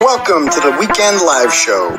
Welcome to the Weekend Live Show.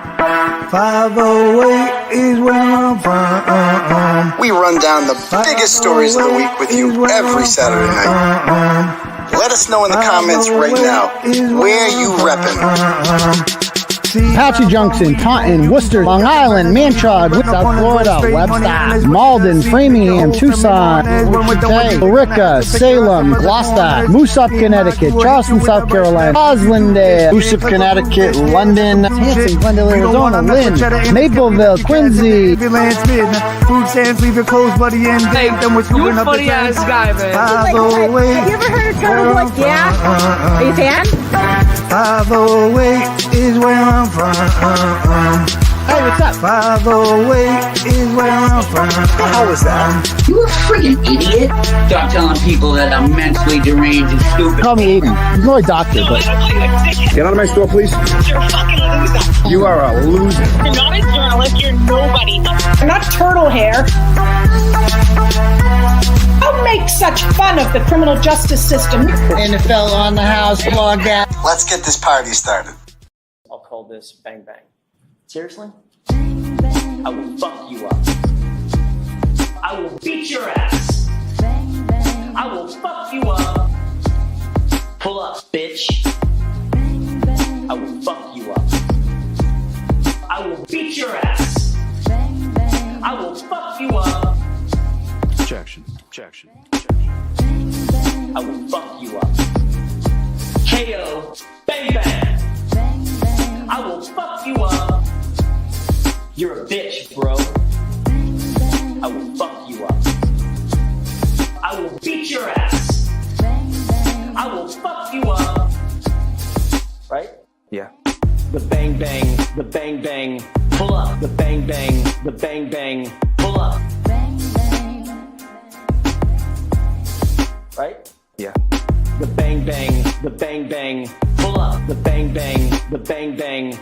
508 is where I'm from. We run down the biggest stories of the week with you every Saturday night. Let us know in the comments right now where you reppin'. Apache Junction, Taunton, Worcester, Long Island, Manchard, South Florida, Webster, Malden, Framingham, Tucson, Billerica, Salem, Gloucester, Moosop, Connecticut, Charleston, South Carolina, Roslindale, Moosop, Connecticut, London, Hanson, Glendale, Arizona, Lynn, Mapleville, Quincy. Food stamps, leave your clothes, buddy, and hey, you a funny ass guy, man. Have you ever heard of Turtleboy? Yeah? Are you a fan? 508 is where I'm from. Hey, what's up? 508 is where I'm from. How was that? You a freaking idiot. Stop telling people that I'm mentally deranged and stupid. Call me Aidan. He's not a doctor, but... Get out of my store, please. You're a fucking loser. You are a loser. You're not a journalist. You're nobody. You're not turtle hair. Don't make such fun of the criminal justice system. NFL on the house, log out. Let's get this party started. I'll call this Bang Bang. Seriously? I will fuck you up. I will beat your ass. I will fuck you up. Pull up, bitch. I will fuck you up. I will beat your ass. I will fuck you up. Objection. Objection. I will fuck you up. KO. Bang bang. I will fuck you up. You're a bitch, bro. I will fuck you up. I will beat your ass. I will fuck you up. Right? Yeah. The bang bang, the bang bang, pull up. The bang bang, the bang bang, pull up. Right? Yeah. The bang bang, the bang bang, pull up. The bang bang, the bang bang.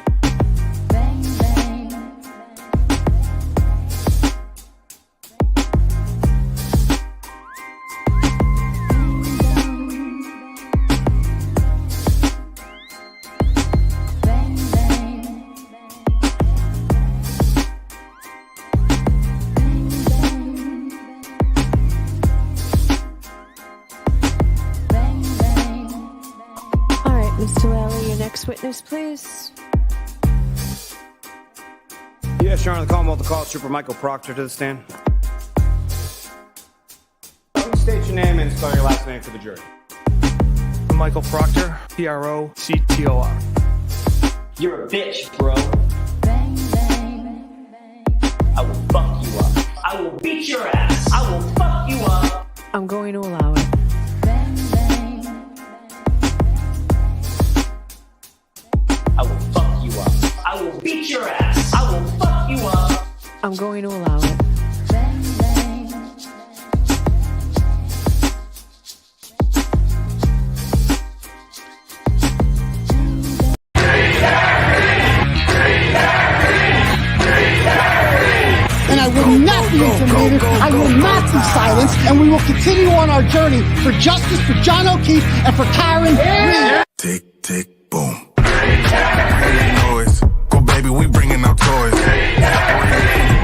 Witness, please. Yes, Your Honor, the Commonwealth calls Trooper Michael Proctor to the stand. Please state your name and spell your last name for the jury. Michael Proctor, P-R-O-C-T-O-R. You're a bitch, bro. I will fuck you up. I will beat your ass. I will fuck you up. I'm going to allow it. I will fuck you up. I will beat your ass. I will fuck you up. I'm going to allow it. And I will not be intimidated. I will not be silenced. And we will continue on our journey for justice for John O'Keefe and for Karen Reed. Tick, tick, boom. Noise. Go baby, we bringing out toys.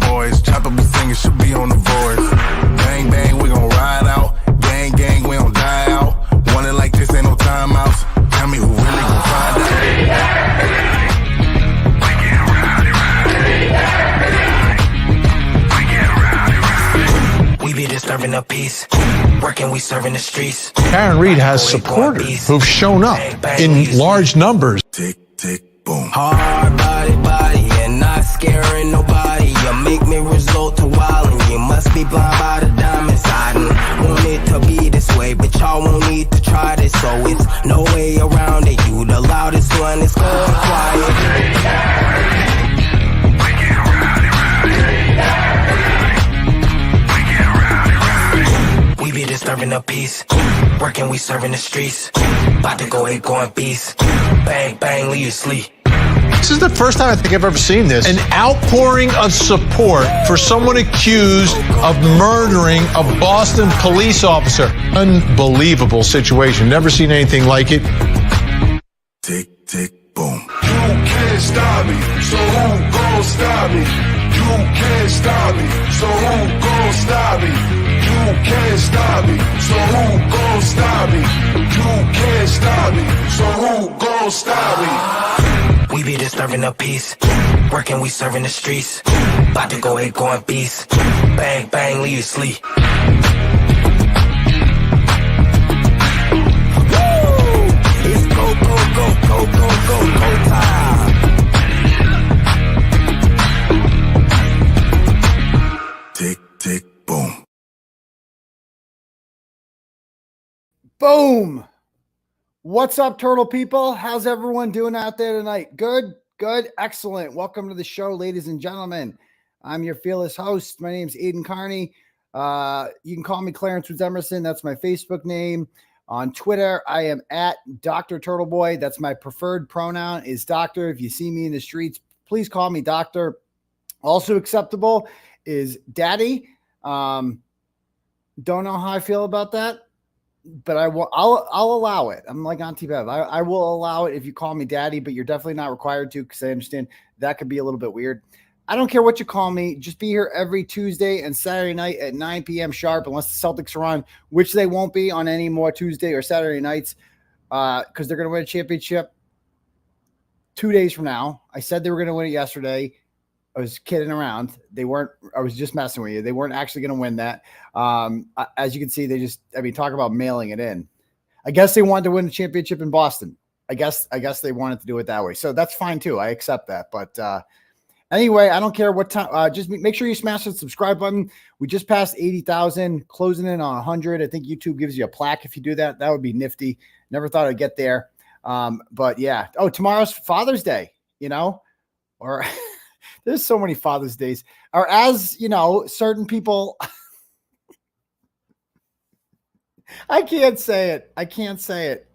Boys, chop up the singing, should be on the voice. Bang, bang, we gon' ride out. Gang, gang, we don't die out. Want it like this, ain't no timeouts. Tell me who really gon' find out. We be disturbing the peace. Working, we serving the streets. Karen Reed has supporters who've shown up in large numbers. Tick, tick, boom. Hard body, and not scaring nobody. You make me resort to wildin'. You must be blind by the diamonds. I didn't want it to be this way, but y'all won't need to try this, so it's no way around it. You the loudest one, it's going quiet. We be disturbing the peace. Working, we serving the streets. About to go going beast. Bang, bang, leave you sleep. This is the first time I think I've ever seen this. An outpouring of support for someone accused of murdering a Boston police officer. Unbelievable situation. Never seen anything like it. Tick, tick, boom. can't stop me, so who gon' stop me? You can't stop me, so who gon' stop me? You can't stop me, so who gon' stop me? You can't stop me, so who gon' stop me? We be disturbing the peace, working, we serving the streets. About to go ahead, going beast. Bang, bang, leave you sleep. It's go, go, go, go, go, go, go time. Tick, tick, boom. Boom. What's up, turtle people? How's everyone doing out there tonight? Good, good, excellent. Welcome to the show, ladies and gentlemen. I'm your fearless host. My name's Aidan Kearney. You can call me Clarence with Emerson. That's my Facebook name. On Twitter, I am at Dr. Turtleboy. That's my preferred pronoun is doctor. If you see me in the streets, please call me doctor. Also acceptable is daddy. Don't know how I feel about that, but I'll allow it. I'm like Auntie Bev. I will allow it if you call me daddy, but you're definitely not required to, because I understand that could be a little bit weird. I don't care what you call me. Just be here every Tuesday and Saturday night at 9 p.m. sharp, unless the Celtics are on, which they won't be on any more Tuesday or Saturday nights because they're going to win a championship 2 days from now. I said they were going to win it yesterday. I was kidding around. They weren't. I was just messing with you. They weren't actually going to win that. As you can see, talk about mailing it in. I guess they wanted to win the championship in Boston. I guess they wanted to do it that way. So that's fine too. I accept that. But anyway, I don't care what time. Just make sure you smash the subscribe button. We just passed 80,000, closing in on 100. I think YouTube gives you a plaque if you do that. That would be nifty. Never thought I'd get there. But yeah. Oh, tomorrow's Father's Day, or there's so many Father's Days. Or as, certain people, I can't say it.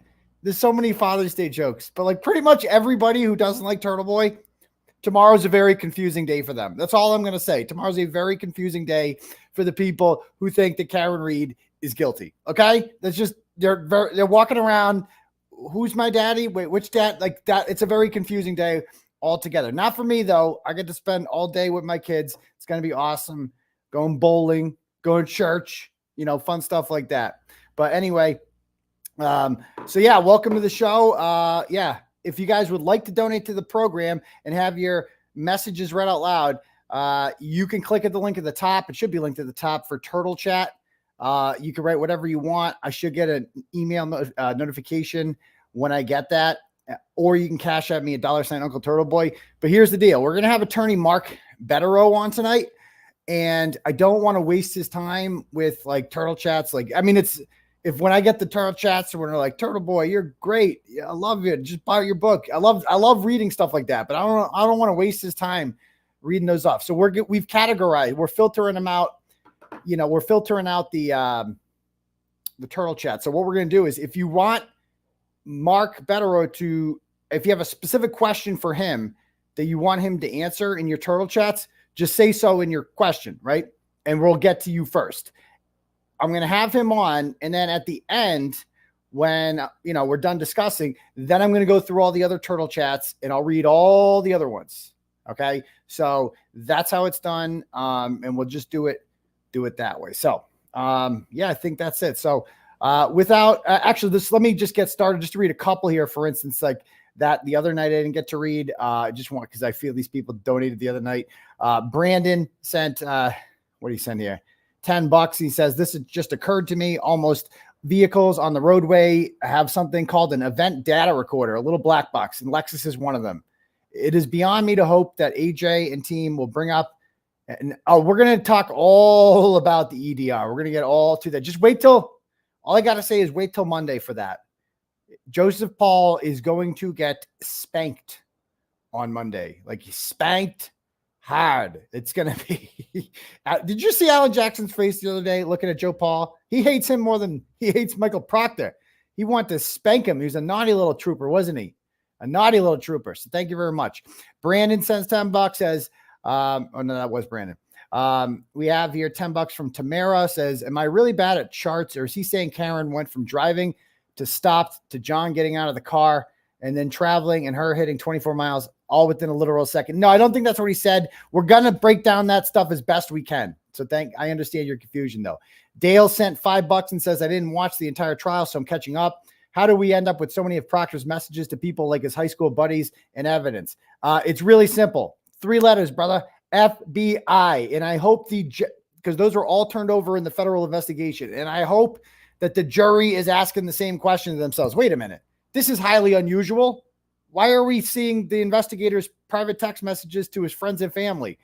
There's so many Father's Day jokes, but like pretty much everybody who doesn't like Turtleboy, tomorrow's a very confusing day for them. That's all I'm going to say. Tomorrow's a very confusing day for the people who think that Karen Reed is guilty. Okay. That's just, they're walking around. Who's my daddy? Wait, which dad? Like that. It's a very confusing day altogether. Not for me though. I get to spend all day with my kids. It's going to be awesome. Going bowling, going to church, fun stuff like that. But anyway, so yeah, welcome to the show. Yeah. If you guys would like to donate to the program and have your messages read out loud, you can click at the link at the top. It should be linked at the top for Turtle Chat. You can write whatever you want. I should get an email notification when I get that, or you can cash at me at $sign Uncle Turtleboy. But here's the deal. We're going to have attorney Mark Bederow on tonight, and I don't want to waste his time with like Turtle Chats. When I get the Turtle Chats when they're like, Turtleboy, you're great. I love it. Just buy your book. I love reading stuff like that, but I don't want to waste his time reading those off. So we've categorized, we're filtering them out. We're filtering out the Turtle Chat. So what we're going to do is, if you want Mark Bederow if you have a specific question for him that you want him to answer in your Turtle Chats, just say so in your question, right? And we'll get to you first. I'm going to have him on, and then at the end, when we're done discussing, then I'm going to go through all the other Turtle Chats and I'll read all the other ones. Okay, so that's how it's done, and we'll just do it that way. So yeah, I think that's it. So without let me just get started. Just to read a couple here, for instance, like that the other night I didn't get to read. Just want, because I feel these people donated the other night. Brandon sent what did he send here? $10. He says, this has just occurred to me. Almost vehicles on the roadway have something called an event data recorder, a little black box, and Lexus is one of them. It is beyond me to hope that AJ and team will bring up, and we're going to talk all about the EDR. We're going to get all to that. Just wait till, all I got to say is wait till Monday for that. Joseph Paul is going to get spanked on Monday. Like, he's spanked hard. It's going to be. Did you see Alan Jackson's face the other day looking at Joe Paul? He hates him more than he hates Michael Proctor. He wanted to spank him. He was a naughty little trooper, wasn't he? A naughty little trooper. So thank you very much. Brandon sends $10, says, oh no, that was Brandon. We have here $10 from Tamara, says, am I really bad at charts, or is he saying Karen went from driving to stopped to John getting out of the car? and then traveling and her hitting 24 miles all within a literal second. No, I don't think that's what he said. We're going to break down that stuff as best we can. So I understand your confusion though. Dale sent $5 and says, I didn't watch the entire trial, so I'm catching up. How do we end up with so many of Proctor's messages to people like his high school buddies and evidence? It's really simple. 3 letters, brother. FBI. And I hope because those are all turned over in the federal investigation. And I hope that the jury is asking the same question to themselves. Wait a minute. This is highly unusual. Why are we seeing the investigators' private text messages to his friends and family?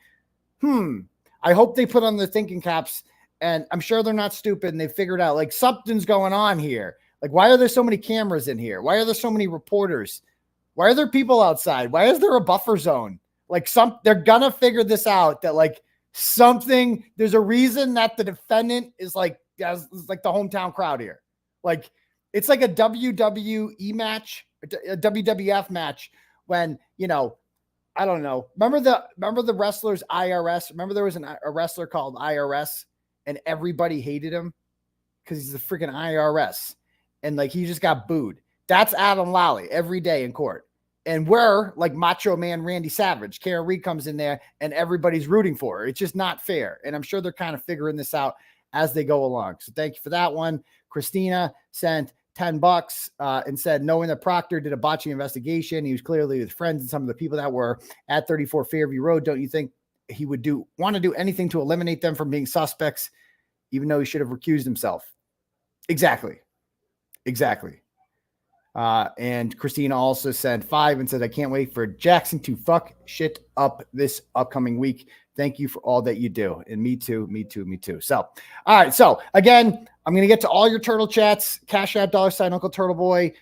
I hope they put on their thinking caps, and I'm sure they're not stupid and they figured out like something's going on here. Like, why are there so many cameras in here? Why are there so many reporters? Why are there people outside? Why is there a buffer zone? Like they're gonna figure this out that like there's a reason that the defendant is like the hometown crowd here. Like it's like a WWE match, a WWF match when, I don't know. Remember the wrestlers IRS? Remember there was a wrestler called IRS and everybody hated him because he's the freaking IRS. And like, he just got booed. That's Adam Lally every day in court. And we're like Macho Man Randy Savage. Karen Reed comes in there and everybody's rooting for her. It's just not fair. And I'm sure they're kind of figuring this out as they go along. So thank you for that one. Christina sent $10 and said, knowing that Proctor did a botching investigation, he was clearly with friends and some of the people that were at 34 Fairview Road. Don't you think he would want to do anything to eliminate them from being suspects, even though he should have recused himself? Exactly. And Christina also sent 5 and said, I can't wait for Jackson to fuck shit up this upcoming week. Thank you for all that you do. And me too. So, all right. So again, I'm going to get to all your turtle chats. Cash App $UncleTurtleboy.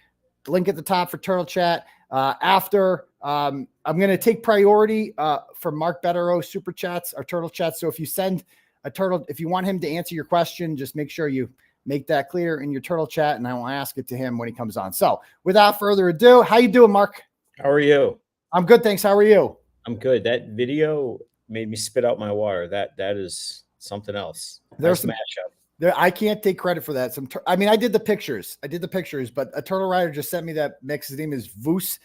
Link at the top for turtle chat. After, I'm going to take priority for Mark Bederow super chats or turtle chats. So if you send a turtle, if you want him to answer your question, just make sure you make that clear in your turtle chat, and I will ask it to him when he comes on. So without further ado, how you doing, Mark? How are you? I'm good, thanks. How are you? I'm good. That video made me spit out my water. That is something else. There's some matchup. I can't take credit for that. I did the pictures. But a turtle rider just sent me that mix. His name is Voos,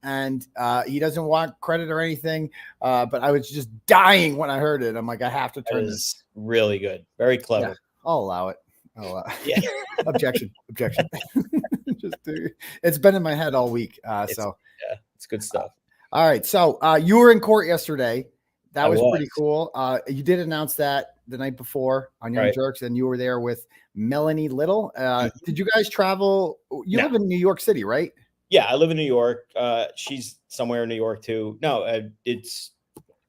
and he doesn't want credit or anything. But I was just dying when I heard it. I'm like, I have to turn this. Really good. Very clever. Yeah, I'll allow it. Yeah. Objection. It's been in my head all week. So it's good stuff. All right. So you were in court yesterday. That was pretty cool. You did announce that the night before on Young Jerks, and you were there with Melanie Little. Did you guys travel? You live in New York City, right? Yeah, I live in New York. She's somewhere in New York too. No,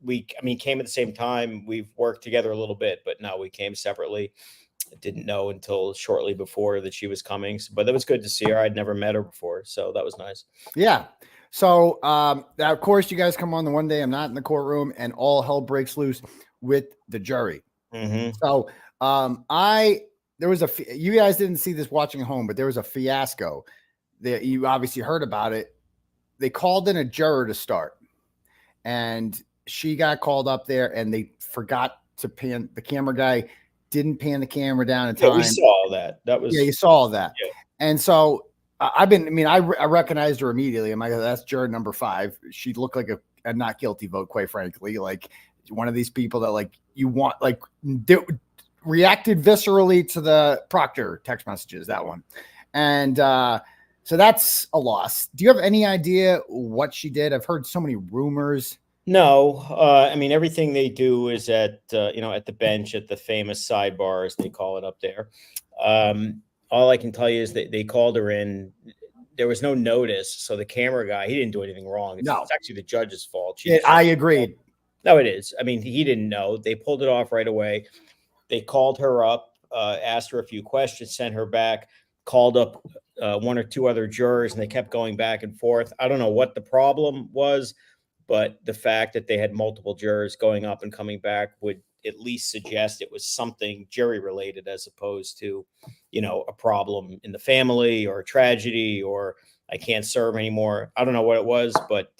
we came at the same time. We've worked together a little bit, but no, we came separately. I didn't know until shortly before that she was coming, but it was good to see her. I'd never met her before, so that was nice. Yeah. So, of course, you guys come on the one day I'm not in the courtroom, and all hell breaks loose with the jury. Mm-hmm. So, you guys didn't see this watching at home, but there was a fiasco that you obviously heard about it. They called in a juror to start, and she got called up there, and they forgot to pan the camera guy. Didn't pan the camera down in time. Yeah, we saw that. You saw that. Yeah. And so I recognized her immediately. I'm like, that's juror number 5. She looked like a not guilty vote, quite frankly. Like one of these people that like you want, like reacted viscerally to the Proctor text messages, that one. And so that's a loss. Do you have any idea what she did? I've heard so many rumors. No, everything they do is at the bench at the famous sidebar, as they call it up there. All I can tell you is that they called her in. There was no notice, so the camera guy, he didn't do anything wrong. It's actually the judge's fault. I agreed. No, it is. He didn't know. They pulled it off right away. They called her up, asked her a few questions, sent her back, called up 1 or 2 other jurors, and they kept going back and forth. I don't know what the problem was, but the fact that they had multiple jurors going up and coming back would at least suggest it was something jury related, as opposed to, a problem in the family or a tragedy or I can't serve anymore. I don't know what it was, but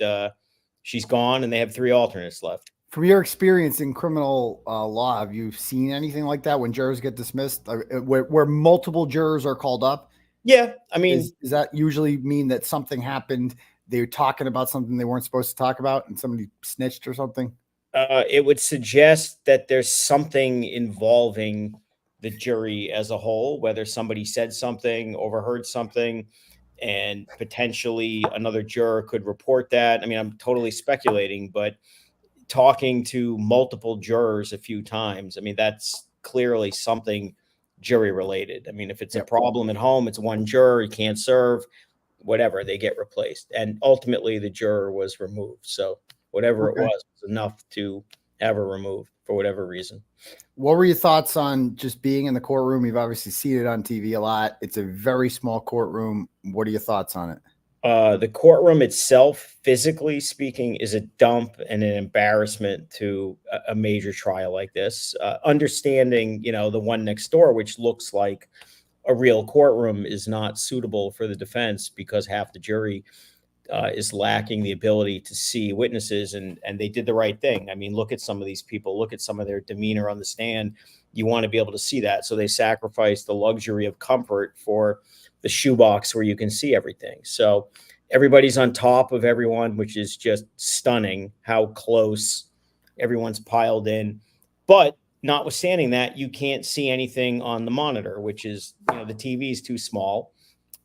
she's gone and they have 3 alternates left. From your experience in criminal law, have you seen anything like that when jurors get dismissed, where multiple jurors are called up Yeah, I mean, does that usually mean that something happened? They're talking about something they weren't supposed to talk about, and somebody snitched or something. It would suggest that there's something involving the jury as a whole, whether somebody said something, overheard something, and potentially another juror could report that. I mean, I'm totally speculating, but talking to multiple jurors a few times, I mean, that's clearly something jury related. I mean, if it's a problem at home, it's one juror, you can't serve, whatever, they get replaced. And ultimately the juror was removed. So whatever it was enough to have her removed for whatever reason. What were your thoughts on just being in the courtroom? You've obviously seen it on TV a lot. It's a very small courtroom. What are your thoughts on it? The courtroom itself, physically speaking, is a dump and an embarrassment to a major trial like this. Understanding, the one next door, which looks like a real courtroom, is not suitable for the defense because half the jury is lacking the ability to see witnesses, and they did the right thing. I mean, look at some of these people, look at some of their demeanor on the stand. You want to be able to see that. So they sacrificed the luxury of comfort for the shoebox where you can see everything. So everybody's on top of everyone, which is just stunning how close everyone's piled in. But notwithstanding that, you can't see anything on the monitor, which is, the TV is too small.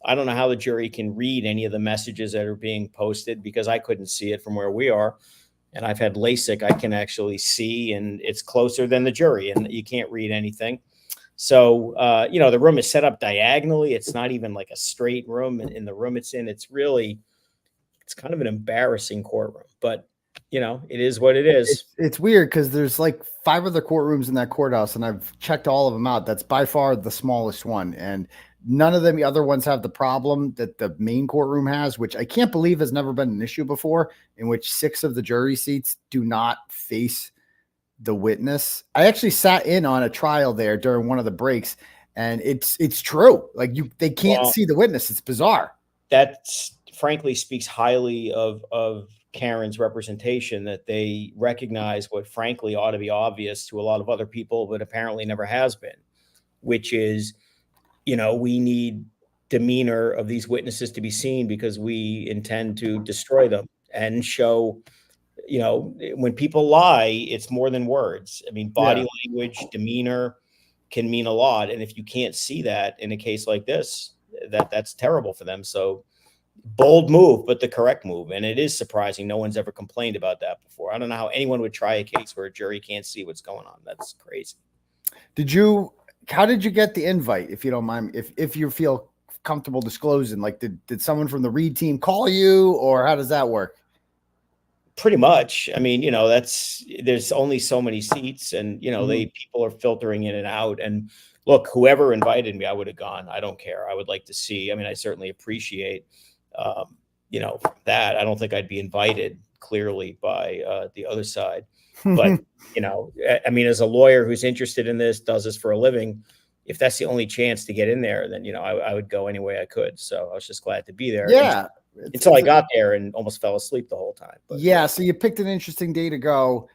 I don't know how the jury can read any of the messages that are being posted because I couldn't see it from where we are. And I've had LASIK. I can actually see, and it's closer than the jury, and you can't read anything. So, the room is set up diagonally. It's not even like a straight room in the room it's in. It's kind of an embarrassing courtroom, but it is what it is. It's weird because there's like 5 other courtrooms in that courthouse, and I've checked all of them out. That's by far the smallest one. And none of the other ones have the problem that the main courtroom has, which I can't believe has never been an issue before, in which 6 of the jury seats do not face the witness. I actually sat in on a trial there during one of the breaks, and it's true. Like they can't see the witness. It's bizarre. That frankly speaks highly of Karen's representation, that they recognize what frankly ought to be obvious to a lot of other people, but apparently never has been, which is, we need demeanor of these witnesses to be seen because we intend to destroy them and show, when people lie, it's more than words. I mean, body language, demeanor can mean a lot. And if you can't see that in a case like this, that's terrible for them. So bold move, but the correct move. And it is surprising. No one's ever complained about that before. I don't know how anyone would try a case where a jury can't see what's going on. That's crazy. How did you get the invite, if you don't mind, if you feel comfortable disclosing? Like, did someone from the Reed team call you, or how does that work? Pretty much. I mean, there's only so many seats, and people are filtering in and out. And look, whoever invited me, I would have gone. I don't care. I would like to see. I mean, I certainly appreciate, that. I don't think I'd be invited clearly by the other side. But, I mean, as a lawyer who's interested in this, does this for a living, if that's the only chance to get in there, then, I would go any way I could. So I was just glad to be there. Yeah. Until I got there and almost fell asleep the whole time. But, yeah. So you picked an interesting day to go.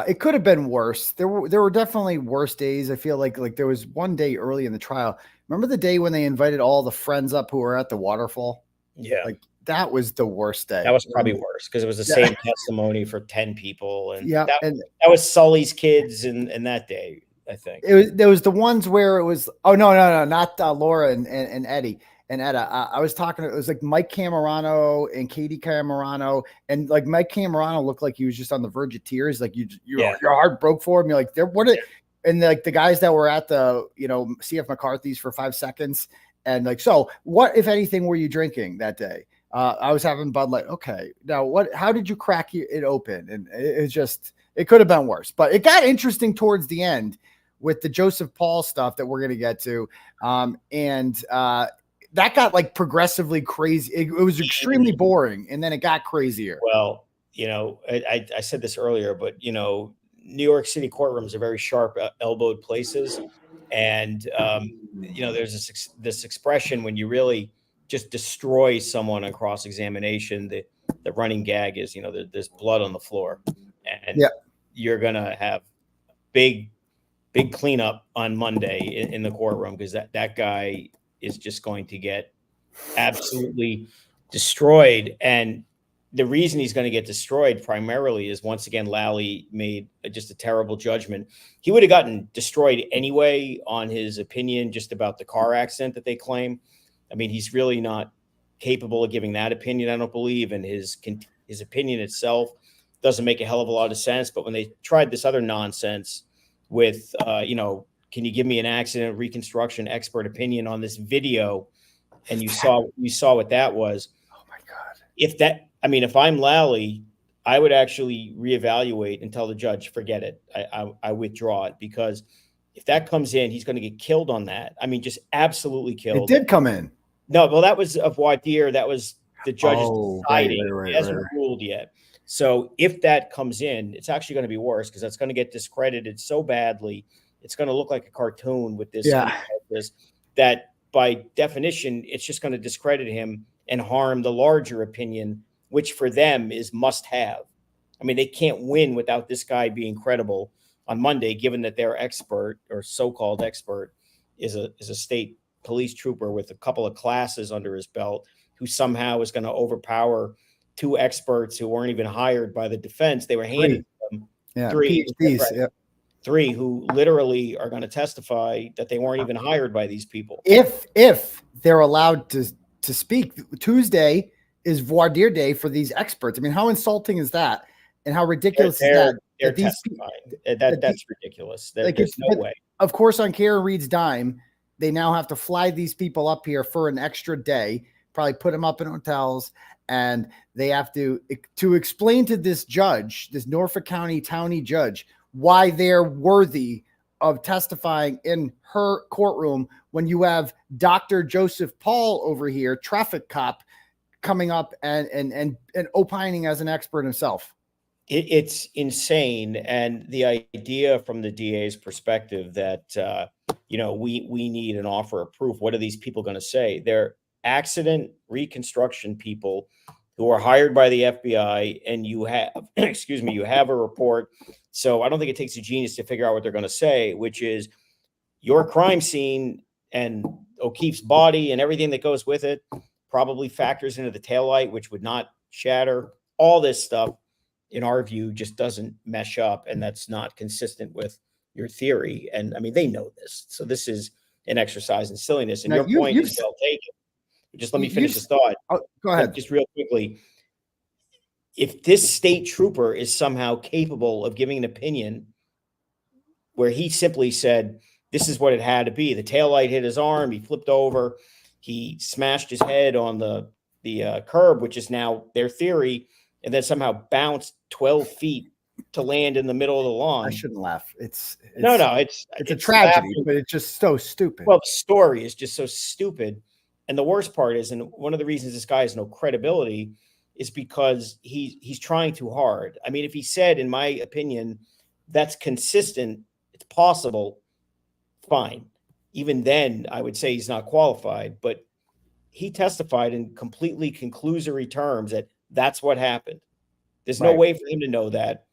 It could have been worse. There were definitely worse days. I feel like there was one day early in the trial. Remember the day when they invited all the friends up who were at the waterfall? Yeah. Like that was the worst day. That was probably worse because it was the same testimony for 10 people. And yeah, that was Sully's kids and that day, I think. There was the ones where it was, no, not Laura and Eddie and Etta. I was talking, it was like Mike Camerano and Katie Camerano. And like Mike Camerano looked like he was just on the verge of tears. Like your heart broke for him. You're like, and like the guys that were at the, CF McCarthy's for 5 seconds. And like, so what, if anything, were you drinking that day? I was having Bud Light. Okay. Now how did you crack it open? And it could have been worse, but it got interesting towards the end with the Joseph Paul stuff that we're going to get to. That got like progressively crazy. It was extremely boring. And then it got crazier. Well, I said this earlier, but New York City courtrooms are very sharp elbowed places. And, there's this expression when you really just destroy someone on cross-examination, the running gag is, there's blood on the floor, and you're going to have big cleanup on Monday in the courtroom because that guy is just going to get absolutely destroyed. And the reason he's going to get destroyed primarily is, once again, Lalli made just a terrible judgment. He would have gotten destroyed anyway on his opinion just about the car accident that they claim. I mean, he's really not capable of giving that opinion, I don't believe, and his opinion itself doesn't make a hell of a lot of sense. But when they tried this other nonsense with, you know, can you give me an accident reconstruction expert opinion on this video? And you saw what that was. Oh my God. If I'm Lalli, I would actually reevaluate and tell the judge, forget it. I withdraw it, because if that comes in, he's going to get killed on that. I mean, just absolutely killed. It did come in. No, well, that was of 𝗺dire. That was the judge's deciding. Right, it hasn't ruled yet. So if that comes in, it's actually going to be worse, because that's going to get discredited so badly. It's going to look like a cartoon with this. That by definition, it's just going to discredit him and harm the larger opinion, which for them is must have. I mean, they can't win without this guy being credible on Monday, given that their expert, or so-called expert, is a state police trooper with a couple of classes under his belt, who somehow is going to overpower two experts who weren't even hired by the defense. They were handed them three who literally are going to testify that they weren't even hired by these people. If they're allowed to speak. Tuesday is voir dire day for these experts. I mean, how insulting is that? And how ridiculous is that? They're testifying. That's ridiculous. There's no way. Of course, on Karen Reed's dime, they now have to fly these people up here for an extra day, probably put them up in hotels, and they have to explain to this judge, this Norfolk County judge, why they're worthy of testifying in her courtroom when you have Dr. Joseph Paul over here, traffic cop, coming up and opining as an expert himself. It's insane. And the idea from the DA's perspective that, we need an offer of proof. What are these people going to say? They're accident reconstruction people who are hired by the FBI, and you have, you have a report. So I don't think it takes a genius to figure out what they're going to say, which is your crime scene and O'Keefe's body and everything that goes with it probably factors into the taillight, which would not shatter. All this stuff, in our view, just doesn't mesh up, and that's not consistent with your theory. And I mean, they know this. So this is an exercise in silliness. And now, your point is well taken. Just let me finish this thought. Go ahead. Just real quickly. If this state trooper is somehow capable of giving an opinion where he simply said, this is what it had to be. The taillight hit his arm. He flipped over. He smashed his head on the curb, which is now their theory, and then somehow bounced 12 feet to land in the middle of the lawn. I shouldn't laugh. It's a tragedy, but it's just so stupid. Well, the story is just so stupid. And the worst part is, and one of the reasons this guy has no credibility, is because he's trying too hard. I mean, if he said, in my opinion, that's consistent, it's possible, fine. Even then, I would say he's not qualified. But he testified in completely conclusory terms that that's what happened. There's no way for him to know that.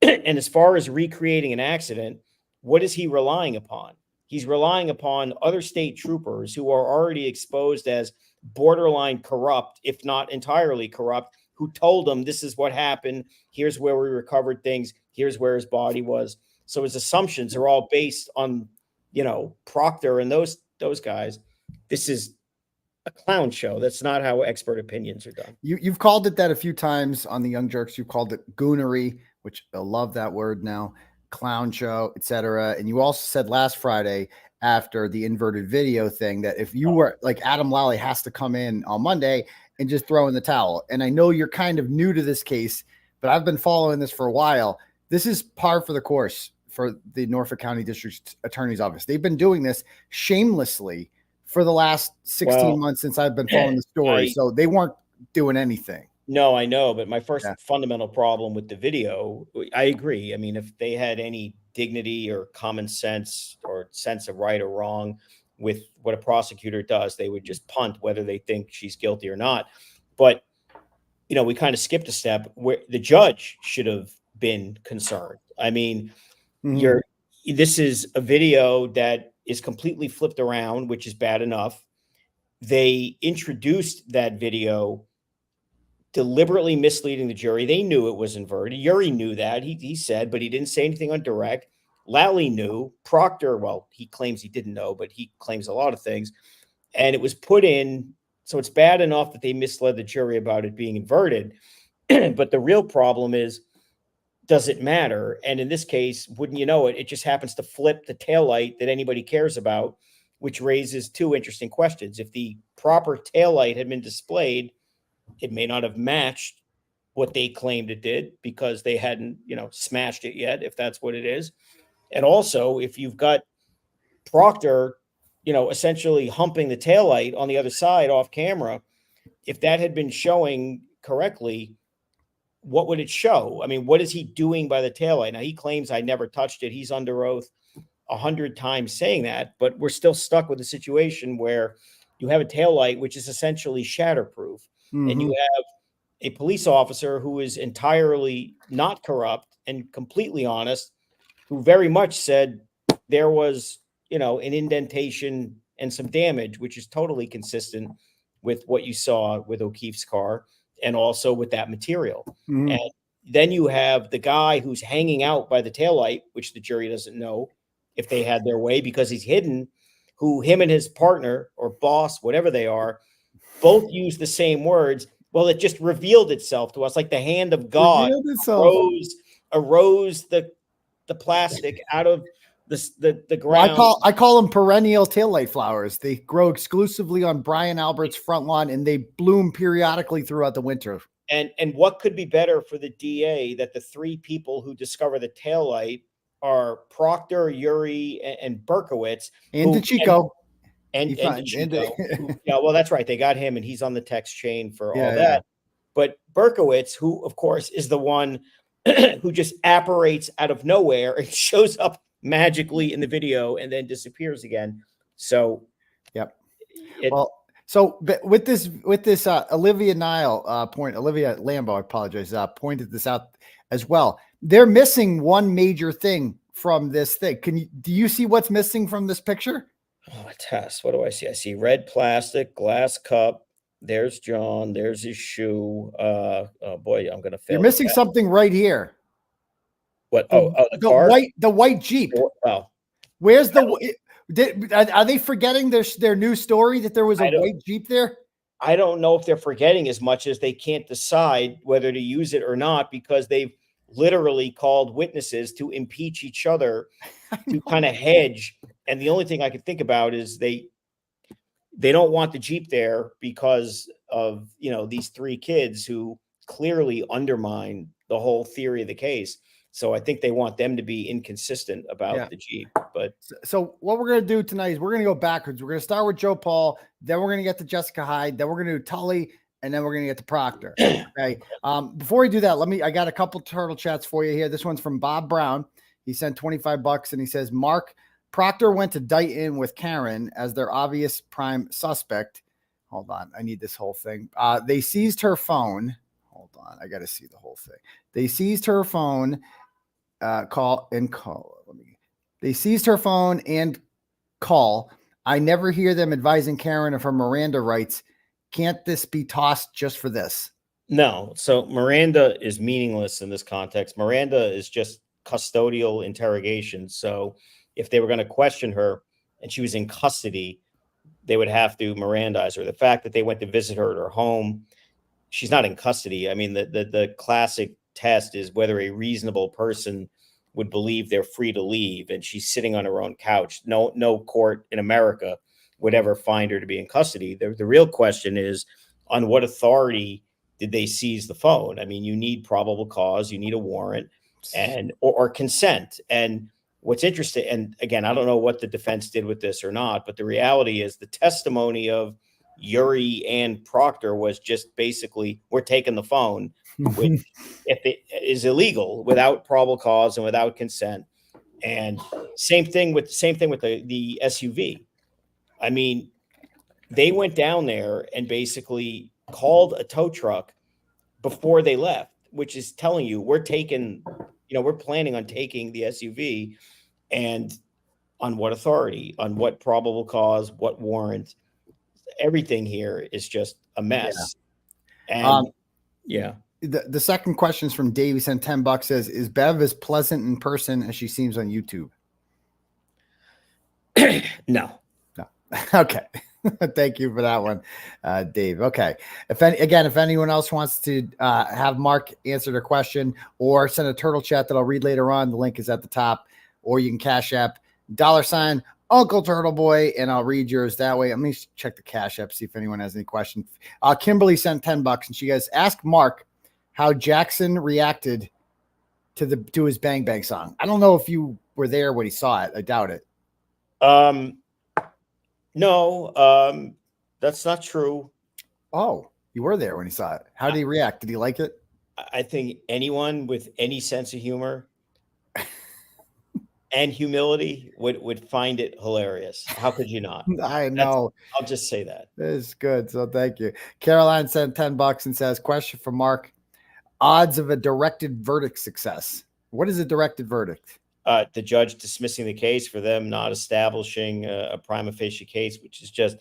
And as far as recreating an accident, what is he relying upon? He's relying upon other state troopers who are already exposed as borderline corrupt, if not entirely corrupt, who told him this is what happened. Here's where we recovered things. Here's where his body was. So his assumptions are all based on, Proctor and those guys. This is a clown show. That's not how expert opinions are done. You've called it that a few times on the Young Jerks. You called it goonery, which I love that word now. Clown show, etc. And you also said last Friday after the inverted video thing that if you were like Adam Lalli has to come in on Monday and just throw in the towel. And I know you're kind of new to this case, but I've been following this for a while. This is par for the course for the Norfolk County District Attorney's Office. They've been doing this shamelessly for the last 16 months since I've been following the story. So they weren't doing anything. No, I know. But my first fundamental problem with the video, I agree. I mean, if they had any dignity or common sense or sense of right or wrong with what a prosecutor does, they would just punt whether they think she's guilty or not. But, we kind of skipped a step where the judge should have been concerned. I mean, this is a video that is completely flipped around, which is bad enough. they introduced that video deliberately misleading the jury. They knew it was inverted. Uri knew that. He said, but he didn't say anything on direct. Lally knew. Proctor, well, he claims he didn't know, but he claims a lot of things. And it was put in, so it's bad enough that they misled the jury about it being inverted. But the real problem is, does it matter? And in this case, wouldn't you know it, it just happens to flip the taillight that anybody cares about, which raises two interesting questions. If the proper taillight had been displayed, it may not have matched what they claimed it did because they hadn't, smashed it yet, if that's what it is. And also, if you've got Proctor, essentially humping the taillight on the other side off camera, if that had been showing correctly, what would it show? I mean, what is he doing by the taillight? Now, he claims I never touched it. He's under oath 100 times saying that, but we're still stuck with a situation where you have a taillight, which is essentially shatterproof. And you have a police officer who is entirely not corrupt and completely honest, who very much said there was, an indentation and some damage, which is totally consistent with what you saw with O'Keefe's car and also with that material. And then you have the guy who's hanging out by the taillight, which the jury doesn't know if they had their way because he's hidden, who him and his partner or boss, whatever they are, both use the same words. Well, it just revealed itself to us like the hand of God arose the plastic out of the ground. Well, I call them perennial taillight flowers. They grow exclusively on Brian Albert's front lawn, and they bloom periodically throughout the winter. And what could be better for the DA that the three people who discover the taillight are Proctor, Uri, and Berkowitz. And 𝗔𝗂𝗄. Yeah, well, that's right. They got him, and he's on the text chain for all that. But Berkowitz, who, of course, is the one who just apparates out of nowhere and shows up magically in the video and then disappears again. So, so with this Olivia Lambo, I apologize, pointed this out as well. They're missing one major thing from this thing. Do you see what's missing from this picture? Oh, a test. What do I see? I see red plastic, glass cup. There's John. There's his shoe. Oh boy, I'm gonna fail. You're missing something right here. What? The car? The white Jeep. Oh, where's are they forgetting their new story that there was a white Jeep there? I don't know if they're forgetting as much as they can't decide whether to use it or not because they've literally called witnesses to impeach each other to kind of hedge. And the only thing I could think about is they don't want the Jeep there because of, these three kids who clearly undermine the whole theory of the case. So I think they want them to be inconsistent about the Jeep. But so what we're going to do tonight is we're going to go backwards. We're going to start with Joe Paul, then we're going to get to Jessica Hyde, then we're going to do Tully, and then we're going to get to Proctor. Okay. Before we do that, I got a couple turtle chats for you here. This one's from Bob Brown. He sent $25 and he says, Mark, Proctor went to Dayton with Karen as their obvious prime suspect. Hold on. I need this whole thing. They seized her phone. Hold on. I got to see the whole thing. They seized her phone, They seized her phone and call. I never hear them advising Karen of her Miranda rights. Can't this be tossed just for this? No. So Miranda is meaningless in this context. Miranda is just custodial interrogation. So if they were going to question her and she was in custody, they would have to Mirandize her. The fact that they went to visit her at her home, she's not in custody. I mean, the classic test is whether a reasonable person would believe they're free to leave, and she's sitting on her own couch. No court in America would ever find her to be in custody. The real question is, on what authority did they seize the phone? I mean, you need probable cause, you need a warrant, and or consent. And what's interesting, and again, I don't know what the defense did with this or not, but the reality is the testimony of Uri and Proctor was just basically, we're taking the phone, which if it is illegal without probable cause and without consent. And same thing with the SUV. I mean, they went down there and basically called a tow truck before they left, which is telling you we're planning on taking the SUV, and on what authority, on what probable cause, what warrant. everything here is just a mess. Yeah. And yeah. The second question is from Dave. He sent $10. Says, is Bev as pleasant in person as she seems on YouTube? No. Okay. Thank you for that one, Dave. Okay. If anyone else wants to have Mark answer their question or send a turtle chat that I'll read later on, the link is at the top, or you can Cash App $ Uncle Turtle Boy, and I'll read yours that way. Let me check the Cash App, see if anyone has any questions. Kimberly sent $10 and she goes, ask Mark how Jackson reacted to his Bang Bang song. I don't know if you were there when he saw it. I doubt it. No, that's not true. Oh, you were there when he saw it. How did he react? Did he like it? I think anyone with any sense of humor and humility would find it hilarious. How could you not? I know. I'll just say that. It's good. So thank you. Caroline sent $10 and says, question for Mark. Odds of a directed verdict success. What is a directed verdict? The judge dismissing the case for them not establishing a prima facie case, which is just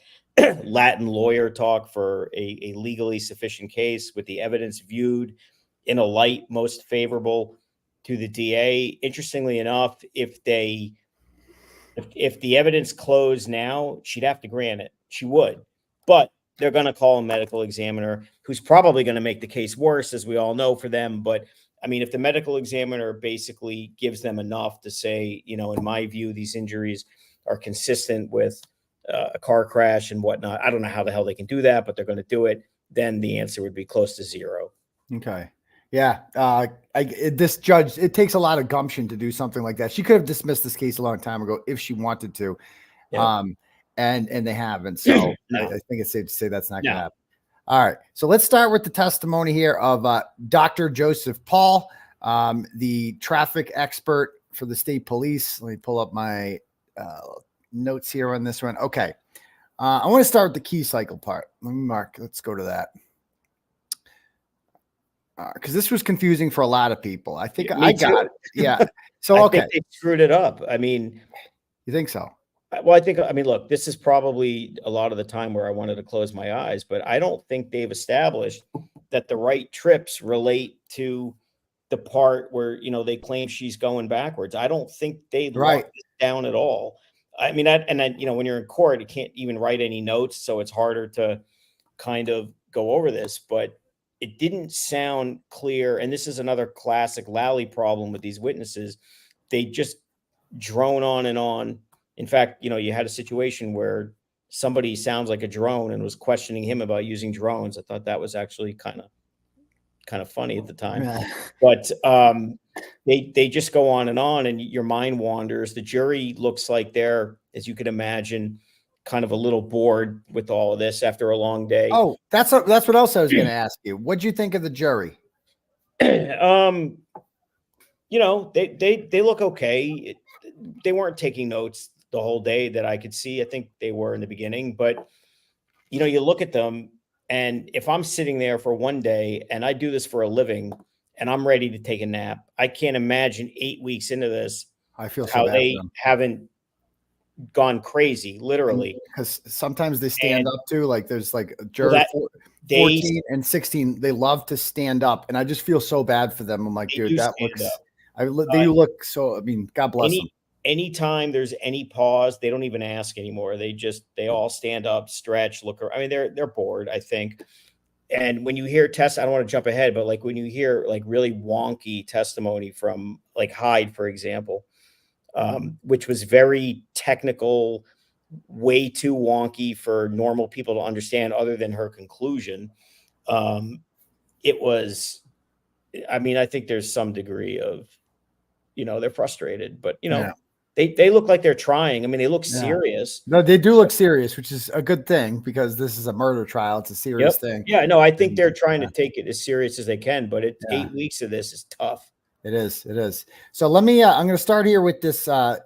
Latin lawyer talk for a legally sufficient case with the evidence viewed in a light most favorable to the DA. Interestingly enough, if the evidence closed now, she'd have to grant it. She would, but they're going to call a medical examiner who's probably going to make the case worse, as we all know, for them. But I mean, if the medical examiner basically gives them enough to say, you know, in my view, these injuries are consistent with a car crash and whatnot, I don't know how the hell they can do that, but they're going to do it. Then the answer would be close to 0. Okay. Yeah. This judge, it takes a lot of gumption to do something like that. She could have dismissed this case a long time ago if she wanted to. Yeah. And they haven't. So no. I think it's safe to say that's not going to happen. All right. So let's start with the testimony here of Dr. Joseph Paul, the traffic expert for the state police. Let me pull up my notes here on this one. Okay. I want to start with the key cycle part. Let me mark. Let's go to that. Because this was confusing for a lot of people. I think I got it. Yeah. So, okay. I think they screwed it up. I mean, you think so? Well, I mean, look, this is probably a lot of the time where I wanted to close my eyes, but I don't think they've established that the right trips relate to the part where, you know, they claim she's going backwards. I don't think they locked it down at all. I mean, you know, when you're in court, you can't even write any notes, so it's harder to kind of go over this, but it didn't sound clear. And this is another classic Lally problem with these witnesses. They just drone on and on. In fact, you know, you had a situation where somebody sounds like a drone and was questioning him about using drones. I thought that was actually kind of funny at the time. But they just go on and your mind wanders. The jury looks like they're, as you could imagine, kind of a little bored with all of this after a long day. Oh, that's what else I was going to ask you. What'd you think of the jury? You know, they look okay. They weren't taking notes the whole day that I could see. I think they were in the beginning, but you know, you look at them, and if I'm sitting there for one day and I do this for a living and I'm ready to take a nap, I can't imagine 8 weeks into this, I feel so how bad they for them. haven't gone crazy, literally. Because sometimes they stand up too. Like there's like a jury 14 and 16. They love to stand up, and I just feel so bad for them. I'm like, dude, that looks. They look so. I mean, God bless them. Anytime there's any pause, they don't even ask anymore. They all stand up, stretch, look around. I mean, they're bored, I think. And when you hear I don't want to jump ahead, but like when you hear like really wonky testimony from like Hyde, for example, which was very technical, way too wonky for normal people to understand other than her conclusion. It was, I mean, I think there's some degree of, you know, they're frustrated, but you know, yeah. They look like they're trying. I mean, they look serious. No, they do look serious, which is a good thing because this is a murder trial. It's a serious thing. Yeah, no, I think they're trying to take it as serious as they can, but 8 weeks of this is tough. It is. It is. So let me, I'm going to start here with this, the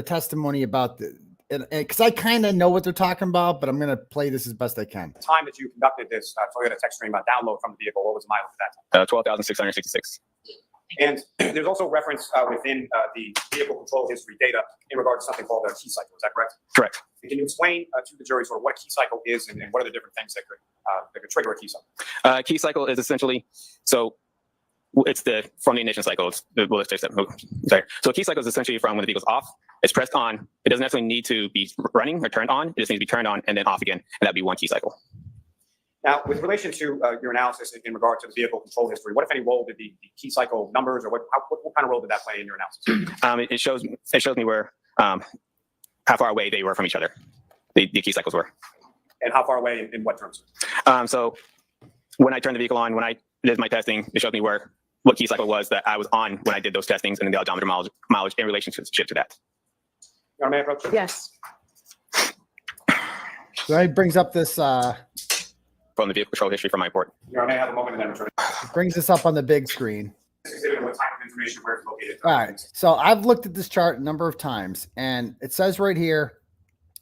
testimony about because I kind of know what they're talking about, but I'm going to play this as best I can. The time that you conducted this Toyota tech stream download from the vehicle, what was the mileage at that time? 12,666. And there's also reference within the vehicle control history data in regard to something called a key cycle. Is that correct? Correct. Can you explain to the jury sort of what a key cycle is and what are the different things that could trigger a key cycle? Key cycle is essentially, so it's from the ignition cycle. Sorry. So a key cycle is essentially from when the vehicle's off, it's pressed on. It doesn't necessarily need to be running or turned on. It just needs to be turned on and then off again. And that'd be one key cycle. Now, with relation to your analysis in regard to the vehicle control history, what, if any, role did the key cycle numbers, or what kind of role did that play in your analysis? It shows me where how far away they were from each other. The key cycles were. And how far away in what terms? So when I turned the vehicle on, when I did my testing, it showed me what key cycle was that I was on when I did those testings, and then the odometer mileage in relationship to that. Yes. So he brings up this from the vehicle control history from my report. Your Honor, may I have a moment and then return? brings this up on the big screen. What type of information, where it's located? All right. So I've looked at this chart a number of times, and it says right here,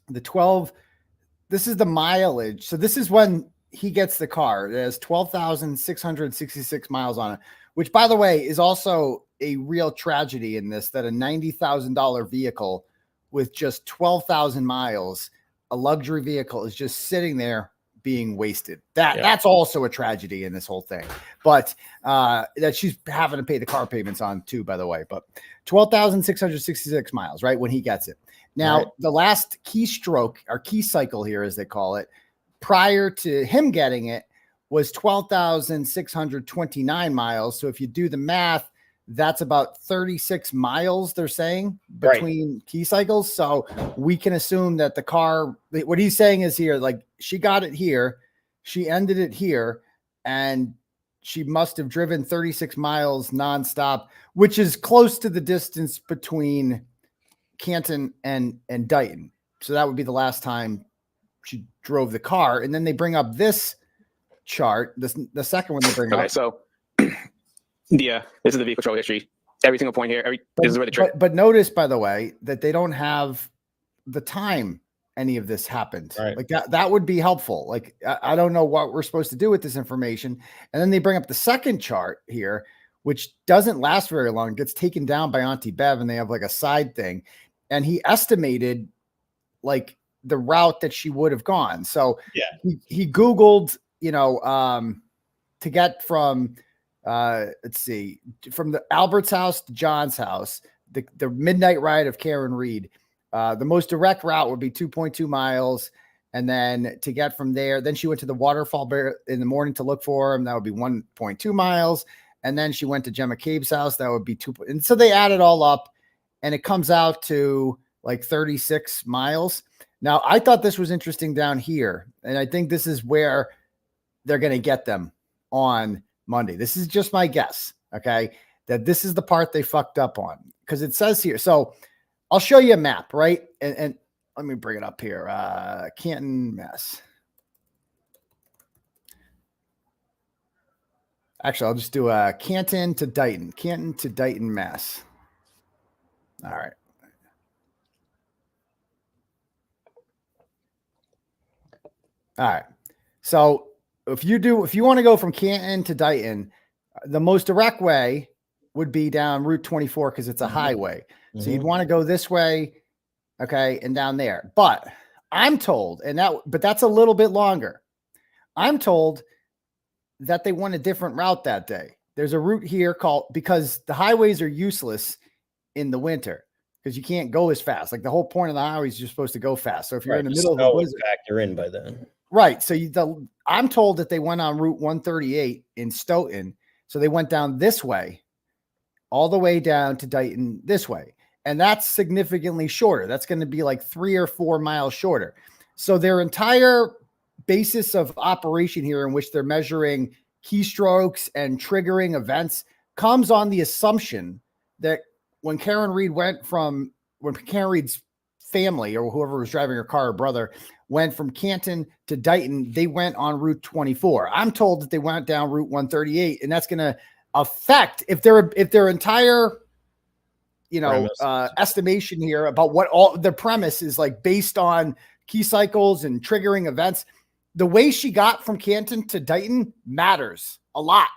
this is the mileage. So this is when he gets the car. It has 12,666 miles on it, which, by the way, is also a real tragedy in this, that a $90,000 vehicle with just 12,000 miles, a luxury vehicle, is just sitting there being wasted. That's also a tragedy in this whole thing. But that she's having to pay the car payments on too, by the way. But 12,666 miles, right, when he gets it. Now, the last keystroke, or key cycle here, as they call it, prior to him getting it, was 12,629 miles. So if you do the math, that's about 36 miles, they're saying, between key cycles. So we can assume that the car, what he's saying is here, like, she got it here, she ended it here, and she must have driven 36 miles nonstop, which is close to the distance between Canton and Dighton. So that would be the last time she drove the car. And then they bring up this chart, the second one they bring up. Okay, so this is the vehicle control history. Every single point here, this is where the trip. But notice, by the way, that they don't have the time any of this happened. Like that would be helpful. Like, I don't know what we're supposed to do with this information. And then they bring up the second chart here, which doesn't last very long. It gets taken down by Auntie Bev, and they have like a side thing. And he estimated like the route that she would have gone. So he Googled, to get from, let's see, from the Albert's house to John's house, the midnight ride of Karen Reed. The most direct route would be 2.2 miles. And then to get from there, then she went to the waterfall in the morning to look for him. That would be 1.2 miles. And then she went to Gemma Cabe's house. That would be 2. And so they add it all up, and it comes out to like 36 miles. Now, I thought this was interesting down here, and I think this is where they're going to get them on Monday. This is just my guess, okay, that this is the part they fucked up on, because it says here. So I'll show you a map, right? And let me bring it up here. Canton, Mass. Actually, I'll just do Canton to Dighton, Mass. All right. All right. So if you want to go from Canton to Dighton, the most direct way would be down Route 24, because it's a highway. So you'd want to go this way, okay, and down there. But I'm told, but that's a little bit longer. I'm told that they went a different route that day. There's a route here because the highways are useless in the winter, because you can't go as fast. Like, the whole point of the highway is you're supposed to go fast. So if you're in the middle of the blizzard, factor in by then. Right. So I'm told that they went on Route 138 in Stoughton. So they went down this way, all the way down to Dighton this way. And that's significantly shorter. That's going to be like 3 or 4 miles shorter. So their entire basis of operation here, in which they're measuring keystrokes and triggering events, comes on the assumption that when Karen Reed's family, or whoever was driving her car, her brother, went from Canton to Dighton, they went on Route 24. I'm told that they went down Route 138, and that's going to affect if their entire estimation here about what all the premise is, like, based on key cycles and triggering events. The way she got from Canton to Dighton matters a lot.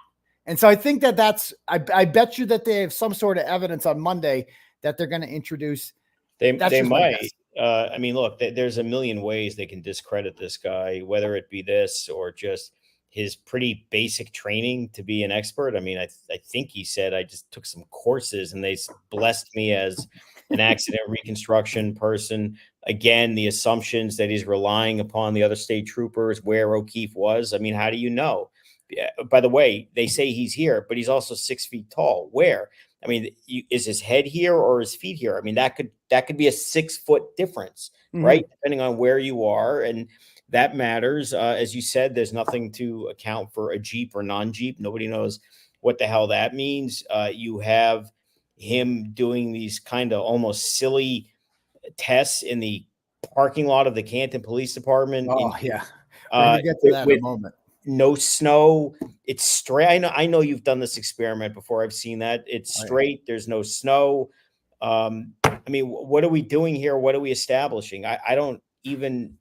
And so I think that I bet you that they have some sort of evidence on Monday that they're going to introduce. They might. I mean, look, there's a million ways they can discredit this guy, whether it be this or just his pretty basic training to be an expert. I mean, I think he said, I just took some courses and they blessed me as an accident reconstruction person. Again, the assumptions that he's relying upon the other state troopers, where O'Keefe was. I mean, how do you know? Yeah, by the way, they say he's here, but he's also 6 feet tall. Where? I mean, is his head here or his feet here? I mean, that could be a 6 foot difference, right? Depending on where you are. And that matters. As you said, there's nothing to account for a Jeep or non-Jeep. Nobody knows what the hell that means. You have him doing these kind of almost silly tests in the parking lot of the Canton Police Department. Oh, yeah. We're gonna get to that in a moment. No snow. It's straight. I know you've done this experiment before. I've seen that. It's straight. There's no snow. I mean, what are we doing here? What are we establishing? I don't even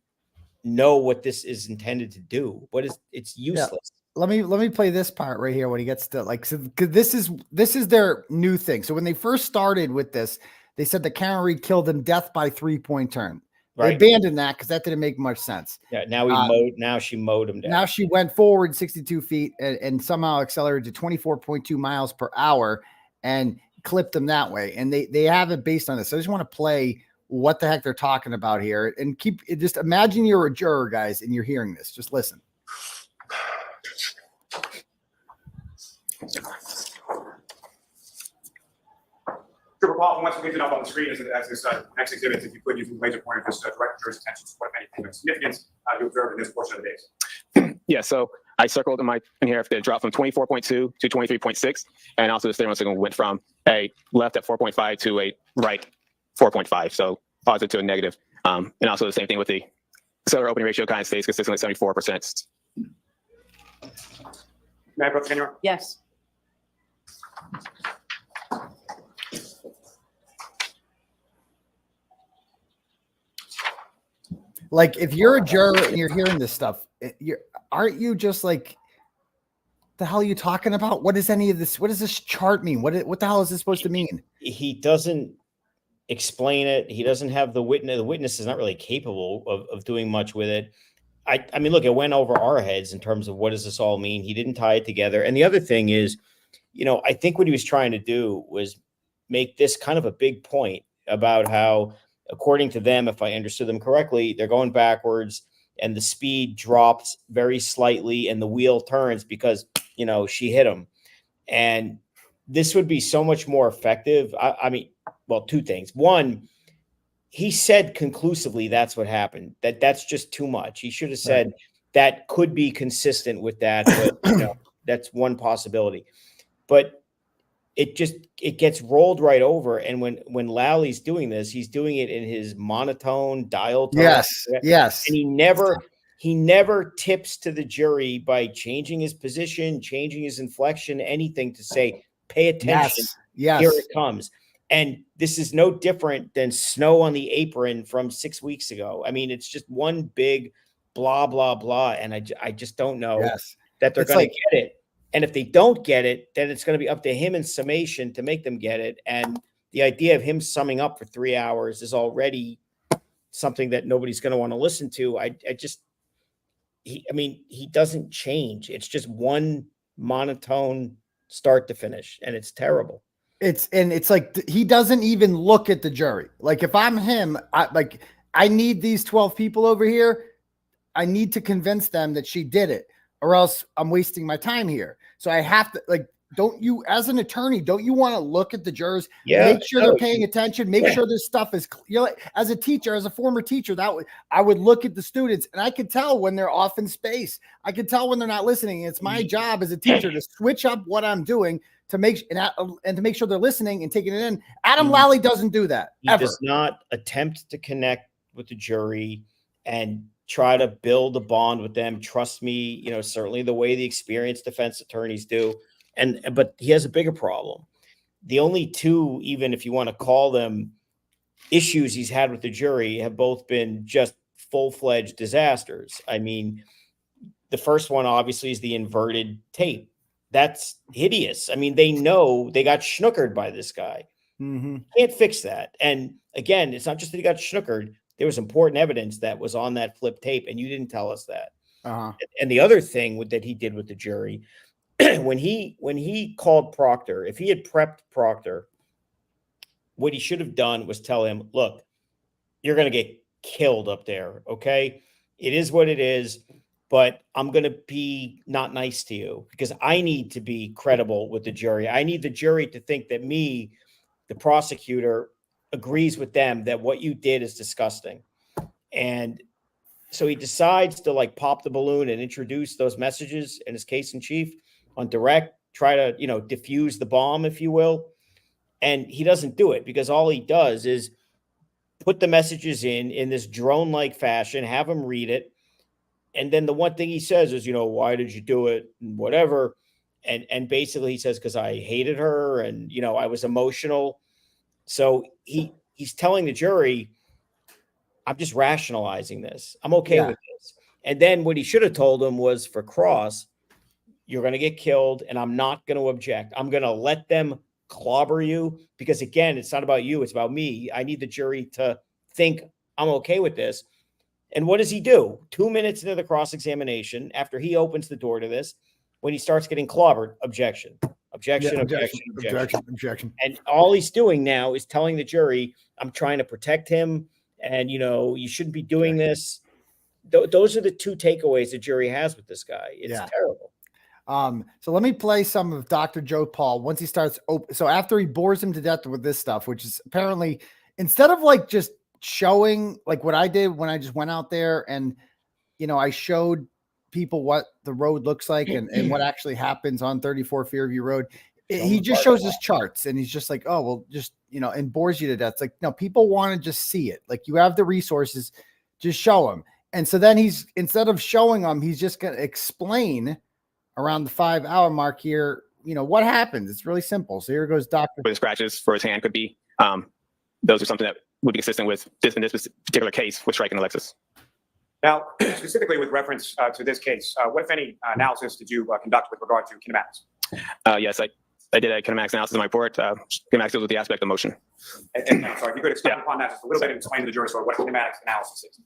know what this is intended to do. It's useless. Let me play this part right here when he gets to like, so this is their new thing. So when they first started with this, they said that Karen Reed killed him death by 3-point turn. They abandoned that because that didn't make much sense. Yeah, now she mowed him down. Now she went forward 62 feet and somehow accelerated to 24.2 miles per hour and clipped him that way. And they have it based on this. So I just want to play what the heck they're talking about here and just imagine you're a juror, guys, and you're hearing this. Just listen. Trooper Paul, once we leave it up on the screen as this next exhibit, if you could use the laser pointer, just direct jurors' attention to what, if anything, of significance to observe in this portion of the days. Yeah, so I circled in here if they drop from 24.2 to 23.6, and also the steering signal went from a left at 4.5 to a right 4.5, so positive to a negative. And also the same thing with the accelerator opening ratio kind of stays consistent at 74%. May I approach anyone? Yes. Like, if you're a juror and you're hearing this stuff, aren't you just like, the hell are you talking about? What is any of this? What does this chart mean? What the hell is this supposed to mean? He doesn't explain it. He doesn't have the witness. The witness is not really capable of doing much with it. I mean, look, it went over our heads in terms of what does this all mean? He didn't tie it together. And the other thing is, I think what he was trying to do was make this kind of a big point about how, according to them, if I understood them correctly, they're going backwards and the speed drops very slightly and the wheel turns because, she hit him. And this would be so much more effective. I mean, well, two things. One, he said conclusively that's what happened. That's just too much. He should have said that could be consistent with that, but that's one possibility. But it gets rolled right over. And when Lowley's doing this, he's doing it in his monotone dial tone. Yes. And he never tips to the jury by changing his position, changing his inflection, anything to say, pay attention. Yes. Here it comes. And this is no different than snow on the apron from 6 weeks ago. I mean, it's just one big blah, blah, blah. And I just don't know that they're going to get it. And if they don't get it, then it's going to be up to him in summation to make them get it. And the idea of him summing up for 3 hours is already something that nobody's going to want to listen to. He doesn't change. It's just one monotone start to finish, and it's terrible. It's like he doesn't even look at the jury. Like, if I'm him, I need these 12 people over here. I need to convince them that she did it, or else I'm wasting my time here. So I have to, don't you, as an attorney, don't you want to look at the jurors, make sure they're paying attention, make sure this stuff is, as a teacher, as a former teacher, I would look at the students and I could tell when they're off in space. I could tell when they're not listening. It's my job as a teacher to switch up what I'm doing to make sure they're listening and taking it in. Adam Lally doesn't do that. He does not attempt to connect with the jury and try to build a bond with them. Trust me, certainly the way the experienced defense attorneys do. But he has a bigger problem. The only two, even if you want to call them issues he's had with the jury, have both been just full-fledged disasters. I mean, the first one obviously is the inverted tape. That's hideous. I mean, they know they got schnookered by this guy. Can't fix that. And again, it's not just that he got schnookered. there was important evidence that was on that flip tape, and you didn't tell us that. Uh-huh. And the other thing that he did with the jury, when he called Proctor, if he had prepped Proctor, what he should have done was tell him, look, you're going to get killed up there. Okay. It is what it is, but I'm going to be not nice to you because I need to be credible with the jury. I need the jury to think that me, the prosecutor, agrees with them that what you did is disgusting. And so he decides to like pop the balloon and introduce those messages in his case in chief on direct, try to, diffuse the bomb, if you will. And he doesn't do it because all he does is put the messages in this drone-like fashion, have him read it. And then the one thing he says is, why did you do it? And whatever. And basically he says, because I hated her and, I was emotional. So he's telling the jury, I'm just rationalizing this. I'm okay with this. And then what he should have told them was for Cross, you're going to get killed and I'm not going to object. I'm going to let them clobber you because again, it's not about you. It's about me. I need the jury to think I'm okay with this. And what does he do? 2 minutes into the cross-examination, after he opens the door to this, when he starts getting clobbered, objection. And all he's doing now is telling the jury, I'm trying to protect him. And, you shouldn't be doing this. Those are the two takeaways the jury has with this guy. It's terrible. So let me play some of Dr. Joe Paul once he starts. So after he bores him to death with this stuff, which is apparently instead of like just showing like what I did when I just went out there and, I showed people what the road looks like and what actually happens on 34 Fairview Road. He just shows his charts and he's just like, oh, well, just, and bores you to death. It's like, no, people want to just see it. Like you have the resources, just show them. And so then instead of showing them, he's just going to explain around the 5-hour mark here, what happens. It's really simple. So here goes Dr. Where the scratches for his hand could be, those are something that would be consistent with this in this particular case with striking Alexis. Now, specifically with reference to this case, what, if any, analysis did you conduct with regard to kinematics? Yes, I did a kinematics analysis in my report. Kinematics deals with the aspect of motion. And I'm sorry, if you could expand upon that just a little bit and explain to the jury sort of what kinematics analysis is.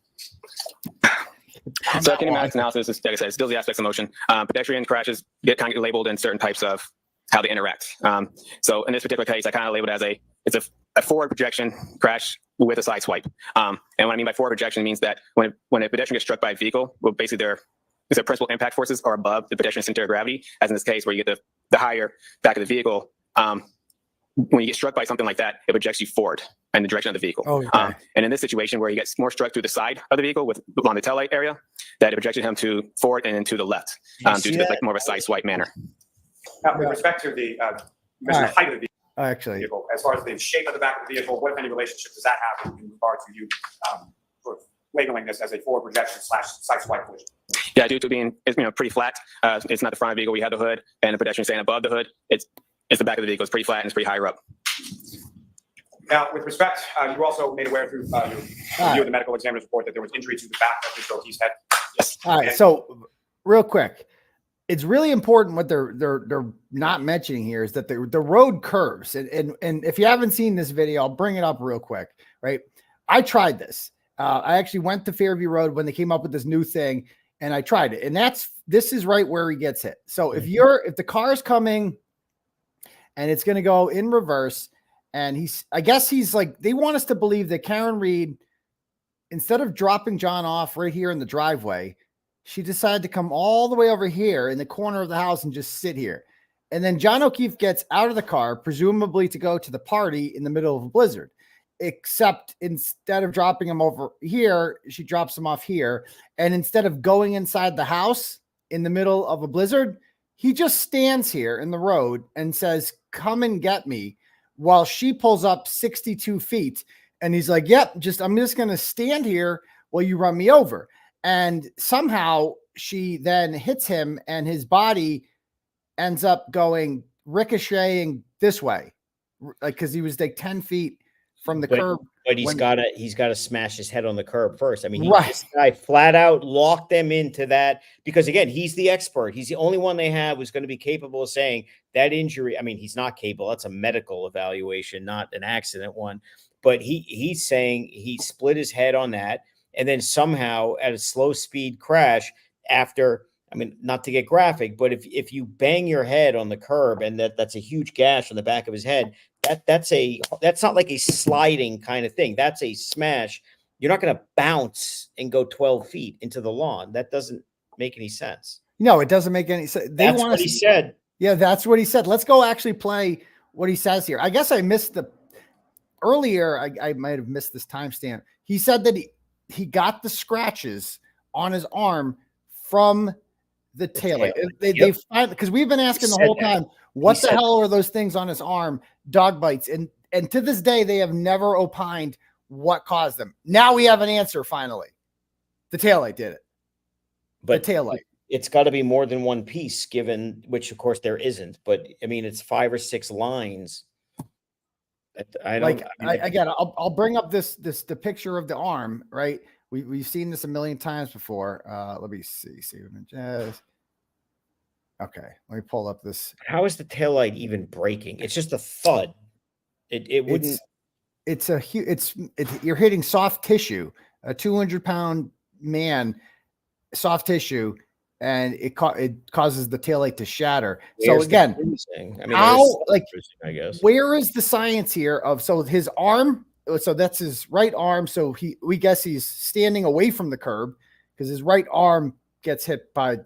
So kinematics analysis is, like I said, it deals with the aspects of motion. Pedestrian crashes get kind of labeled in certain types of how they interact. So in this particular case, I kind of labeled it as it's a forward projection crash with a side swipe. And what I mean by forward projection means that when a pedestrian gets struck by a vehicle, well, basically their principal impact forces are above the pedestrian's center of gravity, as in this case where you get the higher back of the vehicle. When you get struck by something like that, it projects you forward in the direction of the vehicle. Oh, okay. And in this situation where he gets more struck through the side of the vehicle on the tail light area, that it projected him to forward and to the left due to like more of a side swipe manner. Now, with respect to the height of the vehicle, as far as the shape of the back of the vehicle, what, if any, relationship does that have in regard to you sort of labeling this as a forward projection / side swipe collision? Yeah, due to being pretty flat, it's not the front of the vehicle. We have the hood, and the pedestrian staying above the hood. It's the back of the vehicle. It's pretty flat and it's pretty higher up. Now, with respect, you also made aware through your review of the medical examiner's report that there was injury to the back of Mr. O'Keefe's head. Yes. All right. So real quick, it's really important what they're not mentioning here is that the road curves. And if you haven't seen this video, I'll bring it up real quick. Right. I tried this. I actually went to Fairview Road when they came up with this new thing and I tried it. And this is right where he gets hit. So if the car is coming and it's going to go in reverse, and I guess he's like, they want us to believe that Karen Reed, instead of dropping John off right here in the driveway, she decided to come all the way over here in the corner of the house and just sit here. And then John O'Keefe gets out of the car, presumably to go to the party in the middle of a blizzard, except instead of dropping him over here, she drops him off here. And instead of going inside the house in the middle of a blizzard, he just stands here in the road and says, come and get me, while she pulls up 62 feet. And he's like, yep, I'm just going to stand here while you run me over. And somehow she then hits him and his body ends up going ricocheting this way, like, because he was like 10 feet from the curb. But he's got to smash his head on the curb first. I mean, this guy flat out locked them into that because, again, he's the expert. He's the only one they have who's going to be capable of saying that injury. I mean, he's not capable. That's a medical evaluation, not an accident one. But he's saying he split his head on that. And then somehow at a slow speed crash after, I mean, not to get graphic, but if you bang your head on the curb and that's a huge gash on the back of his head, that's not like a sliding kind of thing. That's a smash. You're not going to bounce and go 12 feet into the lawn. That doesn't make any sense. No, it doesn't make any sense. That's what he said. Yeah, that's what he said. Let's go actually play what he says here. I guess I missed earlier. I might have missed this timestamp. He said that he got the scratches on his arm from the taillight. They find, because we've been asking the whole time, what the hell are those things on his arm? Dog bites. And to this day, they have never opined what caused them. Now we have an answer finally. The taillight did it. But the taillight. It's got to be more than one piece, given which of course there isn't. But I mean, it's 5 or 6 lines. I don't again. I'll bring up the picture of the arm, right? We've seen this a million times before. Let me see images. Okay, let me pull up this. How is the taillight even breaking? It's just a thud. It wouldn't. You're hitting soft tissue. A 200-pound man, soft tissue, and it causes the taillight to shatter. So again, I guess where is the science here of his arm? So that's his right arm. So we guess he's standing away from the curb because his right arm gets hit by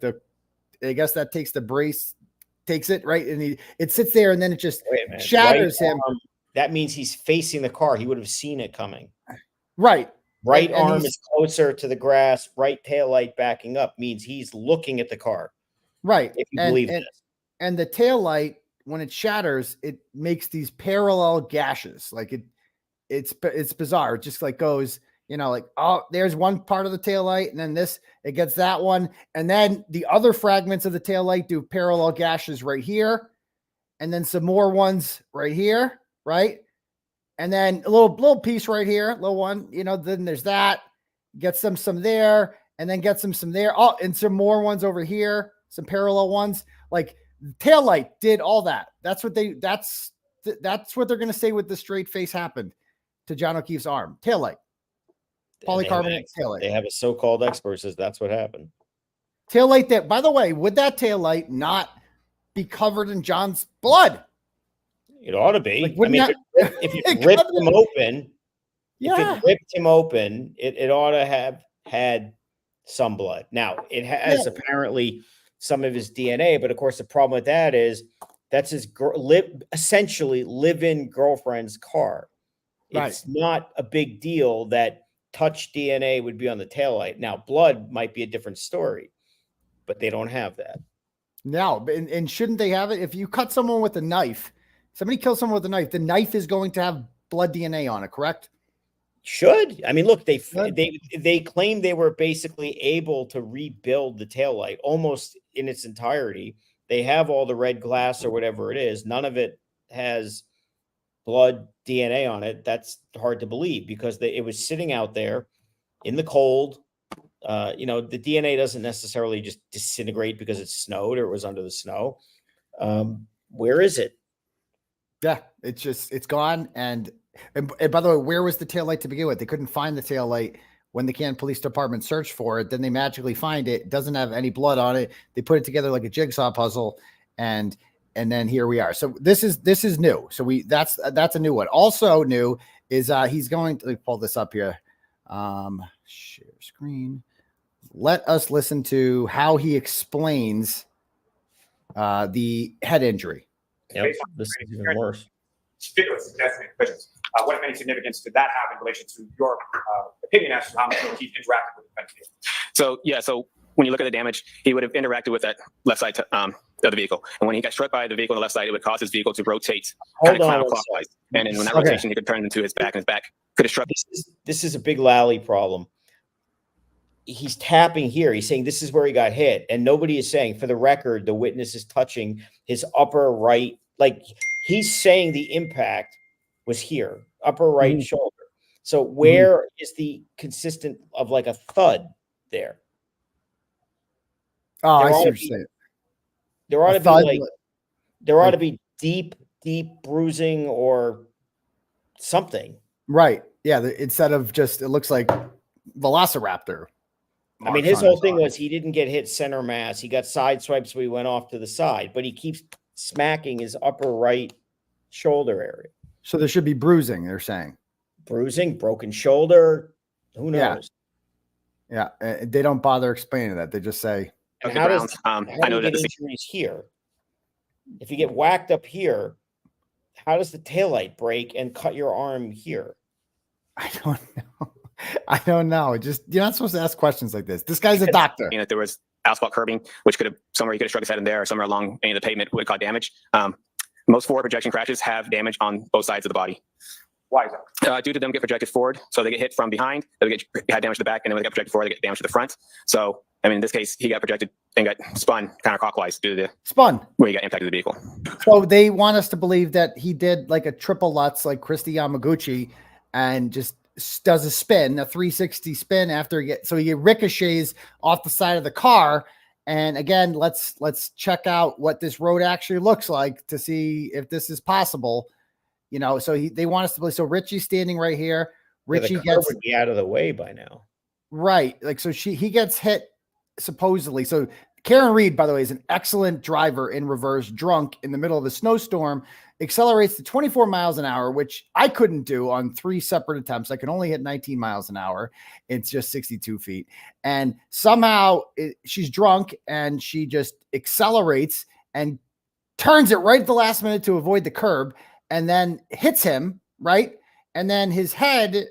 I guess that takes the brace, takes it right, and it sits there, and then it just shatters him. That means he's facing the car. He would have seen it coming. Right. Right arm is closer to the grass. Right taillight backing up means he's looking at the car. Right. If you believe this. And the taillight, when it shatters, it makes these parallel gashes. Like it's bizarre. It just like goes, like, oh, there's one part of the taillight, and then it gets that one. And then the other fragments of the taillight do parallel gashes right here. And then some more ones right here, right? And then a little piece right here, little one, then there's that. Get some there, and then get some there. Oh, and some more ones over here, some parallel ones. Like the taillight did all that. That's what they're going to say with the straight face happened to John O'Keefe's arm. Taillight. Polycarbonate taillight. They have a so-called expert says that's what happened. Taillight that, by the way, would that taillight not be covered in John's blood? It ought to be. If you ripped him open, it ought to have had some blood. Now, it has apparently some of his DNA, but of course, the problem with that is that's his essentially live-in girlfriend's car. It's not a big deal that touch DNA would be on the taillight. Now, blood might be a different story, but they don't have that. No, and shouldn't they have it? If you cut someone with a knife, somebody kills someone with a knife, the knife is going to have blood DNA on it, correct? Should. I mean, look, they claim they were basically able to rebuild the taillight almost in its entirety. They have all the red glass or whatever it is. None of it has blood DNA on it. That's hard to believe because it was sitting out there in the cold. The DNA doesn't necessarily just disintegrate because it snowed or it was under the snow. Where is it? Yeah, it's gone. And by the way, where was the taillight to begin with? They couldn't find the taillight when the Canton Police Department searched for it. Then they magically find it. It doesn't have any blood on it. They put it together like a jigsaw puzzle, and then here we are. So this is new. So that's a new one. Also new is he's going to pull this up here. Share screen. Let us listen to how he explains the head injury. Yep, this is even worse. What, if any, significance did that have in relation to your opinion as to how much O'Keefe interacted with the vehicle? So when you look at the damage, he would have interacted with that left side of the vehicle. And when he got struck by the vehicle on the left side, it would cause his vehicle to rotate counterclockwise. And then when that rotation, he could turn into his back, and his back could have struck. This is a big Lally problem. He's tapping here. He's saying this is where he got hit. And nobody is saying, for the record, the witness is touching his upper right. Like, he's saying the impact was here. upper right shoulder. So where is the consistent of like a thud there? Oh, I see what you're saying. There ought to be like, there ought to be deep bruising or something. Right. Yeah. Instead of just, it looks like Velociraptor. I mean, his whole thing was he didn't get hit center mass. He got side swipes, so he went off to the side, but he keeps smacking his upper right shoulder area. So there should be bruising, they're saying. Bruising, broken shoulder. Who knows? Yeah. They don't bother explaining that. They just say, and how does I know that injuries here? If you get whacked up here, how does the taillight break and cut your arm here? I don't know. I don't know. Just, you're not supposed to ask questions like this. This guy's a doctor. There was asphalt curbing, which could have somewhere he could have struck his head in there, or somewhere along any of the pavement would have caused damage. Most forward projection crashes have damage on both sides of the body. Why is that? Due to them get projected forward, so they get hit from behind. They had damage to the back, and then when they get projected forward, they get damage to the front. So, I mean, in this case, he got projected and got spun counterclockwise due to the where he got impacted the vehicle. So they want us to believe that he did like a triple Lutz, like Christy Yamaguchi, and just does a spin, a 360 spin after he ricochets off the side of the car. And again, let's check out what this road actually looks like to see if this is possible. You know, so they want us to believe. So Richie's standing right here. Richie would be out of the way by now. Right. Like, so he gets hit supposedly. So Karen Reed, by the way, is an excellent driver in reverse, drunk in the middle of a snowstorm, accelerates to 24 miles an hour, which I couldn't do on 3 separate attempts. I can only hit 19 miles an hour. It's just 62 feet. And somehow she's drunk and she just accelerates and turns it right at the last minute to avoid the curb and then hits him, right? And then his head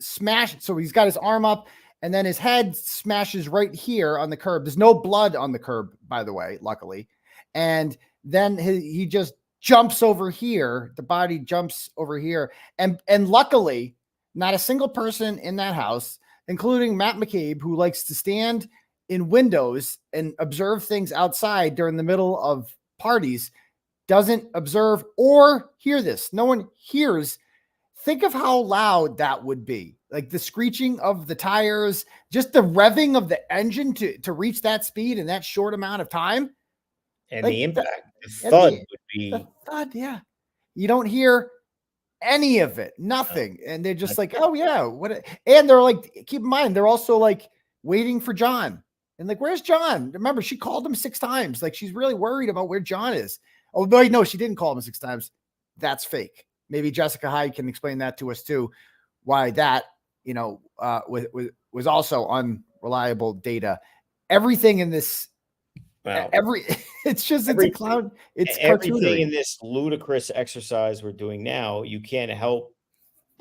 smashed. So he's got his arm up and then his head smashes right here on the curb. There's no blood on the curb, by the way, luckily. And then he just jumps over here. The body jumps over here. And luckily, not a single person in that house, including Matt McCabe, who likes to stand in windows and observe things outside during the middle of parties, doesn't observe or hear this. No one hears. Think of how loud that would be. Like the screeching of the tires, just the revving of the engine to reach that speed in that short amount of time. And like the impact, the thud would be. The thud, yeah. You don't hear any of it, nothing. And they're just like, oh yeah. And they're like, keep in mind, they're also like waiting for John. And like, where's John? Remember, she called him 6 times. Like she's really worried about where John is. Oh, no, she didn't call him 6 times. That's fake. Maybe Jessica Hyde can explain that to us too. Why that, was also unreliable data. Everything in this, it's a clown. It's everything in this ludicrous exercise we're doing now. You can't help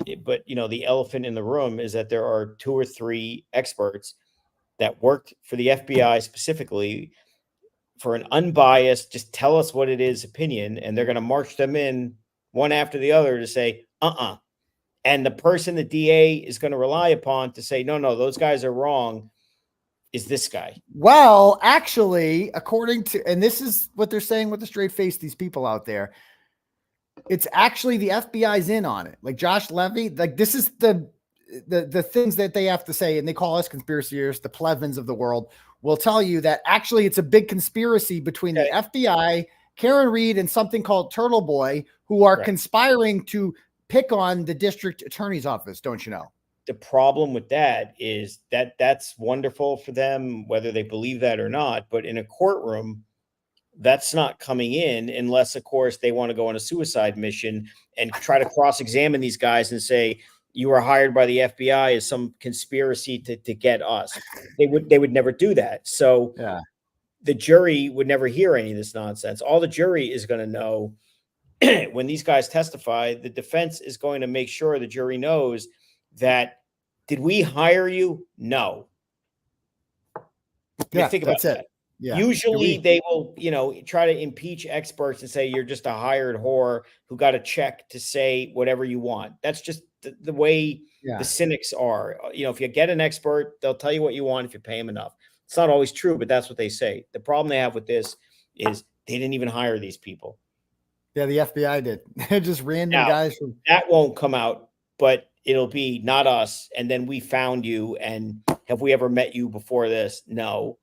it, but the elephant in the room is that there are 2 or 3 experts that worked for the FBI specifically for an unbiased, just tell us what it is opinion, and they're going to march them in one after the other to say, and the person the DA is going to rely upon to say, no, those guys are wrong, is this guy. Well, actually, according to, and this is what they're saying with the straight face, these people out there, it's actually the FBI's in on it. Like Josh Levy, like this is the things that they have to say, and they call us conspiraciers, the Plevins of the world, will tell you that actually it's a big conspiracy between the FBI, Karen Reed, and something called Turtleboy, who are conspiring to pick on the district attorney's office, don't you know? The problem with that is that that's wonderful for them, whether they believe that or not. But in a courtroom, that's not coming in unless, of course, they want to go on a suicide mission and try to cross-examine these guys and say, you were hired by the FBI as some conspiracy to get us. They would never do that. So the jury would never hear any of this nonsense. All the jury is going to know when these guys testify, the defense is going to make sure the jury knows that, did we hire you? No. Think about that. Yeah. Usually they will, try to impeach experts and say, you're just a hired whore who got a check to say whatever you want. That's just the way the cynics are. If you get an expert, they'll tell you what you want if you pay them enough. It's not always true, but that's what they say. The problem they have with this is they didn't even hire these people. Yeah, the FBI did. Just random guys from that won't come out, but it'll be not us. And then we found you. And have we ever met you before this? No.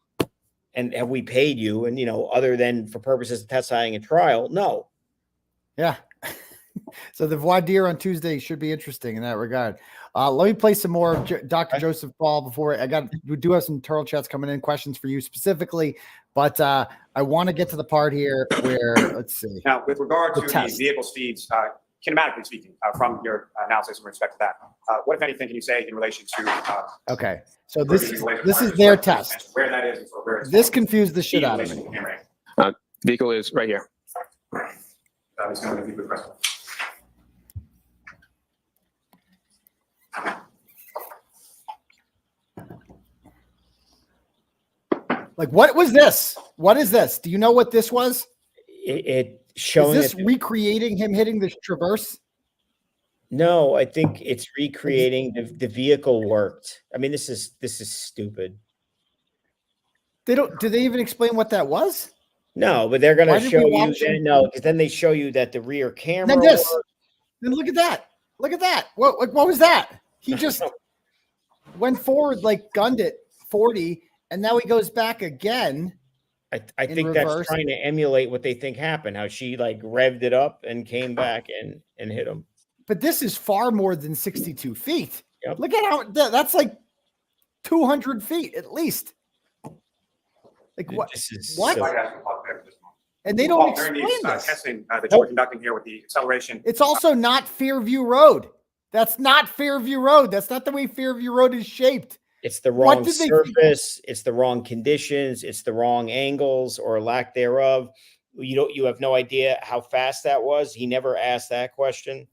And have we paid you? And, other than for purposes of testifying a trial? No. Yeah. So the voir dire on Tuesday should be interesting in that regard. Let me play some more of Dr. Joseph Paul before we do have some turtle chats coming in, questions for you specifically, but I want to get to the part here where, let's see. Now, with regard to the vehicle speeds, kinematically speaking, from your analysis in respect to that, what, if anything, can you say in relation to? Okay, so this is their test. Where that is, or where it's this confused the shit out of me. Vehicle is right here. It's going to be good question. Like, what was this? What is this? Do you know what this was? It showing is this recreating him hitting the traverse? No, I think it's recreating the vehicle worked. I mean, this is stupid. Did they even explain what that was? No, but they're gonna show you because then they show you that the rear camera. Then then look at that. Look at that. What was that? He just went forward, like gunned it 40. And now he goes back again. I think that's trying to emulate what they think happened. How she like revved it up and came back and hit him. But this is far more than 62 feet. Yep. Look at how that's like 200 feet at least. Like what? This is what? So, and they don't explain this. This. Testing that you're conducting here with the acceleration. It's also not Fairview Road. That's not Fairview Road. That's not the way Fairview Road is shaped. It's the wrong surface. It's the wrong conditions. It's the wrong angles or lack thereof. You have no idea how fast that was. He never asked that question.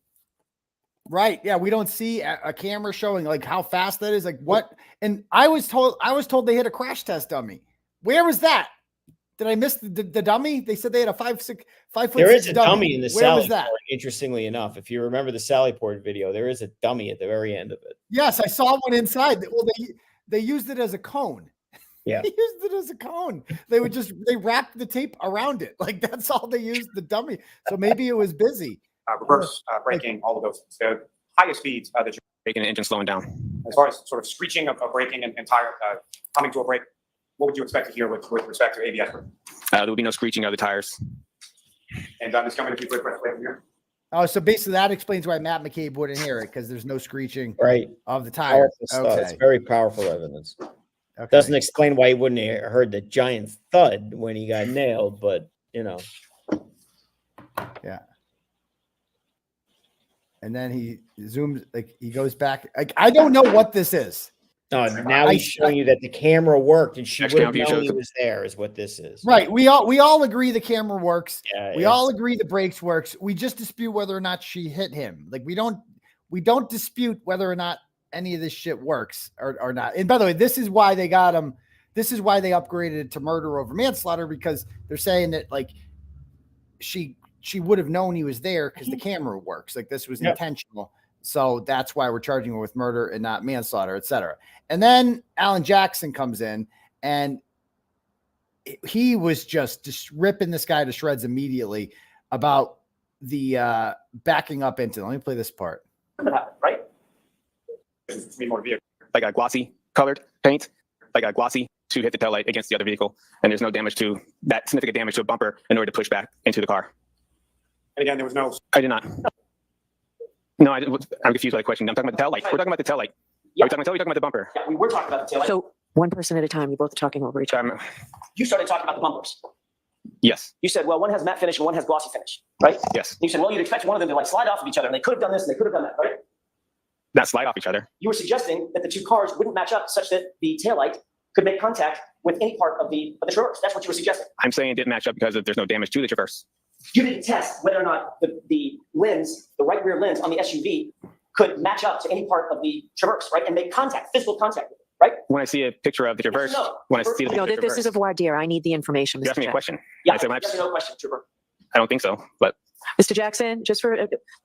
Right. Yeah. We don't see a camera showing like how fast that is. Like what? And I was told they hit a crash test dummy. Where was that? Did I miss the dummy? They said they had a 5 foot. There is a dummy in the Where was that? Sallyport, interestingly enough. If you remember the Sallyport video, there is a dummy at the very end of it. Yes, I saw one inside. Well, they used it as a cone. Yeah. They used it as a cone. They wrapped the tape around it. Like that's all they used, the dummy. So maybe it was busy. Reverse braking, all of those. The highest speeds that you're braking the engine slowing down. As far as sort of screeching of braking and tire coming to a brake, what would you expect to hear with respect to ABS? There will be no screeching of the tires. And it's coming to people right here. Oh, so basically that explains why Matt McCabe wouldn't hear it because there's no screeching of the tire. Okay. It's very powerful evidence. Okay. Doesn't explain why he wouldn't have heard the giant thud when he got nailed, but Yeah. And then he zooms, like he goes back. Like I don't know what this is. No, now he's showing you that the camera worked and she would have known he was there is what this is. Right. We all agree the camera works. Yeah, we all agree the brakes works. We just dispute whether or not she hit him. Like we don't dispute whether or not any of this shit works or not. And by the way, this is why they got him. This is why they upgraded it to murder over manslaughter, because they're saying that like she would have known he was there because the camera works. Like this was intentional. So that's why we're charging her with murder and not manslaughter, et cetera. And then Alan Jackson comes in and he was just ripping this guy to shreds immediately about the backing up into. Let me play this part. Right? Like a glossy colored paint, like a glossy to hit the taillight against the other vehicle. And there's no damage to that, significant damage to a bumper in order to push back into the car. And again, there was no. I did not. No, I'm confused by the question. I'm talking about the taillight. We're talking about the taillight. Yeah. Are we talking about the bumper? Yeah, we were talking about the taillight. So one person at a time, you both are talking over each other. You started talking about the bumpers. Yes. You said, well, one has matte finish and one has glossy finish, right? Yes. And you said, well, you'd expect one of them to like slide off of each other, and they could have done this and they could have done that, right? Not slide off each other. You were suggesting that the two cars wouldn't match up such that the taillight could make contact with any part of the traverse. That's what you were suggesting. I'm saying it didn't match up because there's no damage to the traverse. You didn't test whether or not the lens, the right rear lens on the SUV could match up to any part of the traverse, right? And make contact, physical contact with it, right? When I see a picture of the traverse, when I see the this traverse, is a voir dire. I need the information. You asked me a question. Yeah, I said, yes or no question, Trooper. I don't think so, but. Mr. Jackson, just for,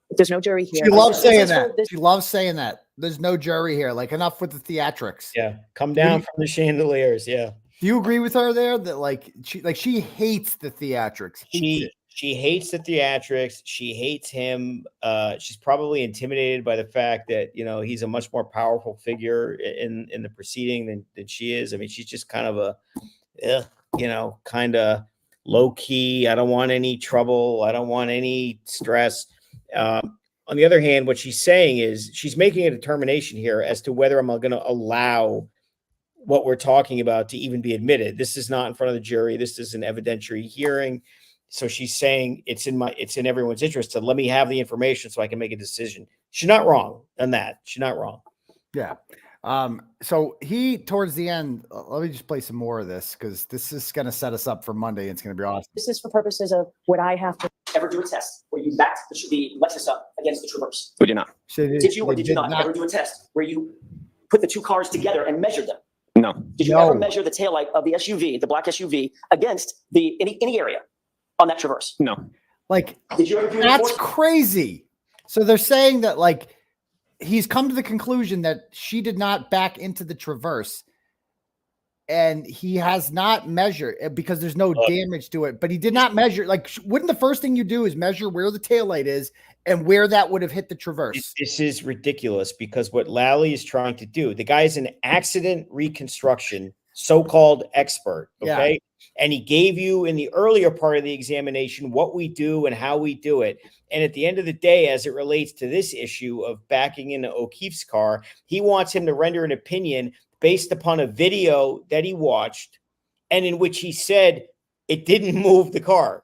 there's no jury here. She loves saying that. She loves saying that. There's no jury here. Like enough with the theatrics. Yeah. Come down from the chandeliers. Yeah. Do you agree with her there that she hates the theatrics? She hates the theatrics. She hates him. She's probably intimidated by the fact that, he's a much more powerful figure in the proceeding than she is. I mean, she's just kind of kind of low key. I don't want any trouble. I don't want any stress. On the other hand, what she's saying is she's making a determination here as to whether I'm going to allow what we're talking about to even be admitted. This is not in front of the jury. This is an evidentiary hearing. So she's saying it's in everyone's interest to let me have the information so I can make a decision. She's not wrong on that. She's not wrong. Yeah. So he, towards the end, let me just play some more of this because this is going to set us up for Monday. It's going to be awesome. This is for purposes of would I have to ever do a test where you backed the Lexus up against the Traverse? We did not. Did you or did you not ever do a test where you put the two cars together and measured them? No. Did you ever measure the taillight of the SUV, the black SUV, against any area on that Traverse? No. Like, did you ever do that's crazy. So they're saying that he's come to the conclusion that she did not back into the Traverse and he has not measured because there's no damage to it, but he did not measure. Wouldn't the first thing you do is measure where the taillight is and where that would have hit the Traverse? This is ridiculous because what Lally is trying to do, the guy is an accident reconstruction, so-called expert. Okay. Yeah. And he gave you in the earlier part of the examination what we do and how we do it. And at the end of the day, as it relates to this issue of backing into O'Keefe's car, he wants him to render an opinion based upon a video that he watched and in which he said it didn't move the car.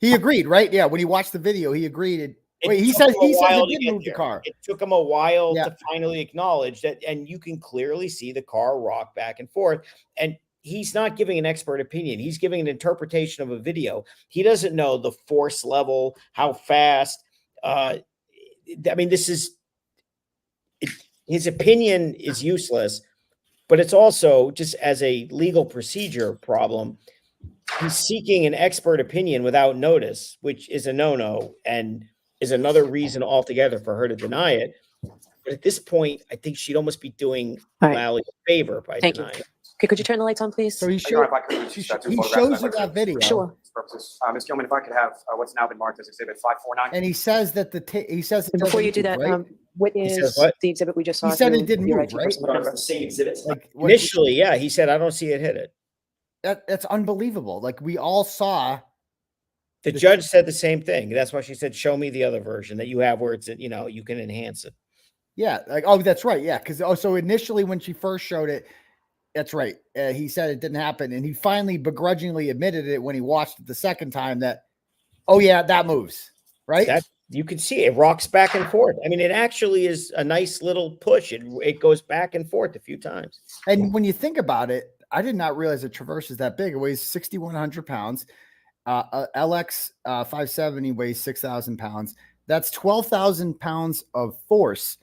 He agreed, right? Yeah. When he watched the video, he agreed. He said it didn't move the car. It took him a while to finally acknowledge that. And you can clearly see the car rock back and forth. And he's not giving an expert opinion. He's giving an interpretation of a video. He doesn't know the force level, how fast. I mean, his opinion is useless, but it's also just as a legal procedure problem. He's seeking an expert opinion without notice, which is a no-no and is another reason altogether for her to deny it. But at this point, I think she'd almost be doing Lally a favor by denying it. Okay, could you turn the lights on, please? So he shows you that video. Sure. Ms. Gilman, if I could have what's now been marked as Exhibit 549. And he says that before you do that, right? what is the exhibit we just saw? He said it didn't move, right? The same exhibits. Initially, yeah, he said, I don't see it hit it. That's unbelievable. We all saw. The judge said the same thing. That's why she said, show me the other version that you have where it's, you can enhance it. Yeah. That's right. Yeah. Because so initially when she first showed it, that's right. He said it didn't happen. And he finally begrudgingly admitted it when he watched it the second time that, oh yeah, that moves. Right. That you can see it rocks back and forth. I mean, it actually is a nice little push. It goes back and forth a few times. And when you think about it, I did not realize the Traverse is that big. It weighs 6,100 pounds. LX 570 weighs 6,000 pounds. That's 12,000 pounds of force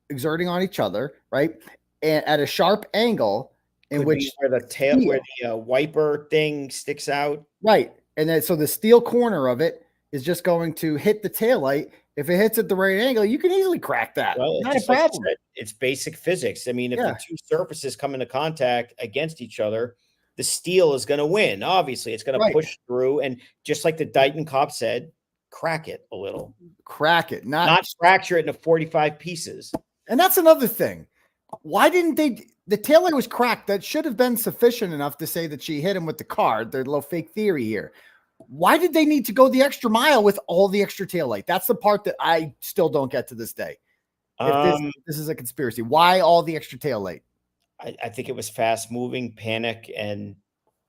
exerting on each other, right? And at a sharp angle in which where the wiper thing sticks out. Right. And then so the steel corner of it is just going to hit the taillight. If it hits at the right angle, you can easily crack that. Well, not a problem. It's basic physics. I mean, if the two surfaces come into contact against each other, the steel is going to win. Obviously, it's going to push through. And just like the Dighton cop said, crack it a little. Crack it. Not fracture it into 45 pieces. And that's another thing. Why didn't the taillight was cracked. That should have been sufficient enough to say that she hit him with the car. There's a little fake theory here. Why did they need to go the extra mile with all the extra taillight? That's the part that I still don't get to this day. If this is a conspiracy, why all the extra taillight? I think it was fast moving, panic, and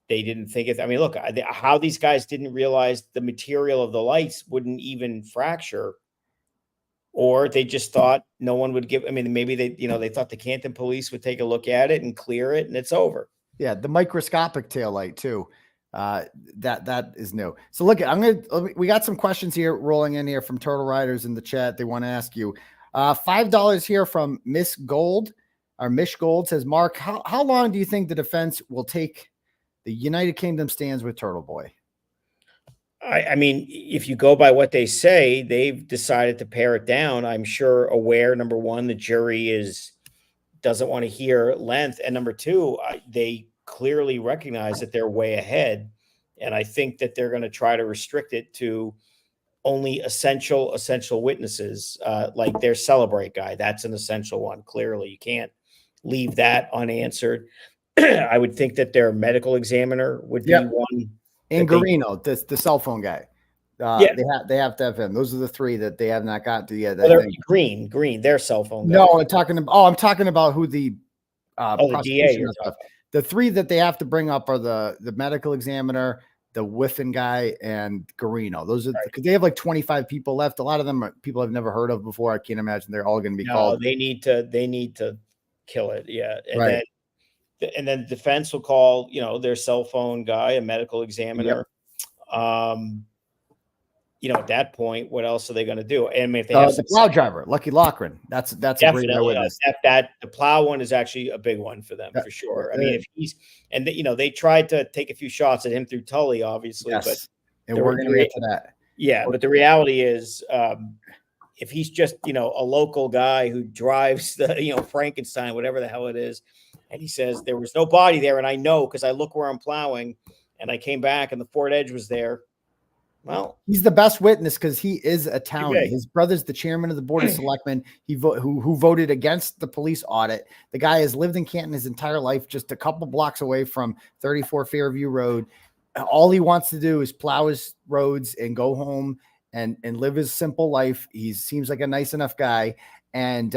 they didn't think it. I mean, look, how these guys didn't realize the material of the lights wouldn't even fracture, or they just thought no one would give. I mean, maybe they thought the Canton police would take a look at it and clear it, and it's over. Yeah, the microscopic taillight too. That is new. So look, we got some questions here rolling in here from Turtle Riders in the chat. They want to ask you $5 here from Miss Gold. Our Mish Gold says, Mark, how long do you think the defense will take the United Kingdom stands with Turtleboy? I mean, if you go by what they say, they've decided to pare it down. I'm sure aware, number one, the jury doesn't want to hear length. And number two, they clearly recognize that they're way ahead. And I think that they're going to try to restrict it to only essential witnesses, like their Celebrate guy. That's an essential one. Clearly, you can't leave that unanswered. I would think that their medical examiner would be one. And Guarino, the cell phone guy. They have to have him. Those are the three that they have not got to yet. Well, Green, their cell phone guy. No, I'm talking about who the the DA. The three that they have to bring up are the medical examiner, the Whiffen guy, and Guarino. Those are because they have like 25 people left. A lot of them are people I've never heard of before. I can't imagine they're all going to be called. They need to kill it. Yeah. And then defense will call, their cell phone guy, a medical examiner. At that point, what else are they going to do? I mean, if they have the plow driver, Lucky Loughran, that's a great eyewitness. That the plow one is actually a big one for them for sure. I mean, if he's they tried to take a few shots at him through Tully, obviously, but we're going to get to that. Yeah, but the reality is, if he's just a local guy who drives the Frankenstein, whatever the hell it is, and he says there was no body there, and I know because I look where I'm plowing, and I came back and the Ford Edge was there. Well, he's the best witness because he is a townie. His brother's the chairman of the board of selectmen. Who voted against the police audit. The guy has lived in Canton his entire life, just a couple blocks away from 34 Fairview Road. All he wants to do is plow his roads and go home and live his simple life. He seems like a nice enough guy, and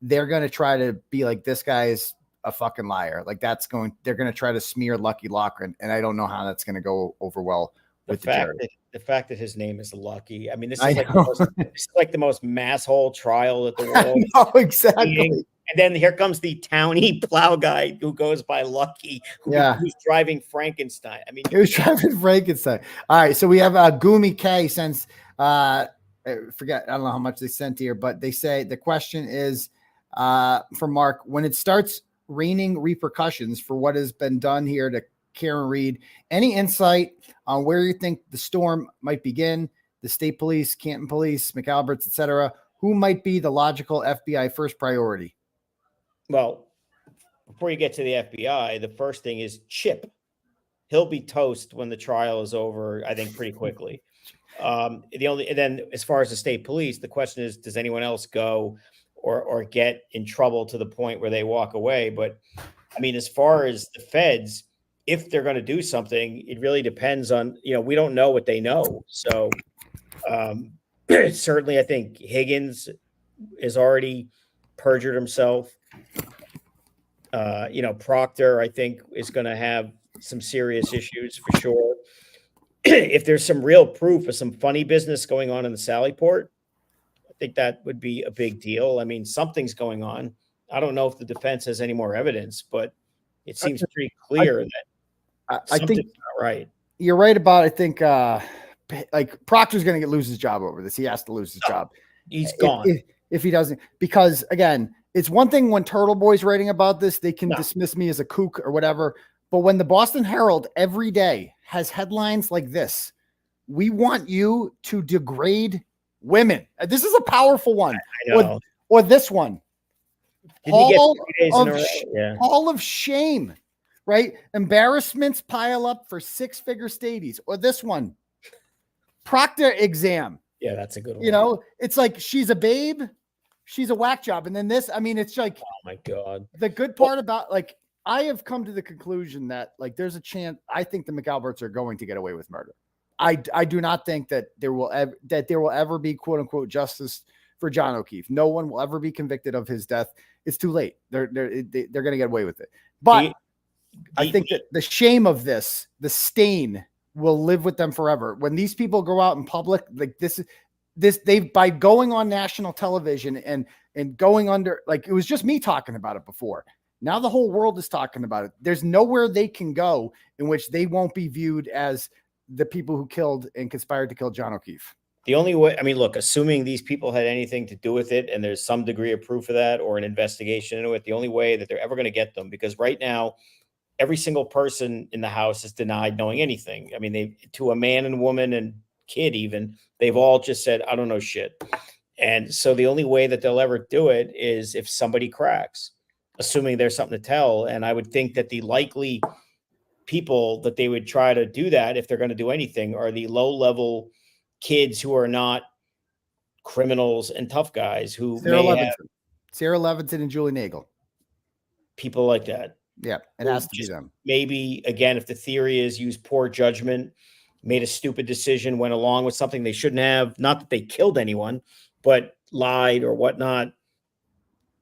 they're going to try to be like, this guy is a fucking liar. Like they're going to try to smear Lucky Loughran, and I don't know how that's going to go over well with the fact that his name is Lucky. I mean, this is like the most masshole trial that the world. Oh, exactly. And then here comes the townie plow guy who goes by Lucky, who's driving Frankenstein. I mean, he was driving Frankenstein. All right, so we have 𝗀𝗄𝗎 K since I don't know how much they sent here, but they say the question is for Mark: when it starts raining repercussions for what has been done here to Karen Reed, any insight on where you think the storm might begin? The state police, Canton police, McAlbert's, etc. Who might be the logical FBI first priority? Well, before you get to the FBI, the first thing is Chip. He'll be toast when the trial is over, I think, pretty quickly. And then as far as the state police, the question is, does anyone else go or get in trouble to the point where they walk away? But I mean, as far as the feds, if they're going to do something, it really depends on, we don't know what they know. So certainly I think Higgins has already perjured himself. Proctor, I think, is going to have some serious issues for sure. If there's some real proof of some funny business going on in the Sallyport, I think that would be a big deal. I mean, something's going on. I don't know if the defense has any more evidence, but it seems pretty clear that I think not right. You're right about, I think, like Proctor's going to lose his job over this. He has to lose his job. He's gone. If he doesn't, because again, it's one thing when Turtleboy's writing about this, they can dismiss me as a kook or whatever. But when the Boston Herald every day has headlines like this, we want you to degrade women. This is a powerful one. I know. Or this one. Hall of shame, right? Embarrassments pile up for six-figure stadies. Or this one. Proctor exam. Yeah, that's a good one. It's like she's a babe. She's a whack job. And then this, I mean, it's like, oh my God. The good part about, like, I have come to the conclusion that, like, there's a chance. I think the McAlberts are going to get away with murder. I do not think that there will ever be quote unquote justice for John O'Keefe. No one will ever be convicted of his death. It's too late. They're going to get away with it. But I think that the shame of this, the stain, will live with them forever. When these people go out in public, like this, by going on national television and going under, like, it was just me talking about it before. Now the whole world is talking about it. There's nowhere they can go in which they won't be viewed as the people who killed and conspired to kill John O'Keefe. The only way, I mean, look, assuming these people had anything to do with it and there's some degree of proof of that or an investigation into it, the only way that they're ever going to get them, because right now, every single person in the house is denied knowing anything. I mean, to a man and woman and kid even, they've all just said, I don't know shit. And so the only way that they'll ever do it is if somebody cracks, assuming there's something to tell. And I would think that the likely people that they would try to do that if they're going to do anything are the low-level kids who are not criminals and tough guys who Sarah Levinson and Julie Nagel. People like that. Yeah, it has to be them. Maybe, again, if the theory is use poor judgment, made a stupid decision, went along with something they shouldn't have, not that they killed anyone, but lied or whatnot,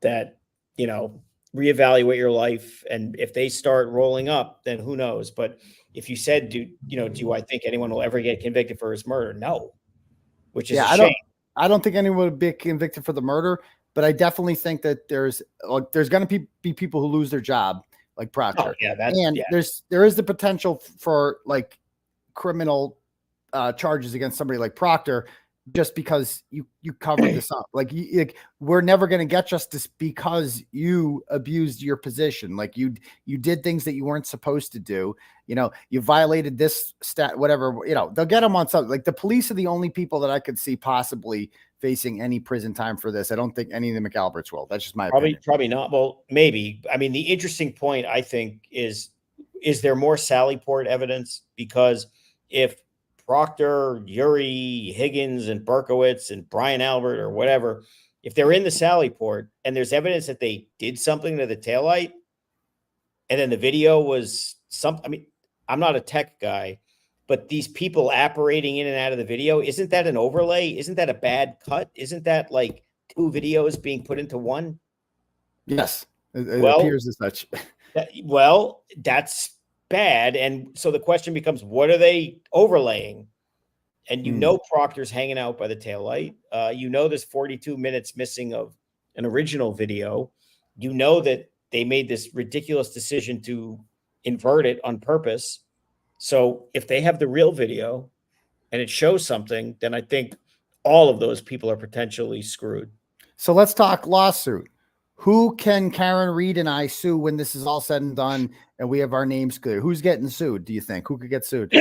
that, you know, reevaluate your life. And if they start rolling up, then who knows? But if you said, do I think anyone will ever get convicted for his murder? No, which is a shame. I don't think anyone would be convicted for the murder, but I definitely think that there's going to be people who lose their job, like Proctor. There is the potential for like criminal charges against somebody like Proctor, just because you covered this up. Like we're never going to get justice because you abused your position. Like you did things that you weren't supposed to do. You know, you violated this whatever, you know, they'll get them on something. Like the police are the only people that I could see possibly facing any prison time for this. I don't think any of the McAlberts will. That's just my opinion. Probably not. Well, maybe. I mean, the interesting point, I think, is there more Sally Port evidence? Because if Proctor, Uri, Higgins, and Berkowitz, and Brian Albert, or whatever, if they're in the Sally Port and there's evidence that they did something to the taillight, and then the video was something, I mean, I'm not a tech guy, but these people apparating in and out of the video, isn't that an overlay? Isn't that a bad cut? Isn't that like two videos being put into one? Yes, it appears as such. Well, that's bad. And so the question becomes, what are they overlaying? And you know Proctor's hanging out by the taillight. You know there's 42 minutes missing of an original video. You know that they made this ridiculous decision to invert it on purpose. So if they have the real video and it shows something, then I think all of those people are potentially screwed. So let's talk lawsuit. Who can Karen Reed and I sue when this is all said and done and we have our names clear? Who's getting sued, do you think? Who could get sued?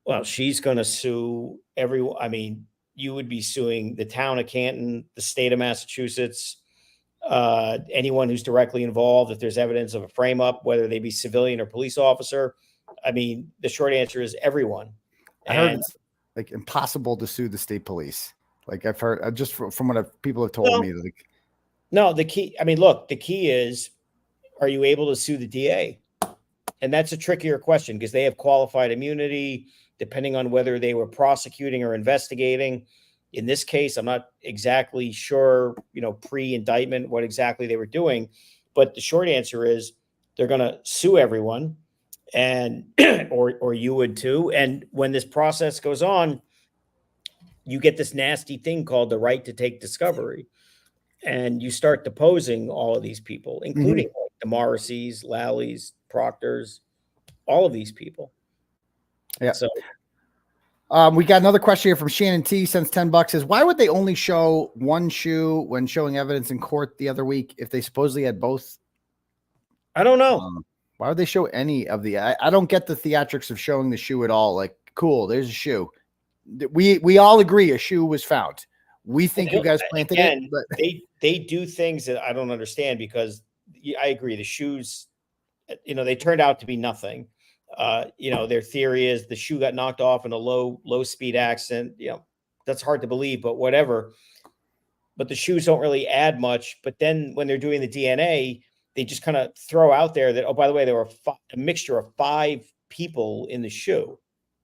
Well, she's going to sue everyone. I mean, you would be suing the town of Canton, the state of Massachusetts, anyone who's directly involved. If there's evidence of a frame up, whether they be civilian or police officer. I mean, the short answer is everyone. I heard it's like impossible to sue the state police. Like I've heard just from what people have told me. Like, no, the key, I mean, look, the key is, are you able to sue the DA? And that's a trickier question because they have qualified immunity, depending on whether they were prosecuting or investigating. In this case, I'm not exactly sure, you know, pre-indictment, what exactly they were doing. But the short answer is they're going to sue everyone, and or you would too. And when this process goes on, you get this nasty thing called the right to take discovery. And you start deposing all of these people, including like the Morrisseys, Lalleys, Proctors, all of these people. Yeah. So we got another question here from Shannon T. Sends $10. Says, why would they only show one shoe when showing evidence in court the other week if they supposedly had both? I don't know. Why would they show any of the? I don't get the theatrics of showing the shoe at all. Like, cool, there's a shoe. We all agree a shoe was found. We think you guys planted it, but they do things that I don't understand because I agree. The shoes, you know, they turned out to be nothing. You know, their theory is the shoe got knocked off in a low speed accident. You know, that's hard to believe, but whatever. But the shoes don't really add much. But then when they're doing the DNA, they just kind of throw out there that, oh, by the way, there were a mixture of 5 people in the shoe.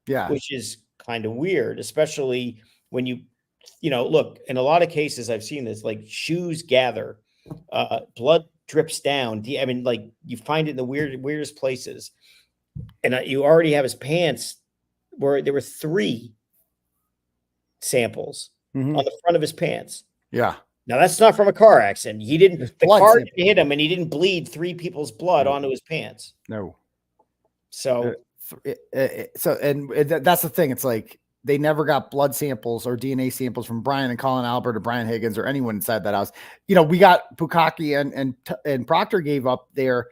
Yeah, which is kind of weird, especially when you know, look, in a lot of cases, I've seen this, like shoes gather, blood drips down. I mean, like you find it in the weirdest places. And you already have his pants where there were 3 samples on the front of his pants. Yeah. Now that's not from a car accident. He didn't, the car didn't hit him and he didn't bleed 3 people's blood onto his pants. No. So, that's the thing. It's like, they never got blood samples or DNA samples from Brian and Colin Albert or Brian Higgins or anyone inside that house. You know, we got Bukkake and Proctor gave up their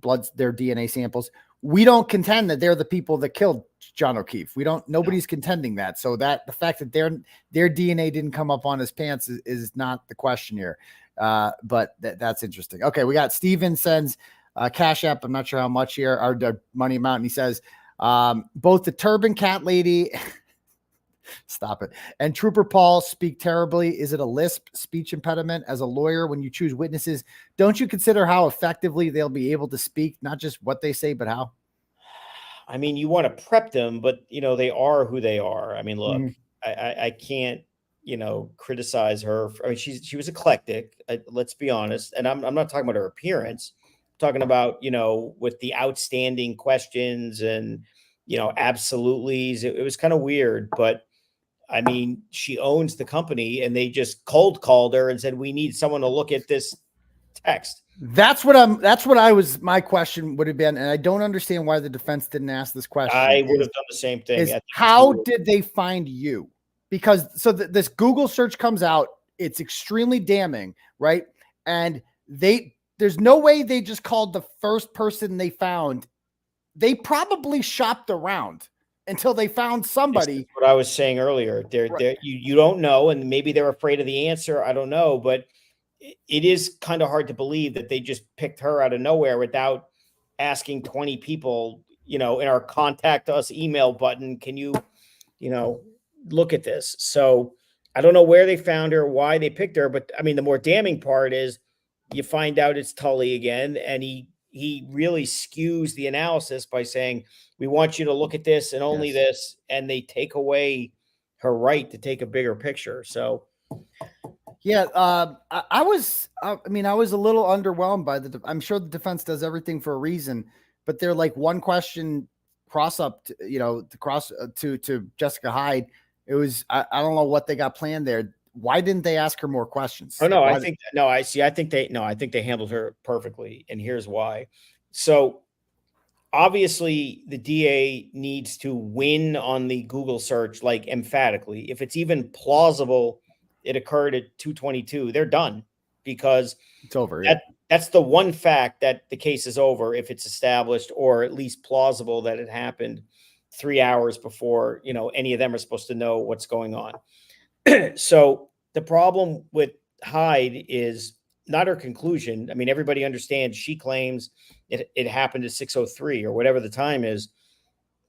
DNA samples. We don't contend that they're the people that killed John O'Keefe. Nobody's contending that. So that the fact that their DNA didn't come up on his pants is not the question here. But that's interesting. Okay. We got Steven sends Cash App, I'm not sure how much here, or the money amount. And he says, both the turban cat lady, stop it, and Trooper Paul speak terribly. Is it a lisp, speech impediment? As a lawyer, when you choose witnesses, don't you consider how effectively they'll be able to speak, not just what they say, but how? I mean, you want to prep them, but they are who they are. I mean, look, I can't, criticize her. I mean, she was eclectic. Let's be honest. And I'm not talking about her appearance. I'm talking about, with the outstanding questions and, absolutelys. It was kind of weird, but I mean, she owns the company and they just cold called her and said, we need someone to look at this text. That's what my question would have been. And I don't understand why the defense didn't ask this question. I would have done the same thing. How did they find you? Because this Google search comes out, it's extremely damning, right? And there's no way they just called the first person they found. They probably shopped around until they found somebody. That's what I was saying earlier. You don't know, and maybe they're afraid of the answer. I don't know, but it is kind of hard to believe that they just picked her out of nowhere without asking 20 people, in our contact us email button. Can you, look at this? So I don't know where they found her, why they picked her, but I mean, the more damning part is you find out it's Tully again, and he really skews the analysis by saying, we want you to look at this and only this, and they take away her right to take a bigger picture. So yeah, I was a little underwhelmed by I'm sure the defense does everything for a reason, but they're like one question cross up, to Jessica Hyde. It was, I don't know what they got planned there. Why didn't they ask her more questions? Oh no, I think they handled her perfectly. And here's why. So obviously the DA needs to win on the Google search, like emphatically. If it's even plausible it occurred at 2:22, they're done, because it's over. That's the one fact that the case is over if it's established, or at least plausible that it happened 3 hours before, any of them are supposed to know what's going on. So the problem with Hyde is not her conclusion. I mean, everybody understands she claims it happened at 6:03 or whatever the time is,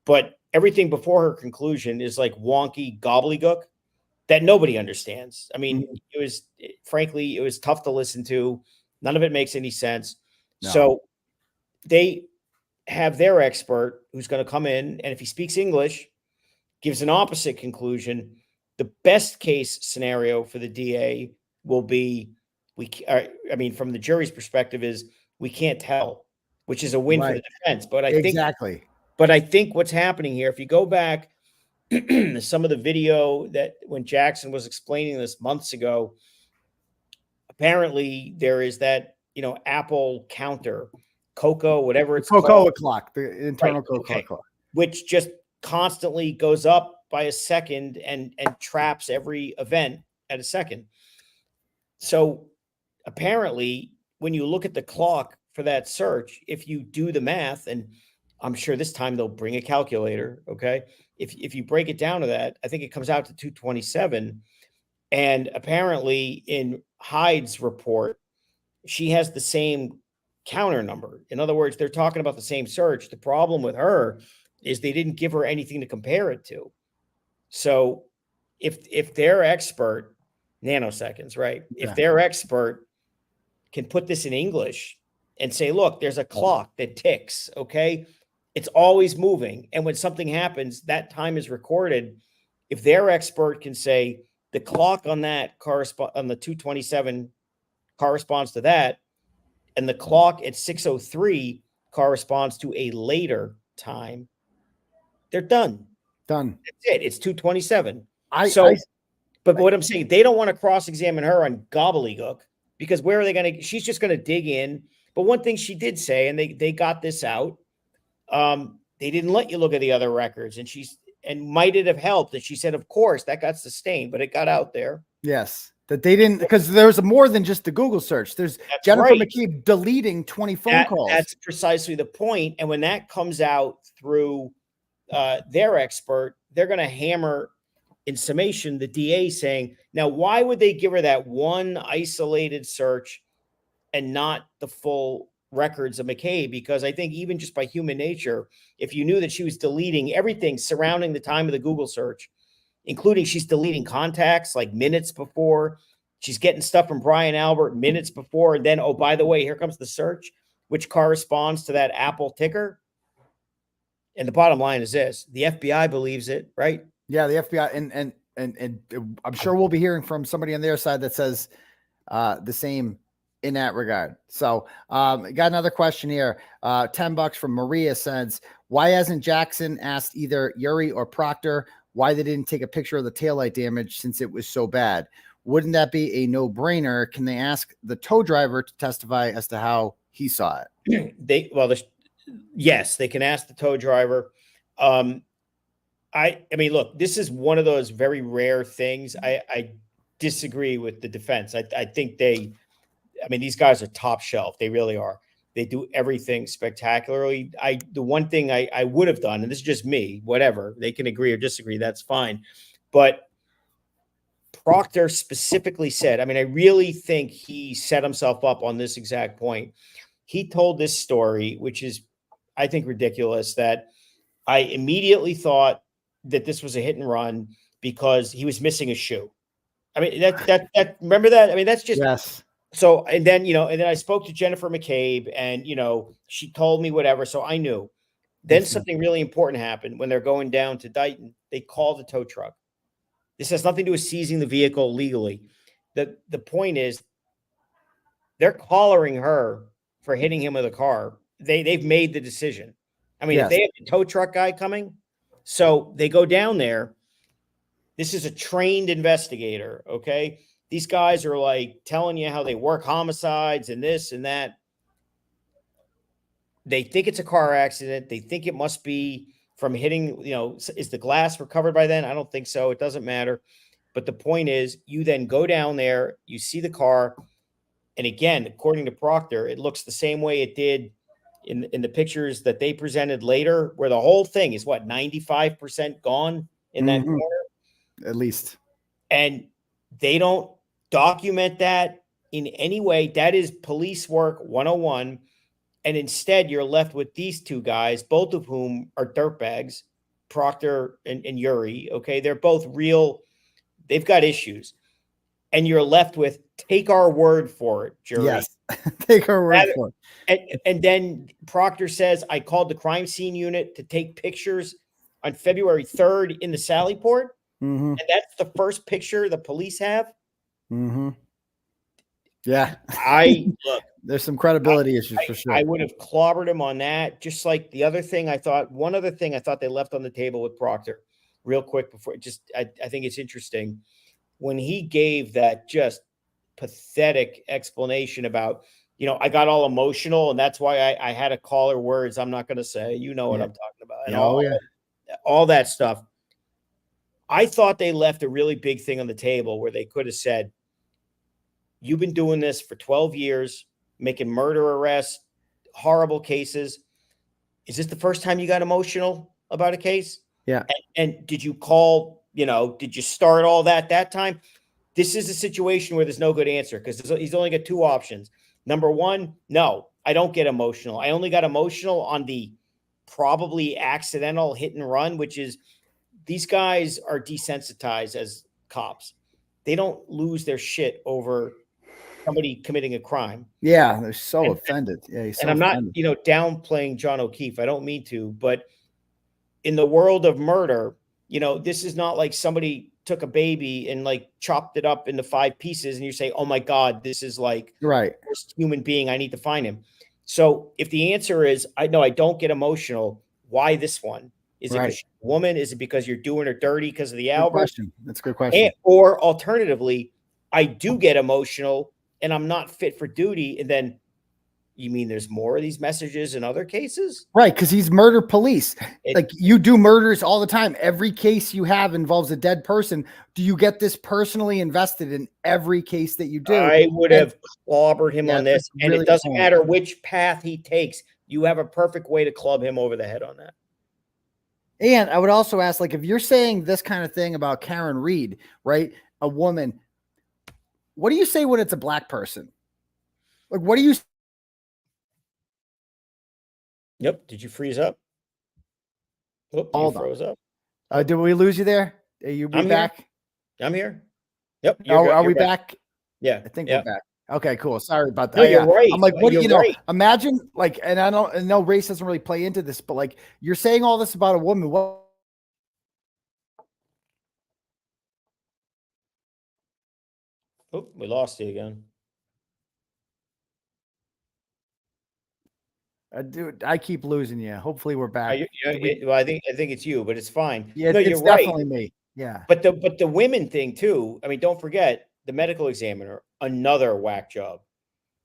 but everything before her conclusion is like wonky gobbledygook that nobody understands. I mean, frankly, it was tough to listen to. None of it makes any sense. No. So they have their expert who's going to come in, and if he speaks English, gives an opposite conclusion. The best case scenario for the DA will be, from the jury's perspective, is we can't tell, which is a win for the defense. But I think what's happening here, if you go back some of the video that when Jackson was explaining this months ago, apparently there is that, Apple counter, Cocoa, whatever it's called. Clock, the internal Cocoa clock, which just constantly goes up by a second and traps every event at a second. So apparently when you look at the clock for that search, if you do the math, and I'm sure this time they'll bring a calculator. Okay. If you break it down to that, I think it comes out to 2:27. And apparently in Hyde's report, she has the same counter number. In other words, they're talking about the same search. The problem with her is they didn't give her anything to compare it to. So if their expert, nanoseconds, right? Yeah. If their expert can put this in English and say, look, there's a clock that ticks, okay? It's always moving. And when something happens, that time is recorded. If their expert can say the clock on that on the 2:27 corresponds to that, and the clock at 6:03 corresponds to a later time, they're done. Done. That's it. It's 2:27. But what I'm saying, they don't want to cross-examine her on gobbledygook, because where are they going to? She's just going to dig in. But one thing she did say, and they got this out, they didn't let you look at the other records, and might it have helped? And she said, of course, that got sustained, but it got out there. Yes. That they didn't, because there's more than just the Google search. There's Jennifer McKee deleting 20 phone calls. That's precisely the point. And when that comes out through their expert, they're going to hammer in summation the DA saying, now, why would they give her that one isolated search and not the full records of McCabe, because I think even just by human nature, if you knew that she was deleting everything surrounding the time of the Google search, including she's deleting contacts like minutes before, she's getting stuff from Brian Albert minutes before, and then, oh, by the way, here comes the search, which corresponds to that Apple ticker. And the bottom line is this: the FBI believes it, right? Yeah, the FBI, and I'm sure we'll be hearing from somebody on their side that says the same in that regard. So got another question here. $10 from Maria says, why hasn't Jackson asked either Uri or Proctor why they didn't take a picture of the taillight damage since it was so bad? Wouldn't that be a no-brainer? Can they ask the tow driver to testify as to how he saw it? Yes, they can ask the tow driver. I mean, look, this is one of those very rare things. I disagree with the defense. I think these guys are top shelf. They really are. They do everything spectacularly. The one thing I would have done, and this is just me, whatever, they can agree or disagree, that's fine. But Proctor specifically said, I mean, I really think he set himself up on this exact point. He told this story, which is, I think, ridiculous, that I immediately thought that this was a hit and run because he was missing a shoe. I mean, remember that? I mean, that's just, yes. So, and then I spoke to Jennifer McCabe, and, she told me whatever. So I knew. Then something really important happened when they're going down to Dighton. They called the tow truck. This has nothing to do with seizing the vehicle legally. The point is, they're collaring her for hitting him with a car. They've made the decision. I mean, if they have the tow truck guy coming, so they go down there. This is a trained investigator, okay? These guys are like telling you how they work homicides and this and that. They think it's a car accident. They think it must be from hitting, is the glass recovered by then? I don't think so. It doesn't matter. But the point is, you then go down there, you see the car. And again, according to Proctor, it looks the same way it did in the pictures that they presented later, where the whole thing is 95% gone in that corner. At least. And they don't document that in any way. That is police work 101. And instead, you're left with these two guys, both of whom are dirtbags, Proctor and Uri. Okay. They're both real. They've got issues. And you're left with, take our word for it, jury. Yes. Take our word for it. And then Proctor says, I called the crime scene unit to take pictures on February 3rd in the Sallyport. Mm-hmm. And that's the first picture the police have. Mm-hmm. Yeah. Look, there's some credibility issues for sure. I would have clobbered him on that. Just like the other thing one other thing I thought they left on the table with Proctor real quick before I think it's interesting when he gave that just pathetic explanation about, I got all emotional and that's why I had to call her words I'm not going to say, what I'm talking about. And all that stuff. I thought they left a really big thing on the table where they could have said, you've been doing this for 12 years, making murder arrests, horrible cases. Is this the first time you got emotional about a case? Yeah. And did you call, did you start all that time? This is a situation where there's no good answer because he's only got two options. Number one, no, I don't get emotional. I only got emotional on the probably accidental hit and run, which is these guys are desensitized as cops. They don't lose their shit over somebody committing a crime. Yeah, they're so offended. Yeah, and I'm not, downplaying John O'Keefe. I don't mean to, but in the world of murder, this is not like somebody took a baby and like chopped it up into 5 pieces and you say, oh my God, this is like right. The worst human being. I need to find him. So if the answer is, I don't get emotional, why this one? Is it because she's a woman? Is it because you're doing her dirty because of the Albert? That's a good question. Or alternatively, I do get emotional and I'm not fit for duty. And then you mean there's more of these messages in other cases? Right. Because he's murder police. Like you do murders all the time. Every case you have involves a dead person. Do you get this personally invested in every case that you do? I would have clobbered him on this. And it doesn't matter which path he takes. You have a perfect way to club him over the head on that. And I would also ask, like, if you're saying this kind of thing about Karen Reed, right? A woman, what do you say when it's a black person? Like, what do you Yep. Did you freeze up? Whoop, you froze up. Did we lose you there? Are you back? I'm here. Yep. Are we back? Yeah. I think we're back. Okay, cool. Sorry about that. No, you're right. I'm like, what do you know? Right. Imagine like, and I know race doesn't really play into this, but like you're saying all this about a woman. What? Oh, we lost you again. Dude, I keep losing you. Hopefully we're back. Well, I think it's you, but it's fine. Yeah, no, it's you're definitely right. me. Yeah. But the women thing too. I mean, don't forget the medical examiner, another whack job.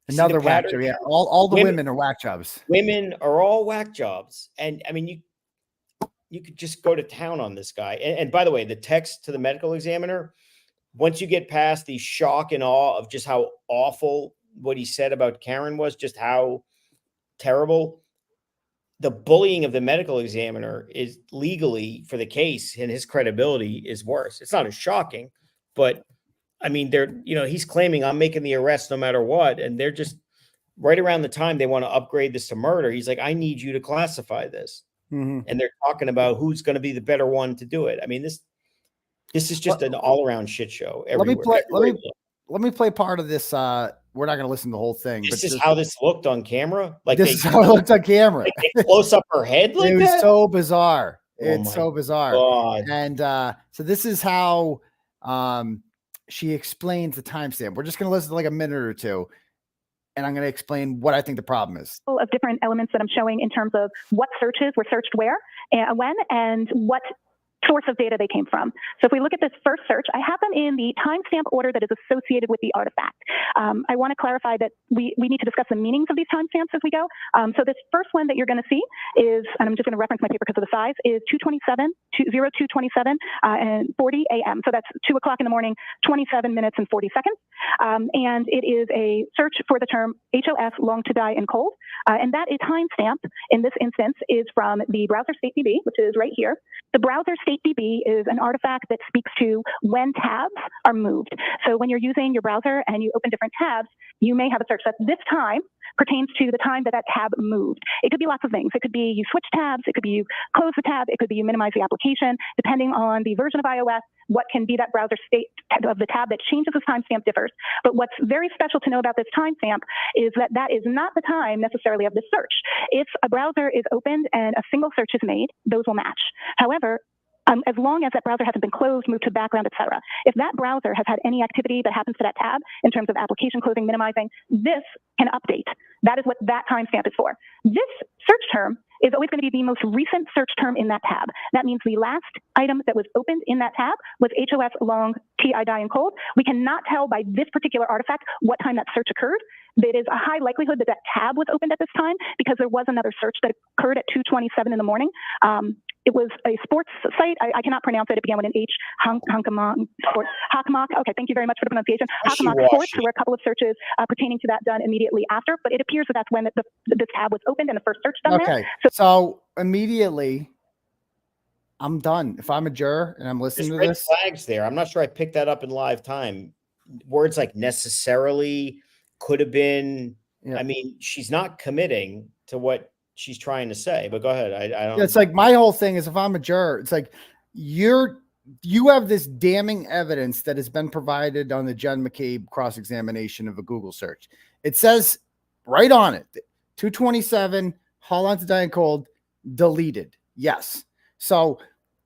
Another whack job. Yeah. All the women are whack jobs. Women are all whack jobs. And I mean, you could just go to town on this guy. And by the way, the text to the medical examiner, once you get past the shock and awe of just how awful what he said about Karen was, just how terrible, the bullying of the medical examiner is legally for the case and his credibility is worse. It's not as shocking, but I mean, he's claiming I'm making the arrest no matter what. And they're just right around the time they want to upgrade this to murder. He's like, I need you to classify this. And they're talking about who's going to be the better one to do it. I mean, this is just an all around shit show. Everywhere. Let me play part of this. We're not going to listen to the whole thing. This is how this looked on camera. Like this is how it looked on camera. Like they close up her head like it was that? so bizarre. Oh it's so bizarre. God. And so this is how she explains the timestamp. We're just going to listen to like a minute or two, and I'm going to explain what I think the problem is. Of different elements that I'm showing in terms of what searches were searched where, and when, and what source of data they came from. So if we look at this first search, I have them in the timestamp order that is associated with the artifact. I want to clarify that we need to discuss the meanings of these timestamps as we go. So this first one that you're going to see is, and I'm just going to reference my paper because of the size, is 0227 and 40 a.m. So that's 2 o'clock in the morning, 27 minutes and 40 seconds. And it is a search for the term HOS, long to die and cold. And that is timestamp in this instance is from the browser state DB, which is right here. The browser state DB is an artifact that speaks to when tabs are moved. So when you're using your browser and you open different tabs, you may have a search that this time pertains to the time that tab moved. It could be lots of things. It could be you switch tabs. It could be you close the tab. It could be you minimize the application. Depending on the version of iOS, what can be that browser state of the tab that changes this timestamp differs. But what's very special to know about this timestamp is that that is not the time necessarily of the search. If a browser is opened and a single search is made, those will match. However, as long as that browser hasn't been closed, moved to background, etc. If that browser has had any activity that happens to that tab in terms of application closing, minimizing, this can update. That is what that timestamp is for. This search term is always going to be the most recent search term in that tab. That means the last item that was opened in that tab was HOS, long, TI, die, and cold. We cannot tell by this particular artifact what time that search occurred. It is a high likelihood that that tab was opened at this time because there was another search that occurred at 2:27 in the morning. It was a sports site. I cannot pronounce it. It began with an H. 𝗙𝗃 Sports. 𝗙𝗃. Okay, thank you very much for the pronunciation. 𝗙𝗃 Sports. There were a couple of searches pertaining to that done immediately after, but it appears that that's when this tab was opened and the first search done there. Okay, so immediately, I'm done. If I'm a juror and I'm listening to this, flags there. I'm not sure I picked that up in live time. Words like necessarily, could have been. Yeah. I mean, she's not committing to what she's trying to say, but go ahead. I don't. It's like my whole thing is if I'm a juror, it's like you have this damning evidence that has been provided on the Jen McCabe cross-examination of a Google search. It says right on it, 227, How Long to Die and Cold, deleted. Yes. So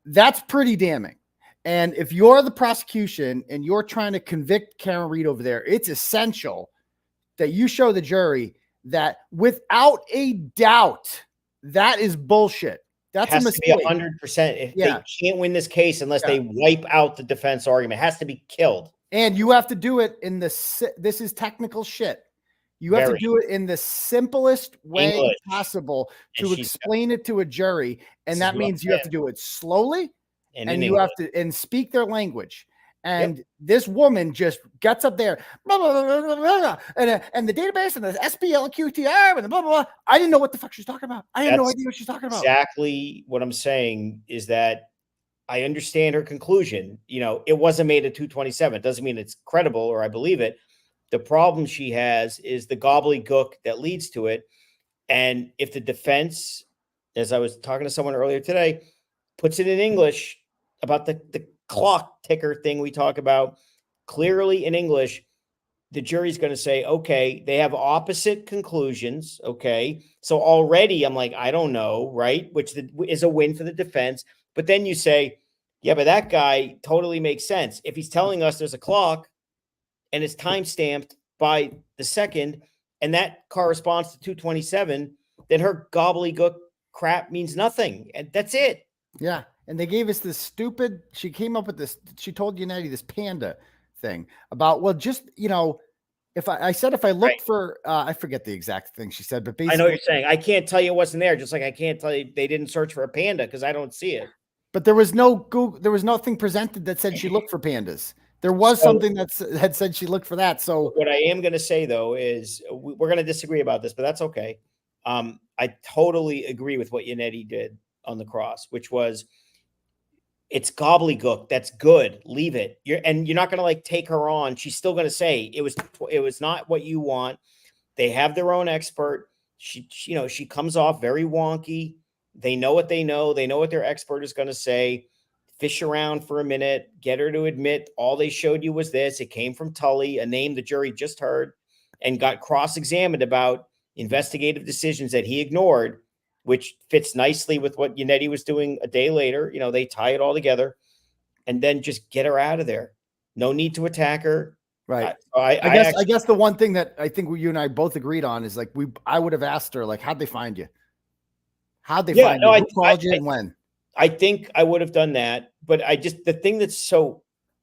that's pretty damning. And if you're the prosecution and you're trying to convict Karen Read over there, it's essential that you show the jury that without a doubt, that is bullshit. That's a mistake. It has to be 100%. They can't win this case unless they wipe out the defense argument. It has to be killed. And you have to do it in this is technical shit. You have to do it in the simplest way possible to explain it to a jury. And that means you have to do it slowly and you have to speak their language. And this woman just gets up there, blah, blah, blah, blah, blah, and the database and the SPLQTR and the blah, blah, blah. I didn't know what the fuck she's talking about. I had no idea what she's talking about. Exactly what I'm saying is that I understand her conclusion. You know, it wasn't made at 227. It doesn't mean it's credible or I believe it. The problem she has is the gobbledygook that leads to it. And if the defense, as I was talking to someone earlier today, puts it in English about the clock ticker thing we talk about, clearly in English, the jury's going to say, okay, they have opposite conclusions. Okay. So already I'm like, I don't know. Right. Which is a win for the defense. But then you say, yeah, but that guy totally makes sense. If he's telling us there's a clock and it's time stamped by the second, and that corresponds to 227, then her gobbledygook crap means nothing. And that's it. Yeah. And they gave us this stupid, she came up with this, she told Yannetti this panda thing about, well, just, you know, if I said, if I looked for, I forget the exact thing she said, but basically. I know what you're saying. I can't tell you it wasn't there. Just like I can't tell you they didn't search for a panda because I don't see it. But there was no Google, there was nothing presented that said she looked for pandas. There was something that had said she looked for that. So what I am going to say though, is we're going to disagree about this, but that's okay. I totally agree with what Yannetti did on the cross, which was, it's gobbledygook. That's good. Leave it. You're not going to like take her on. She's still going to say it was not what you want. They have their own expert. She comes off very wonky. They know what they know. They know what their expert is going to say. Fish around for a minute, get her to admit all they showed you was this. It came from Tully, a name the jury just heard, and got cross-examined about investigative decisions that he ignored, which fits nicely with what Yannetti was doing a day later. You know, they tie it all together and then just get her out of there. No need to attack her. Right. I guess the one thing that I think you and I both agreed on is like, I would have asked her, like, how'd they find you? How'd they find you? Who called you and when? I think I would have done that, but the thing that's so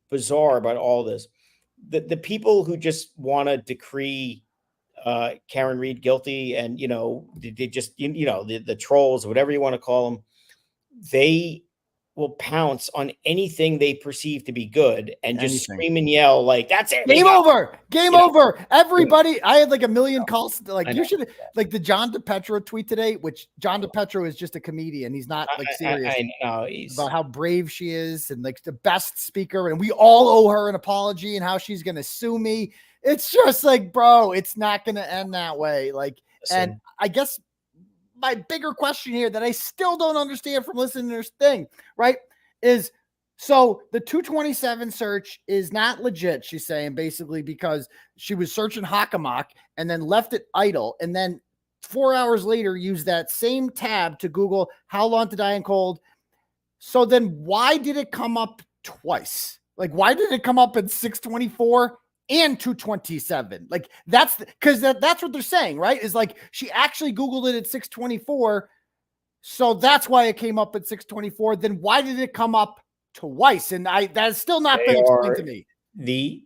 bizarre about all this, the people who just want to decree Karen Reed guilty, and they just the trolls, whatever you want to call them, they will pounce on anything they perceive to be good and just scream and yell like, that's it, game over, game over. Everybody, I had like a million calls. Like you should, like the John DePetro tweet today, which John DePetro is just a comedian. He's not like serious. I know about how brave she is and like the best speaker, and we all owe her an apology and how she's going to sue me. It's just like, bro, it's not going to end that way. Like, and I guess my bigger question here that I still don't understand from listening to this thing, right, is so the 227 search is not legit, she's saying, basically because she was searching Hockomock and then left it idle, and then 4 hours later used that same tab to Google how long to die in cold. So then why did it come up twice? Like, why did it come up at 624 and 227? Like that's because that's what they're saying, right? Is like she actually Googled it at 624, so that's why it came up at 624. Then why did it come up twice? And that's still not been explained to me.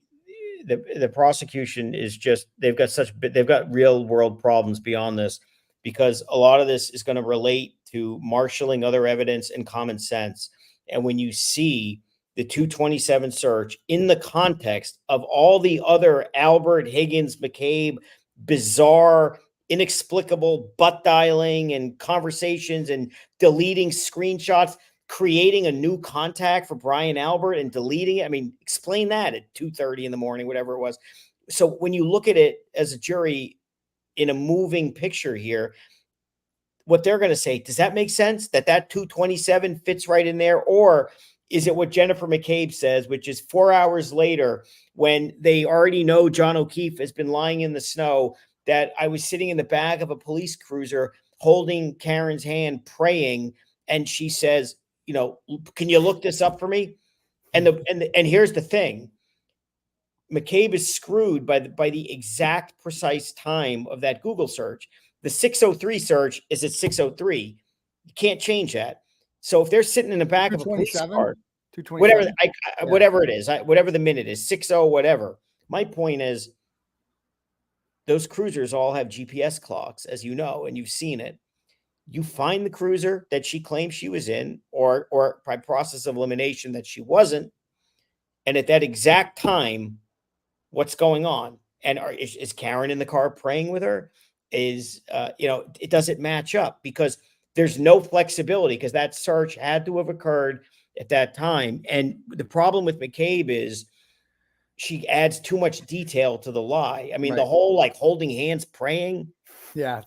The prosecution is just they've got real world problems beyond this, because a lot of this is going to relate to marshaling other evidence and common sense. And when you see the 227 search in the context of all the other Albert, Higgins, McCabe, bizarre, inexplicable butt dialing and conversations and deleting screenshots, creating a new contact for Brian Albert and deleting it. I mean, explain that at 2:30 in the morning, whatever it was. So when you look at it as a jury in a moving picture here, what they're going to say, does that make sense that 227 fits right in there? Or is it what Jennifer McCabe says, which is 4 hours later, when they already know John O'Keefe has been lying in the snow, that I was sitting in the back of a police cruiser holding Karen's hand praying, and she says, can you look this up for me? And here's the thing. McCabe is screwed by the exact precise time of that Google search. The 603 search is at 603. You can't change that. So if they're sitting in the back of a police car, whatever it is, whatever the minute is, 60, whatever. My point is, those cruisers all have GPS clocks, as you know, and you've seen it. You find the cruiser that she claims she was in, or by process of elimination that she wasn't, and at that exact time, what's going on? And is Karen in the car praying with her? It doesn't match up, because there's no flexibility, because that search had to have occurred at that time. And the problem with McCabe is she adds too much detail to the lie. I mean, the whole like holding hands, praying. Yeah.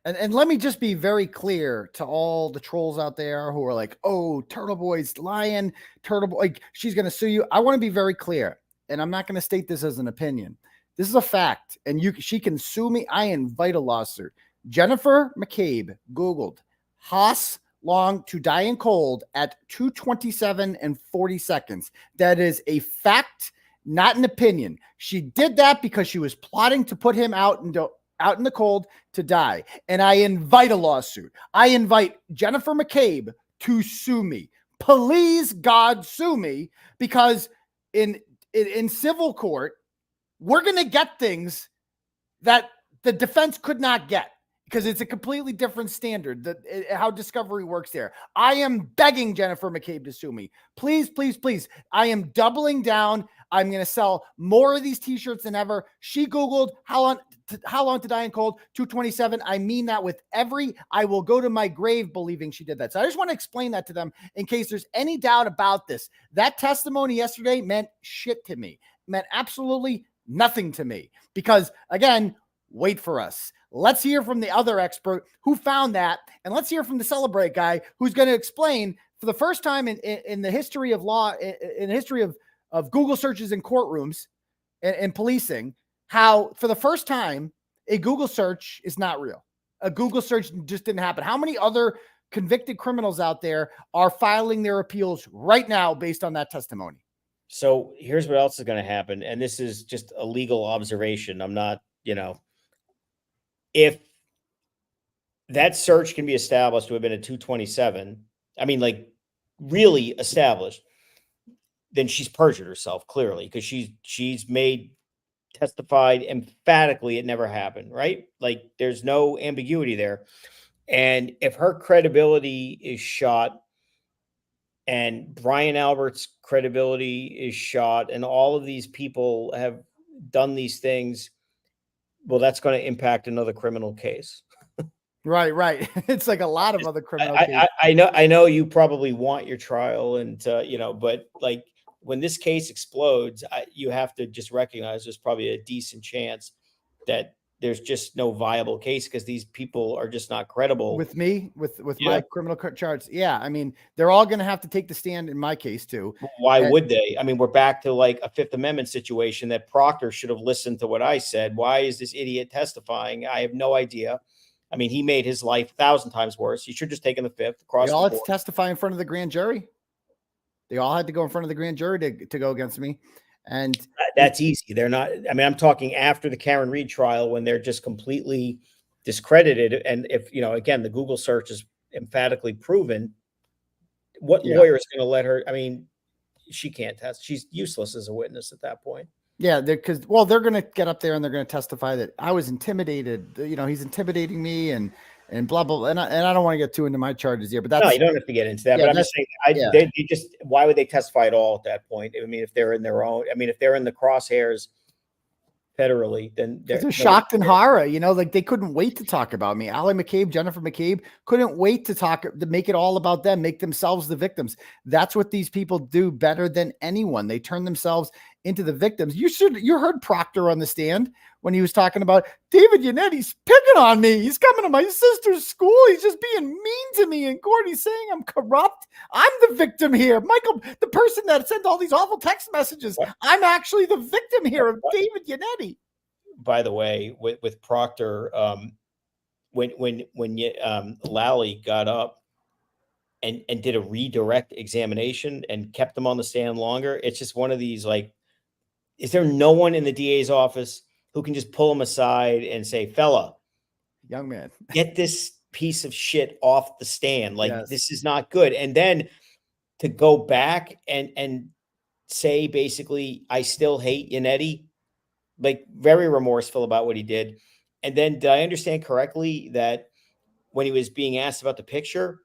And let me just be very clear to all the trolls out there who are like, oh, Turtleboy's lying, Turtleboy, like, she's going to sue you. I want to be very clear, and I'm not going to state this as an opinion. This is a fact, and she can sue me. I invite a lawsuit. Jennifer McCabe Googled Haas long to die in cold at 2:27 and 40 seconds. That is a fact, not an opinion. She did that because she was plotting to put him out in the cold to die. And I invite a lawsuit. I invite Jennifer McCabe to sue me. Please, God, sue me, because in civil court, we're going to get things that the defense could not get, because it's a completely different standard, how discovery works there. I am begging Jennifer McCabe to sue me. Please, please, please. I am doubling down. I'm going to sell more of these t-shirts than ever. She Googled how long to die in cold, 2:27. I mean that with I will go to my grave believing she did that. So I just want to explain that to them in case there's any doubt about this. That testimony yesterday meant shit to me. Meant absolutely nothing to me, because again, wait for us. Let's hear from the other expert who found that, and let's hear from the Celebrate guy who's going to explain for the first time in the history of law, in the history of Google searches in courtrooms and policing, how for the first time a Google search is not real. A Google search just didn't happen. How many other convicted criminals out there are filing their appeals right now based on that testimony? So here's what else is going to happen. And this is just a legal observation. I'm not, if that search can be established to have been a 2:27, I mean, like really established, then she's perjured herself clearly, because she's testified emphatically it never happened, right? Like there's no ambiguity there. And if her credibility is shot, and Brian Albert's credibility is shot, and all of these people have done these things, well, that's going to impact another criminal case. Right. It's like a lot of other criminal cases. I know you probably want your trial, and but like when this case explodes, you have to just recognize there's probably a decent chance that there's just no viable case, because these people are just not credible. With me, with my criminal charge. Yeah. I mean, they're all going to have to take the stand in my case too. Why would they? I mean, we're back to like a Fifth Amendment situation that Proctor should have listened to what I said. Why is this idiot testifying? I have no idea. I mean, he made his life 1,000 times worse. He should have just taken the fifth across They all the had board. to testify in front of the grand jury. They all had to go in front of the grand jury to go against me. And that's easy. They're not, I mean, I'm talking after the Karen Reed trial, when they're just completely discredited. And if, again, the Google search is emphatically proven, what lawyer is going to let her? I mean, she can't test. She's useless as a witness at that point. Yeah, they're going to get up there and they're going to testify that I was intimidated. He's intimidating me and blah, blah, blah. And I don't want to get too into my charges here, but that's, no, you don't have to get into that. Yeah, but I'm just saying, they just, why would they testify at all at that point? I mean, if they're in their own, if they're in the crosshairs federally, then they're shocked and horror. Like they couldn't wait to talk about me. Allie McCabe, Jennifer McCabe couldn't wait to make it all about them, make themselves the victims. That's what these people do better than anyone. They turn themselves into the victims. You heard Proctor on the stand when he was talking about David Yanetti's picking on me. He's coming to my sister's school. He's just being mean to me in court. He's saying I'm corrupt. I'm the victim here. Michael, the person that sent all these awful text messages, I'm actually the victim here of David Yannetti. By the way, with Proctor, when Lally got up and did a redirect examination and kept him on the stand longer, it's just one of these, like, is there no one in the DA's office who can just pull him aside and say, fella, young man, get this piece of shit off the stand? Like, Yes. This is not good. And then to go back and say, basically, I still hate Yannetti, like very remorseful about what he did. And then did I understand correctly that when he was being asked about the picture,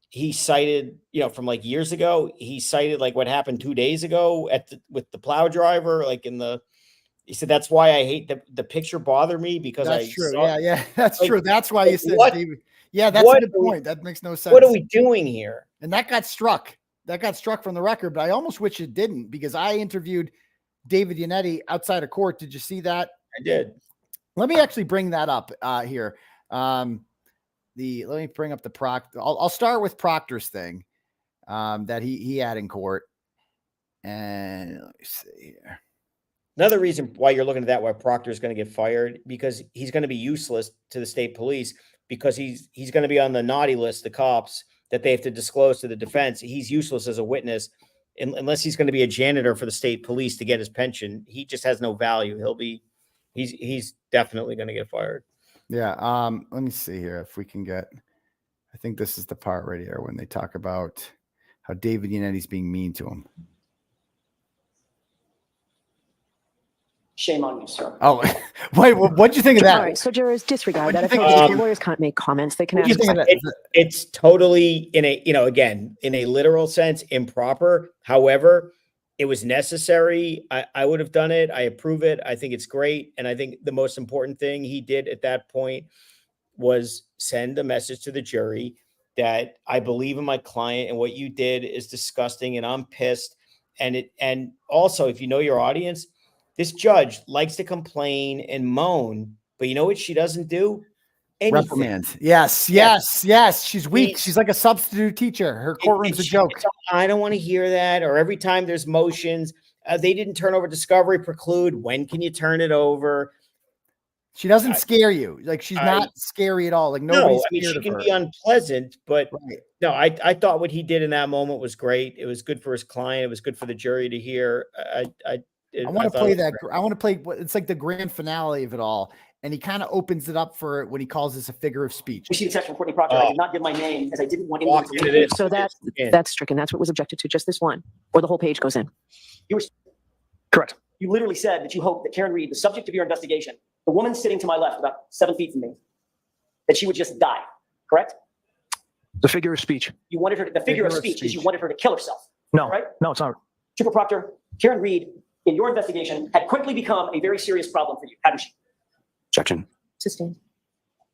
he cited, from like years ago, he cited like what happened 2 days ago with the plow driver, like he said, that's why I hate the picture bothered me, because That's true. Yeah, that's true. That's why you said, what? David. Yeah, that's a good point. That makes no sense. What are we doing here? And that got struck. That got struck from the record, but I almost wish it didn't, because I interviewed David Yannetti outside of court. Did you see that? I did. Let me actually bring that up here. let me bring up the Proctor. I'll start with Proctor's thing that he had in court. And let me see here. Another reason why you're looking at that, why Proctor is going to get fired, because he's going to be useless to the state police, because he's going to be on the naughty list, the cops, that they have to disclose to the defense. He's useless as a witness unless he's going to be a janitor for the state police to get his pension. He just has no value. He's definitely going to get fired. Yeah. Let me see here if we can get, I think this is the part right here when they talk about how David Yanetti's being mean to him. Shame on you, sir. Oh, wait, what'd you think of that? All right, so jurors disregard that. Lawyers can't make comments. They can ask. It's totally again, in a literal sense, improper. However, it was necessary. I would have done it. I approve it. I think it's great. And I think the most important thing he did at that point was send a message to the jury that I believe in my client and what you did is disgusting and I'm pissed. And also, if you know your audience, this judge likes to complain and moan, but you know what she doesn't do? Anything. Reprimand. Yes. She's weak. She's like a substitute teacher. Her courtroom's a joke. I don't want to hear that. Or every time there's motions, they didn't turn over discovery preclude. When can you turn it over? She doesn't scare you. Like she's not scary at all. Like nobody's scared she of can her. be unpleasant, but no, I thought what he did in that moment was great. It was good for his client. It was good for the jury to hear. I want to play that. I want to play. It's like the grand finale of it all. And he kind of opens it up for it when he calls this a figure of speech. We see the text from Courtney Proctor. I did not give my name as I didn't want anyone to. So that's stricken. That's what was objected to. Just this one, or the whole page goes in. You were correct. You literally said that you hope that Karen Reed, the subject of your investigation, the woman sitting to my left, about 7 feet from me, that she would just die. Correct? The figure of speech. You wanted her. The figure of speech is you wanted her to kill herself. No. Right? No, it's not. Trooper Proctor, Karen Reed, in your investigation, had quickly become a very serious problem for you, hadn't she? Objection. Sustained.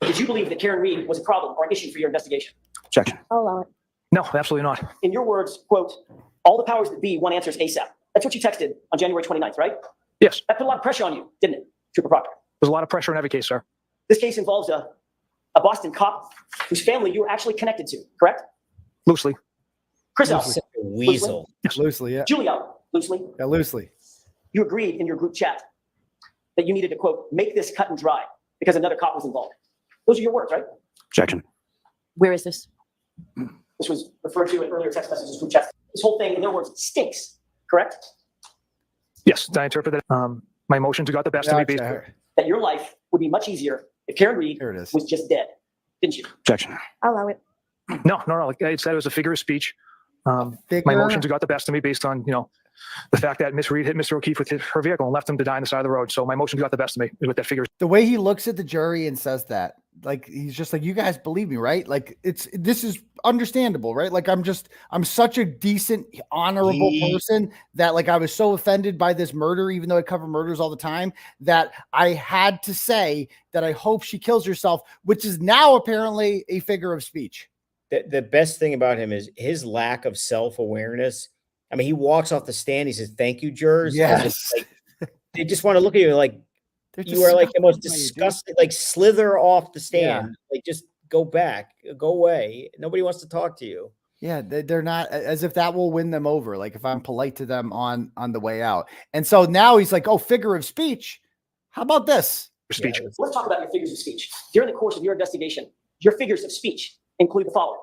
Did you believe that Karen Reed was a problem or an issue for your investigation? Objection. I'll allow it. No, absolutely not. In your words, quote, all the powers that be want answers ASAP. That's what you texted on January 29th, right? Yes. That put a lot of pressure on you, didn't it, Trooper Proctor? There's a lot of pressure in every case, sir. This case involves a Boston cop whose family you were actually connected to, correct? Loosely. Chris Weasel. Loosely, yeah. Julia, loosely. Yeah, loosely. You agreed in your group chat that you needed to, quote, make this cut and dry because another cop was involved. Those are your words, right? Objection. Where is this? This was referred to in earlier text messages group chat. This whole thing, in their words, stinks, correct? Yes, I interpret that my motions got the best of me. Based that your life would be much easier if Karen Reed was just dead, didn't you? Objection. I'll allow it. No. Like I said, it was a figure of speech. My motions got the best of me based on, the fact that Miss Reed hit Mr. O'Keefe with her vehicle and left him to die on the side of the road. So my motions got the best of me with that figure. The way he looks at the jury and says that, like, he's just like, you guys believe me, right? Like this is understandable, right? Like I'm such a decent, honorable person that like, I was so offended by this murder, even though I cover murders all the time, that I had to say that I hope she kills herself, which is now apparently a figure of speech. The best thing about him is his lack of self-awareness. I mean, he walks off the stand. He says, "Thank you, jurors." Yes. They just want to look at you like you are like the most disgusting, like slither off the stand. Yeah. Like just go back, go away. Nobody wants to talk to you. Yeah, they're not, as if that will win them over. Like if I'm polite to them on the way out. And so now he's like, oh, figure of speech. How about this? Speech. Yeah, let's talk about your figures of speech. During the course of your investigation, your figures of speech include the following.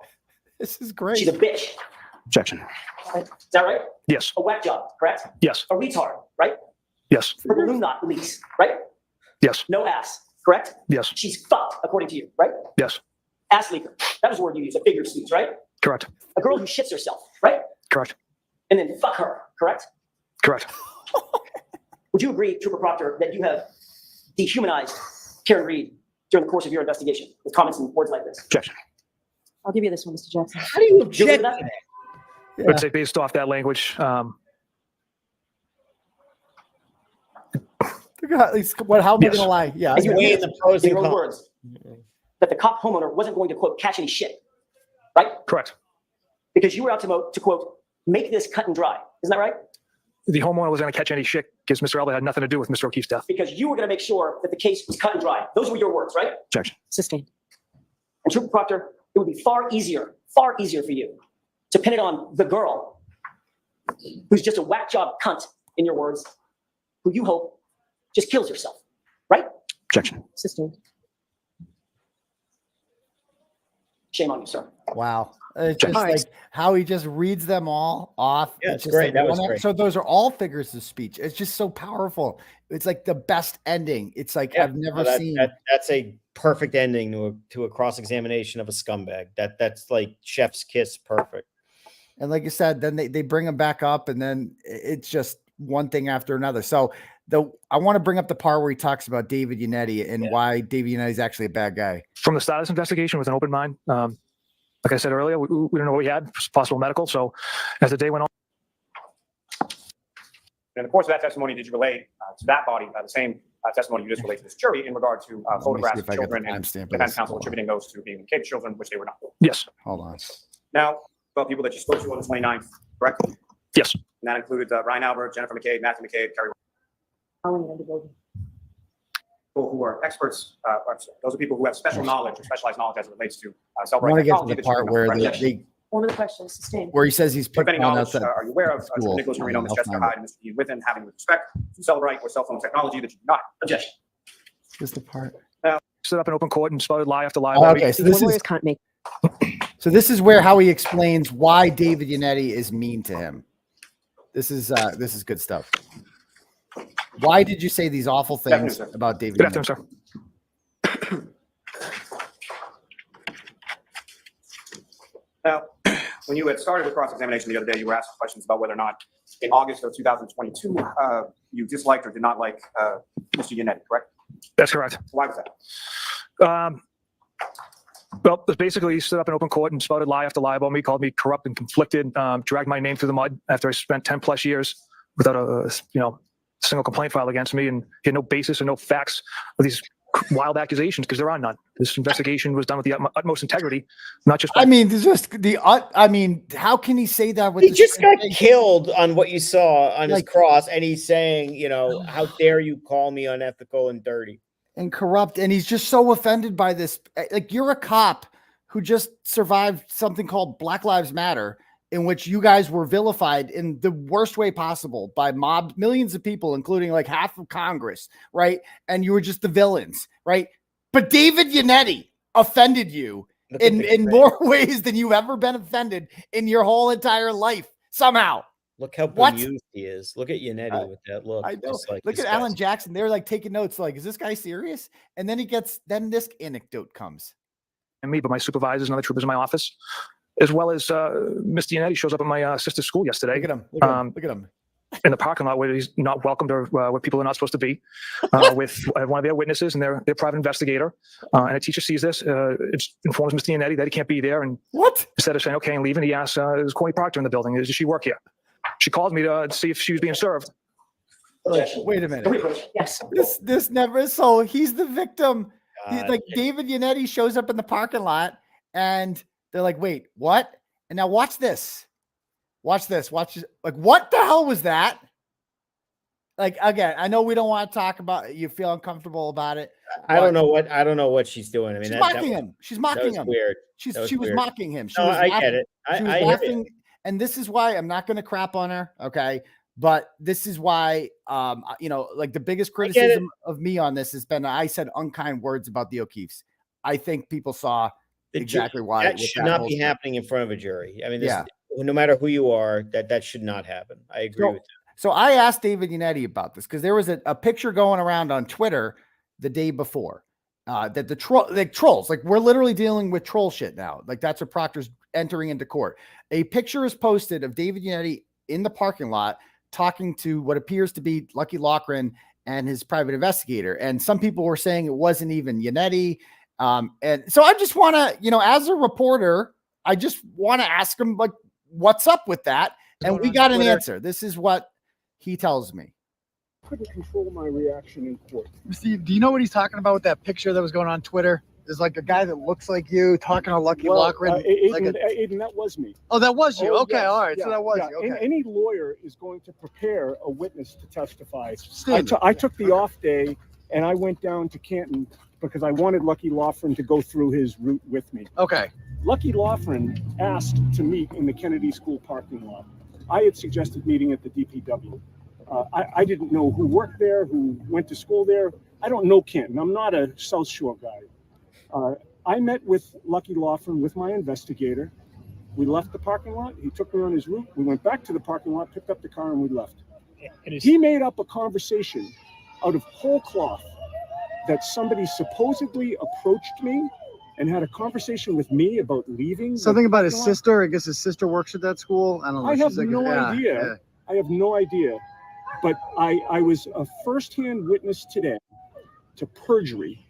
This is great. She's a bitch. Objection. Is that right? Yes. A whack job, correct? Yes. A retard, right? Yes. A balloon knot release, right? Yes. No ass, correct? Yes. She's fucked, according to you, right? Yes. Ass leaker. That was the word you used, a figure of speech, right? Correct. A girl who shits herself, right? Correct. And then fuck her, correct? Correct. Would you agree, Trooper Proctor, that you have dehumanized Karen Reed during the course of your investigation with comments and words like this? Objection. I'll give you this one, Mr. Jackson. How do you object to that? I would say based off that language. How am I going to lie? Yeah. You weigh in the pros and cons. Words that the cop homeowner wasn't going to, quote, catch any shit, right? Correct. Because you were out to quote, make this cut and dry. Isn't that right? The homeowner was going to catch any shit because Mr. Elba had nothing to do with Mr. O'Keefe's death. Because you were going to make sure that the case was cut and dry. Those were your words, right? Objection. Sustained. And Trooper Proctor, it would be far easier for you to pin it on the girl who's just a whack job cunt, in your words, who you hope just kills herself, right? Objection. Sustained. Shame on you, sir. Wow. It's just like how he just reads them all off. Yeah, it's it's great. Like That was great. So those are all figures of speech. It's just so powerful. It's like the best ending. It's like I've never seen. That's a perfect ending to a cross-examination of a scumbag. That's like chef's kiss perfect. And like you said, then they bring him back up, and then it's just one thing after another. So I want to bring up the part where he talks about David Yannetti and why David Yannetti is actually a bad guy. From the start of this investigation with an open mind, like I said earlier, we don't know what we had, possible medical. So as the day went on. In the course of that testimony, did you relate to that body the same testimony you just relayed to this jury in regard to photographs of children and defense counsel attributing those to being Cape children, which they were not? Yes. Hold on. Now, about people that you spoke to on the 29th, correct? Yes. And that included Ryan Albert, Jennifer McCabe, Matthew McCabe, Kerry. People who are experts, those are people who have special knowledge or specialized knowledge as it relates to cell I want to get to technology. the part where One of the questions sustained. where he says he's If any picking on knowledge, us. are you aware of Nicholas Marino, Ms. Jessica Hyde, and Mr. Ian Within having with respect to Cellbrite or cell phone technology that you do not? Objection. Here's the part. Stood up in open court and spouted lie after lie. Oh, okay, so this is can't make. So this is where how he explains why David Yannetti is mean to him. This is good stuff. Why did you say these awful things about David? Good afternoon, sir. Now, when you had started the cross-examination the other day, you were asked questions about whether or not in August of 2022, you disliked or did not like Mr. Yannetti, correct? That's correct. Why was that? Well, basically, he stood up in open court and spouted lie after lie about me, called me corrupt and conflicted, dragged my name through the mud after I spent 10 plus years without a single complaint filed against me, and he had no basis or no facts of these wild accusations because there are none. This investigation was done with the utmost integrity, not just. I mean, this is the. I mean, how can he say that? With He just got killed on what you saw on his cross, and he's saying, how dare you call me unethical and dirty and corrupt? And he's just so offended by this. Like, you're a cop who just survived something called Black Lives Matter, in which you guys were vilified in the worst way possible by millions of people, including like half of Congress, right? And you were just the villains, right? But David Yannetti offended you in more ways than you've ever been offended in your whole entire life, somehow. Look how bemused he is. Look at Yannetti with that look. I know. Like, look at Alan Jackson. They're like taking notes. Like, is this guy serious? And then then this anecdote comes. And me, but my supervisors and other troopers in my office, as well as Mr. Yannetti shows up at my sister's school yesterday. Look at him. Look at him. In the parking lot where he's not welcomed or where people are not supposed to be, with one of their witnesses and their private investigator. And a teacher sees this, informs Mr. Yannetti that he can't be there. And instead of saying, okay, and leaving, he asks, is Corey Proctor in the building? Does she work here? She called me to see if she was being served. Wait a minute. Yes. This never. So he's the victim. Like David Yannetti shows up in the parking lot and they're like, wait, what? And now watch this. Watch this. Watch this. Like, what the hell was that? Like, again, I know we don't want to talk about it. You feel uncomfortable about it. I don't know what she's doing. I mean, she's mocking him. She's mocking him. Weird. She was mocking him. She no, was I laughing. get it. She was laughing. And this is why I'm not going to crap on her. Okay. But this is why, like the biggest criticism of me on this has been, I said unkind words about the O'Keeffes. I think people saw exactly why. That should not be happening in front of a jury. I mean, no matter who you are, that should not happen. I agree with that. So I asked David Yannetti about this because there was a picture going around on Twitter the day before that the trolls, like we're literally dealing with troll shit now. Like that's what Proctor's entering into court. A picture is posted of David Yannetti in the parking lot talking to what appears to be Lucky Loughran and his private investigator. And some people were saying it wasn't even Yannetti. And so I just want to, as a reporter, I just want to ask him, like, what's up with that? And we got an answer. This is what he tells me. Couldn't control my reaction in court. Steve, do you know what he's talking about with that picture that was going on Twitter? There's like a guy that looks like you talking to Lucky Loughran. Aidan, that was me. Oh, that was you. Okay, yes, all right. So that was you. Okay. Any lawyer is going to prepare a witness to testify. Standard. I took the off day and I went down to Canton because I wanted 𝗥𝗂𝗄𝗏 to go through his route with me. Okay. 𝗥𝗂𝗄𝗏 asked to meet in the Kennedy School parking lot. I had suggested meeting at the DPW. I didn't know who worked there, who went to school there. I don't know Canton. I'm not a South Shore guy. I met with 𝗥𝗂𝗄𝗏 with my investigator. We left the parking lot. He took me on his route. We went back to the parking lot, picked up the car, and we left. He made up a conversation out of whole cloth that somebody supposedly approached me and had a conversation with me about leaving. Something about his sister. I guess his sister works at that school. I don't know. I have no idea. I have no idea. But I was a firsthand witness today to perjury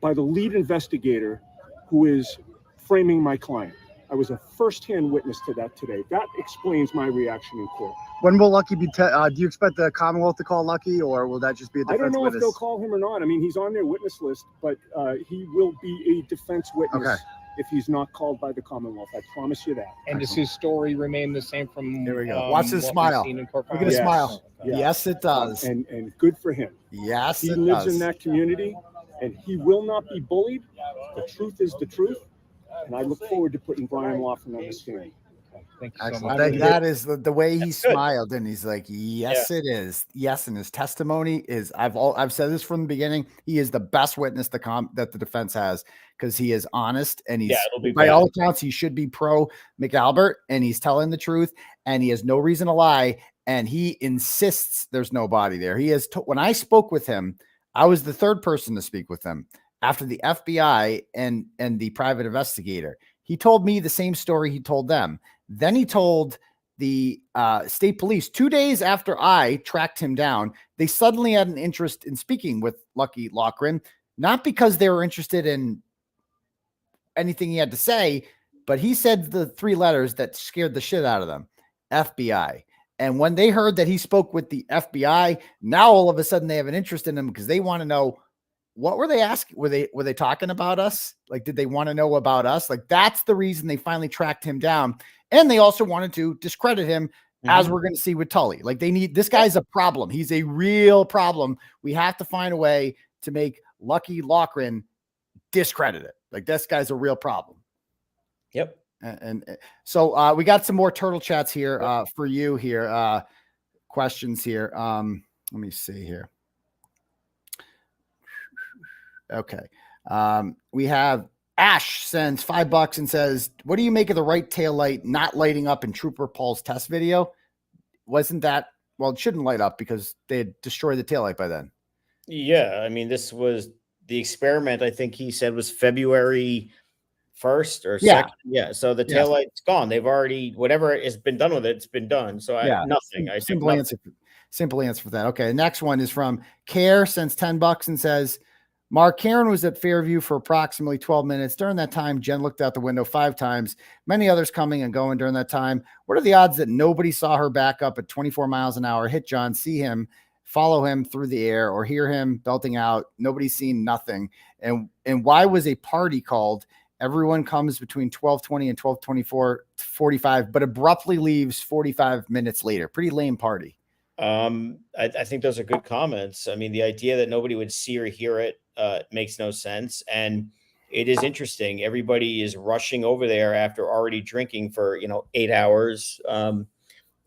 by the lead investigator who is framing my client. I was a firsthand witness to that today. That explains my reaction in court. When will 𝗥𝗂𝗄𝗏 be? Do you expect the Commonwealth to call 𝗥𝗂𝗄𝗏, or will that just be a defense witness? I don't know if they'll call him or not. I mean, he's on their witness list, but he will be a defense witness if he's not called by the Commonwealth. I promise you that. And does his story remain the same from? There we go. Watch his smile. Look at his smile. Yes, it does. And good for him. Yes, he lives in that community, and he will not be bullied. The truth is the truth. And I look forward to putting Brian Laughlin on the stand. Thank you so much. That is the way he smiled, and he's like, "Yes, it is. Yes." And his testimony is, I've said this from the beginning. He is the best witness that the defense has, because he is honest, and he's by all accounts he should be pro McAlbert, and he's telling the truth, and he has no reason to lie, and he insists there's no body there. He has. When I spoke with him, I was the third person to speak with him. After the FBI and the private investigator, he told me the same story he told them. Then he told the state police 2 days after I tracked him down. They suddenly had an interest in speaking with 𝗥𝗂𝗄𝗏, not because they were interested in anything he had to say, but he said the 3 letters that scared the shit out of them: FBI. And when they heard that he spoke with the FBI, now all of a sudden they have an interest in him, because they want to know, what were they asking? Were they talking about us? Like, did they want to know about us? Like, that's the reason they finally tracked him down. And they also wanted to discredit him, as we're going to see with Tully. Like, they need, this guy's a problem. He's a real problem. We have to find a way to make 𝗥𝗂𝗄𝗏 discredited. Like, this guy's a real problem. Yep. And so we got some more turtle chats here for you here. Questions here. Let me see here. Okay. We have Ash sends $5 and says, what do you make of the right tail light not lighting up in Trooper Paul's test video? Wasn't that, well, it shouldn't light up because they had destroyed the taillight by then. Yeah. I mean, this was the experiment. I think he said was February 1st or 2nd. Yeah. So the taillight's gone. They've already, whatever has been done with it, it's been done. So nothing. I simple answer. Simple answer for that. Okay. The next one is from Care, sends $10 and says, Mark, Karen was at Fairview for approximately 12 minutes. During that time, Jen looked out the window 5 times, many others coming and going during that time. What are the odds that nobody saw her back up at 24 miles an hour, hit John, see him, follow him through the air, or hear him belting out? Nobody's seen nothing. And why was a party called? Everyone comes between 12:20 and 12:45, but abruptly leaves 45 minutes later. Pretty lame party. I think those are good comments. I mean, the idea that nobody would see or hear it makes no sense. And it is interesting. Everybody is rushing over there after already drinking for, 8 hours.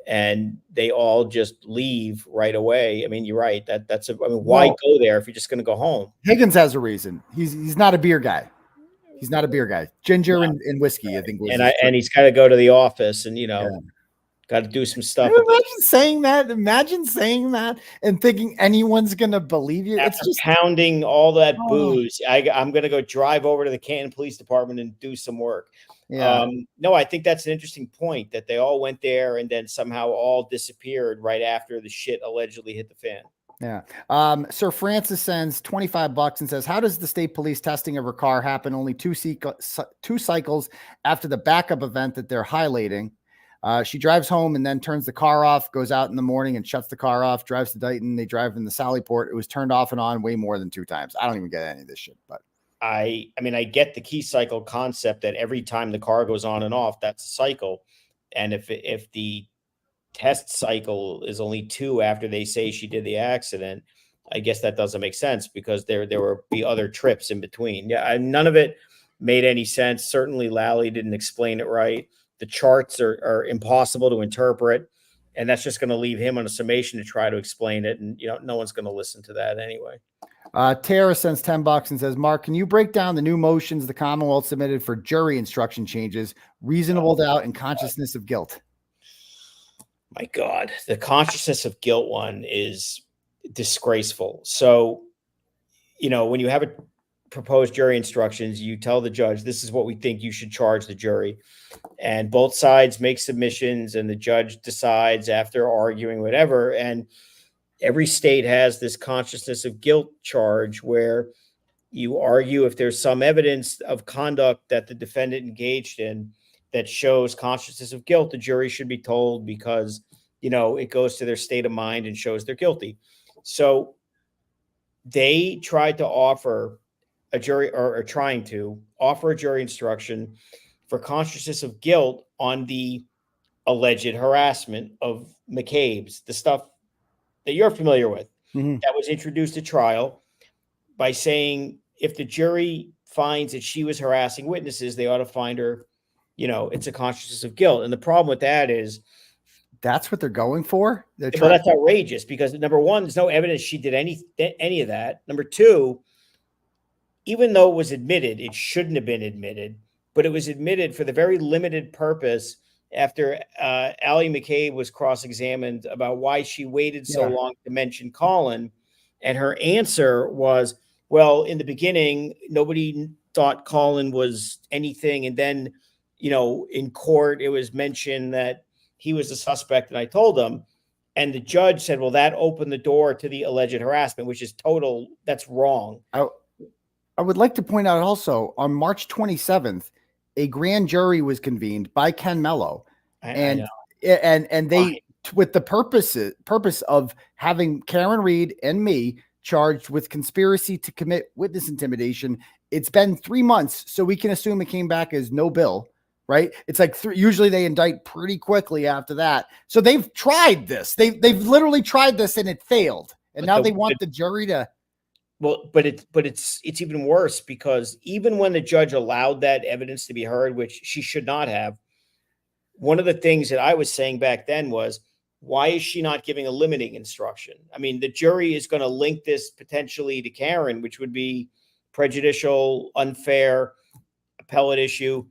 And they all just leave right away. I mean, you're right. Why go there if you're just going to go home? Higgins has a reason. He's not a beer guy. He's not a beer guy. Ginger and whiskey, I think. And he's got to go to the office and, got to do some stuff. Imagine saying that and thinking anyone's going to believe you. It's just pounding all that booze. I'm going to go drive over to the Canton Police Department and do some work. Yeah. No, I think that's an interesting point that they all went there and then somehow all disappeared right after the shit allegedly hit the fan. Yeah. Sir Francis sends $25 and says, how does the state police testing of her car happen only two cycles after the backup event that they're highlighting? She drives home and then turns the car off, goes out in the morning and shuts the car off, drives to Dighton. They drive in the Sallyport. It was turned off and on way more than 2 times. I don't even get any of this shit, but I mean, I get the key cycle concept that every time the car goes on and off, that's a cycle. And if the test cycle is only 2 after they say she did the accident, I guess that doesn't make sense because there will be other trips in between. Yeah, none of it made any sense. Certainly Lalli didn't explain it right. The charts are impossible to interpret, and that's just going to leave him on a summation to try to explain it. And, no one's going to listen to that anyway. Tara sends $10 and says, Mark, can you break down the new motions the Commonwealth submitted for jury instruction changes, reasonable doubt and consciousness of guilt? My God, the consciousness of guilt one is disgraceful. So, when you have a proposed jury instructions, you tell the judge, this is what we think you should charge the jury. And both sides make submissions and the judge decides after arguing whatever. And every state has this consciousness of guilt charge where you argue if there's some evidence of conduct that the defendant engaged in that shows consciousness of guilt, the jury should be told because, it goes to their state of mind and shows they're guilty. So they tried to offer a jury or trying to offer a jury instruction for consciousness of guilt on the alleged harassment of McCabe's, the stuff that you're familiar with, that was introduced at trial by saying if the jury finds that she was harassing witnesses, they ought to find her, it's a consciousness of guilt. And the problem with that is that's what they're going for. Well, that's outrageous because number one, there's no evidence she did any of that. Number two, even though it was admitted, it shouldn't have been admitted, but it was admitted for the very limited purpose after Allie McCabe was cross-examined about why she waited so long to mention Colin. And her answer was, well, in the beginning, nobody thought Colin was anything. And then, in court, it was mentioned that he was a suspect and I told him. And the judge said, well, that opened the door to the alleged harassment, which is that's wrong. I would like to point out also on March 27th, a grand jury was convened by Ken Mello, and they, with the purpose of having Karen Reed and me charged with conspiracy to commit witness intimidation. It's been 3 months, so we can assume it came back as no bill, right? It's like usually they indict pretty quickly after that. So they've tried this. They've literally tried this and it failed, and now they want the jury to. Well, but it's even worse because even when the judge allowed that evidence to be heard, which she should not have, one of the things that I was saying back then was, why is she not giving a limiting instruction? I mean, the jury is going to link this potentially to Karen, which would be prejudicial, unfair, appellate issue.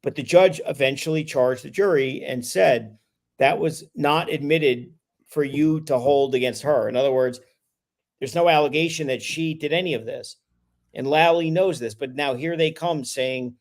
But the judge eventually charged the jury and said that was not admitted for you to hold against her. In other words, there's no allegation that she did any of this. And Lalli knows this, but now here they come saying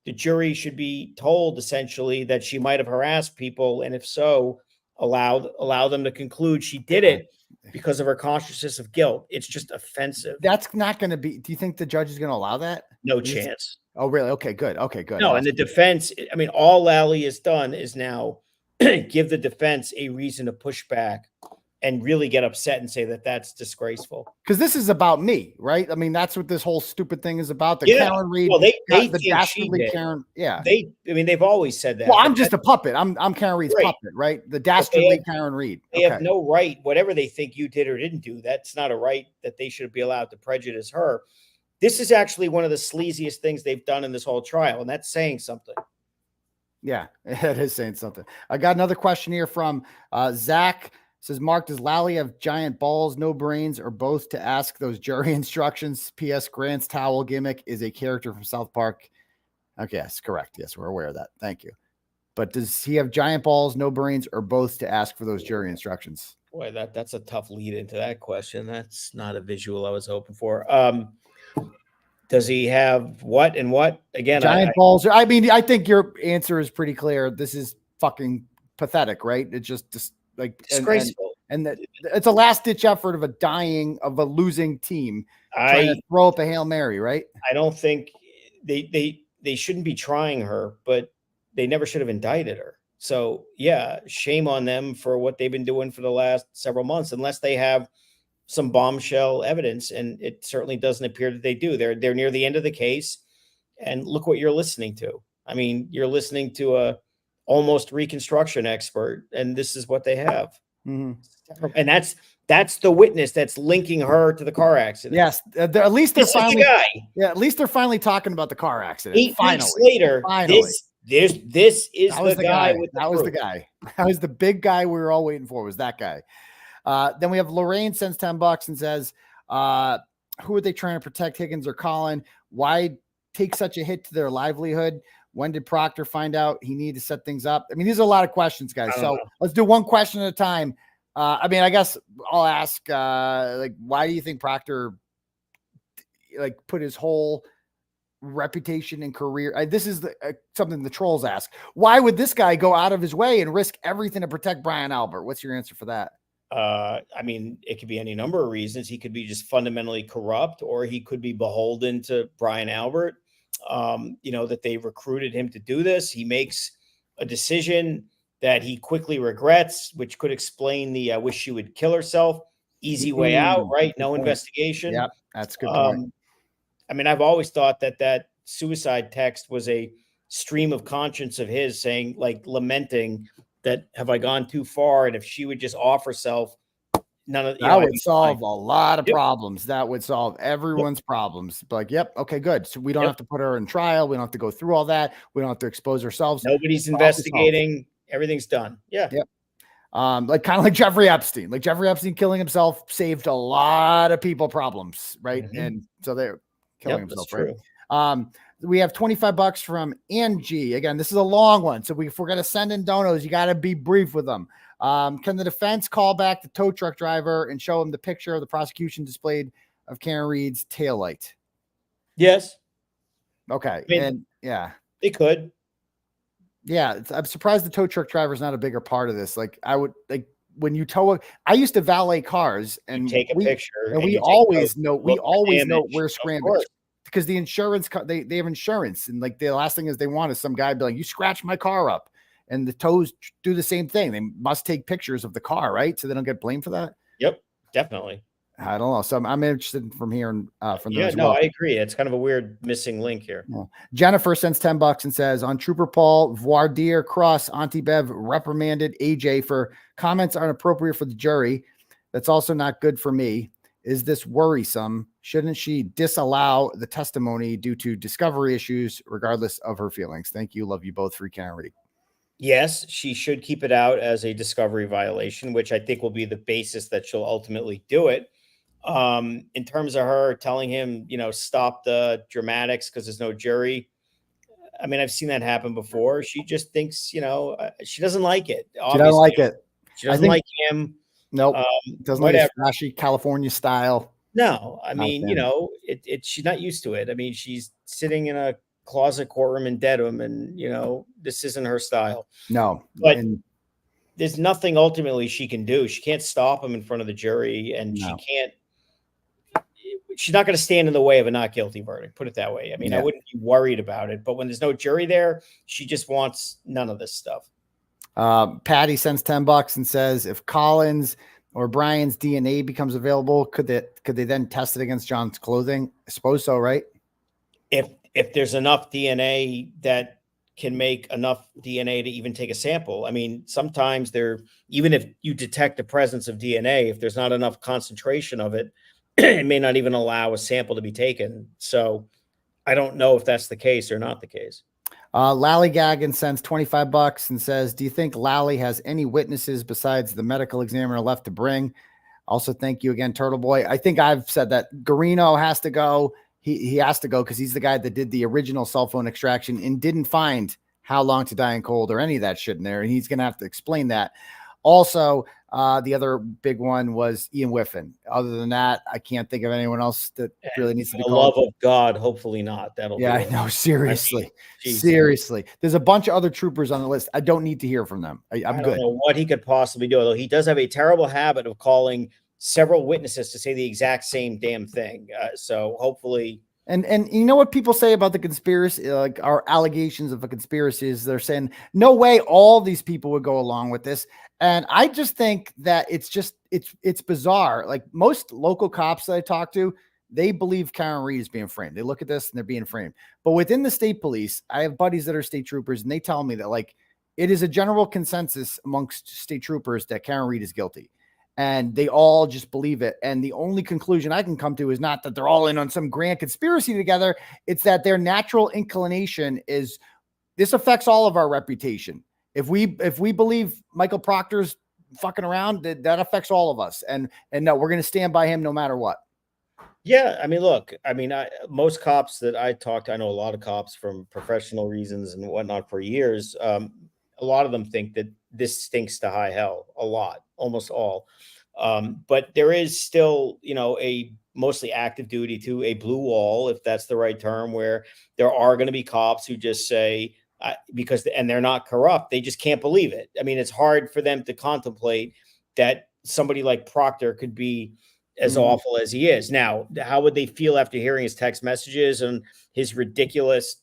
the jury should be told essentially that she might have harassed people. And if so, allow them to conclude she did it because of her consciousness of guilt. It's just offensive. That's not going to be, do you think the judge is going to allow that? No chance. Oh, really? Okay, good. Okay, good. No, and the defense, I mean, all Lalli has done is now give the defense a reason to push back and really get upset and say that that's disgraceful. Because this is about me, right? I mean, that's what this whole stupid thing is about. The Karen Reed, well, they the dastardly Karen. Yeah, they've always said that. Well, I'm just a puppet. I'm Karen Reed's puppet, right? The dastardly Karen Reed. They have no right, whatever they think you did or didn't do. That's not a right that they should be allowed to prejudice her. This is actually one of the sleaziest things they've done in this whole trial, and that's saying something. Yeah, it is saying something. I got another question here from Zach. Says, Mark, does Lalli have giant balls, no brains, or both to ask those jury instructions? P.S. Grant's towel gimmick is a character from South Park. Okay, yes, correct. Yes, we're aware of that. Thank you. But does he have giant balls, no brains, or both to ask for those jury instructions? Boy, that's a tough lead into that question. That's not a visual I was hoping for. Does he have what and what? Again, giant balls. I mean, I think your answer is pretty clear. This is fucking pathetic, right? It's just like disgraceful, and that it's a last ditch effort of a losing team trying to throw up a Hail Mary, right? I don't think they shouldn't be trying her, but they never should have indicted her. So yeah, shame on them for what they've been doing for the last several months, unless they have some bombshell evidence, and it certainly doesn't appear that they do. They're near the end of the case, and look what you're listening to. I mean, you're listening to a almost reconstruction expert, and this is what they have. Mm-hmm. And That's the witness that's linking her to the car accident. Yes, at least they're This is the finally. guy. Yeah, at least they're finally talking about the car accident. 8 finally, weeks later, finally. this is That was the guy. That was the guy. That was the big guy we were all waiting for. Was that guy? Then we have Lorraine sends $10 and says, "Who are they trying to protect, Higgins or Colin? Why take such a hit to their livelihood? When did Proctor find out he needed to set things up?" I mean, these are a lot of questions, guys. So let's do one question at a time. I mean, I guess I'll ask, like, why do you think Proctor, like, put his whole reputation and career? This is something the trolls ask. Why would this guy go out of his way and risk everything to protect Brian Albert? What's your answer for that? I mean, it could be any number of reasons. He could be just fundamentally corrupt, or he could be beholden to Brian Albert. You know, that they recruited him to do this. He makes a decision that he quickly regrets, which could explain the wish she would kill herself. Easy way out, right? No investigation. Yep, that's a good point. I mean, I've always thought that suicide text was a stream of conscience of his, saying, like, lamenting that, have I gone too far? And if she would just off herself, that would solve a lot of problems. That would solve everyone's problems. But like, yep, okay, good. So we don't have to put her in trial. We don't have to go through all that. We don't have to expose ourselves. Nobody's investigating. Everything's done. Yeah. Yep. Like kind of like Jeffrey Epstein. Like Jeffrey Epstein killing himself saved a lot of people problems, right? And so they're killing himself, right? We have $25 from Angie. Again, this is a long one. So if we're going to send in donos, you got to be brief with them. Can the defense call back the tow truck driver and show him the picture of the prosecution displayed of Karen Reed's taillight? Yes. Okay. I mean, and yeah, they could. Yeah. I'm surprised the tow truck driver is not a bigger part of this. Like, I would, like, when you tow I used to valet cars and take a picture, and we always know where scrambled, because the insurance they have insurance, and like the last thing is they want is some guy be like, you scratched my car up, and the tows do the same thing. They must take pictures of the car, right? So they don't get blamed for that. Yep, definitely. I don't know. So I'm interested from hearing from them. Yeah, as well. I agree. It's kind of a weird missing link here. Yeah. Jennifer sends $10 and says, on Trooper Paul voir dire cross, Auntie Bev reprimanded AJ for comments aren't appropriate for the jury. That's also not good for me. Is this worrisome? Shouldn't she disallow the testimony due to discovery issues, regardless of her feelings? Thank you. Love you both. Free Kearney. Yes, she should keep it out as a discovery violation, which I think will be the basis that she'll ultimately do it. In terms of her telling him, you know, stop the dramatics because there's no jury. I mean, I've seen that happen before. She just thinks, you know, she doesn't like it. She doesn't like it. She doesn't like him. Nope. Doesn't like his flashy California style. No, I mean, you know, she's not used to it. I mean, she's sitting in a closet courtroom in Dedham, and, you know, this isn't her style. No. But there's nothing ultimately she can do. She can't stop him in front of the jury, and she's not going to stand in the way of a not guilty verdict. Put it that way. I mean, I wouldn't be worried about it, but when there's no jury there, she just wants none of this stuff. Patty sends $10 and says, if Colin's or Brian's DNA becomes available, could they then test it against John's clothing? I suppose so, right? If there's enough DNA that can make enough DNA to even take a sample. I mean, sometimes even if you detect the presence of DNA, if there's not enough concentration of it, it may not even allow a sample to be taken. So I don't know if that's the case or not the case. Lally sends $25 and says, do you think Lally has any witnesses besides the medical examiner left to bring? Also, thank you again, Turtleboy. I think I've said that Garino has to go. He has to go because he's the guy that did the original cell phone extraction and didn't find How Long to Die in Cold or any of that shit in there. And he's going to have to explain that. Also, the other big one was Ian Whiffen. Other than that, I can't think of anyone else that really needs to be called. The love of God, hopefully not. I know. Seriously. Seriously. There's a bunch of other troopers on the list. I don't need to hear from them. I'm good. I don't know what he could possibly do, although he does have a terrible habit of calling several witnesses to say the exact same damn thing. So hopefully. And you know what people say about the conspiracy, like our allegations of a conspiracy, is they're saying, no way all these people would go along with this. And I just think that it's bizarre. Like most local cops that I talk to, they believe Karen Reed is being framed. They look at this and they're being framed. But within the state police, I have buddies that are state troopers, and they tell me that like it is a general consensus amongst state troopers that Karen Reed is guilty. and they all just believe it. And the only conclusion I can come to is not that they're all in on some grand conspiracy together. It's that their natural inclination is this affects all of our reputation. If we believe Michael Proctor's fucking around, that affects all of us. And no, we're going to stand by him no matter what. Yeah, I mean, look, I mean, most cops that I talked to, I know a lot of cops from professional reasons and whatnot for years. A lot of them think that this stinks to high hell, a lot, almost all. But there is still, you know, a mostly active duty to a blue wall, if that's the right term, where there are going to be cops who just say, and they're not corrupt, they just can't believe it. I mean, it's hard for them to contemplate that somebody like Proctor could be as awful as he is. Now, how would they feel after hearing his text messages and his ridiculous,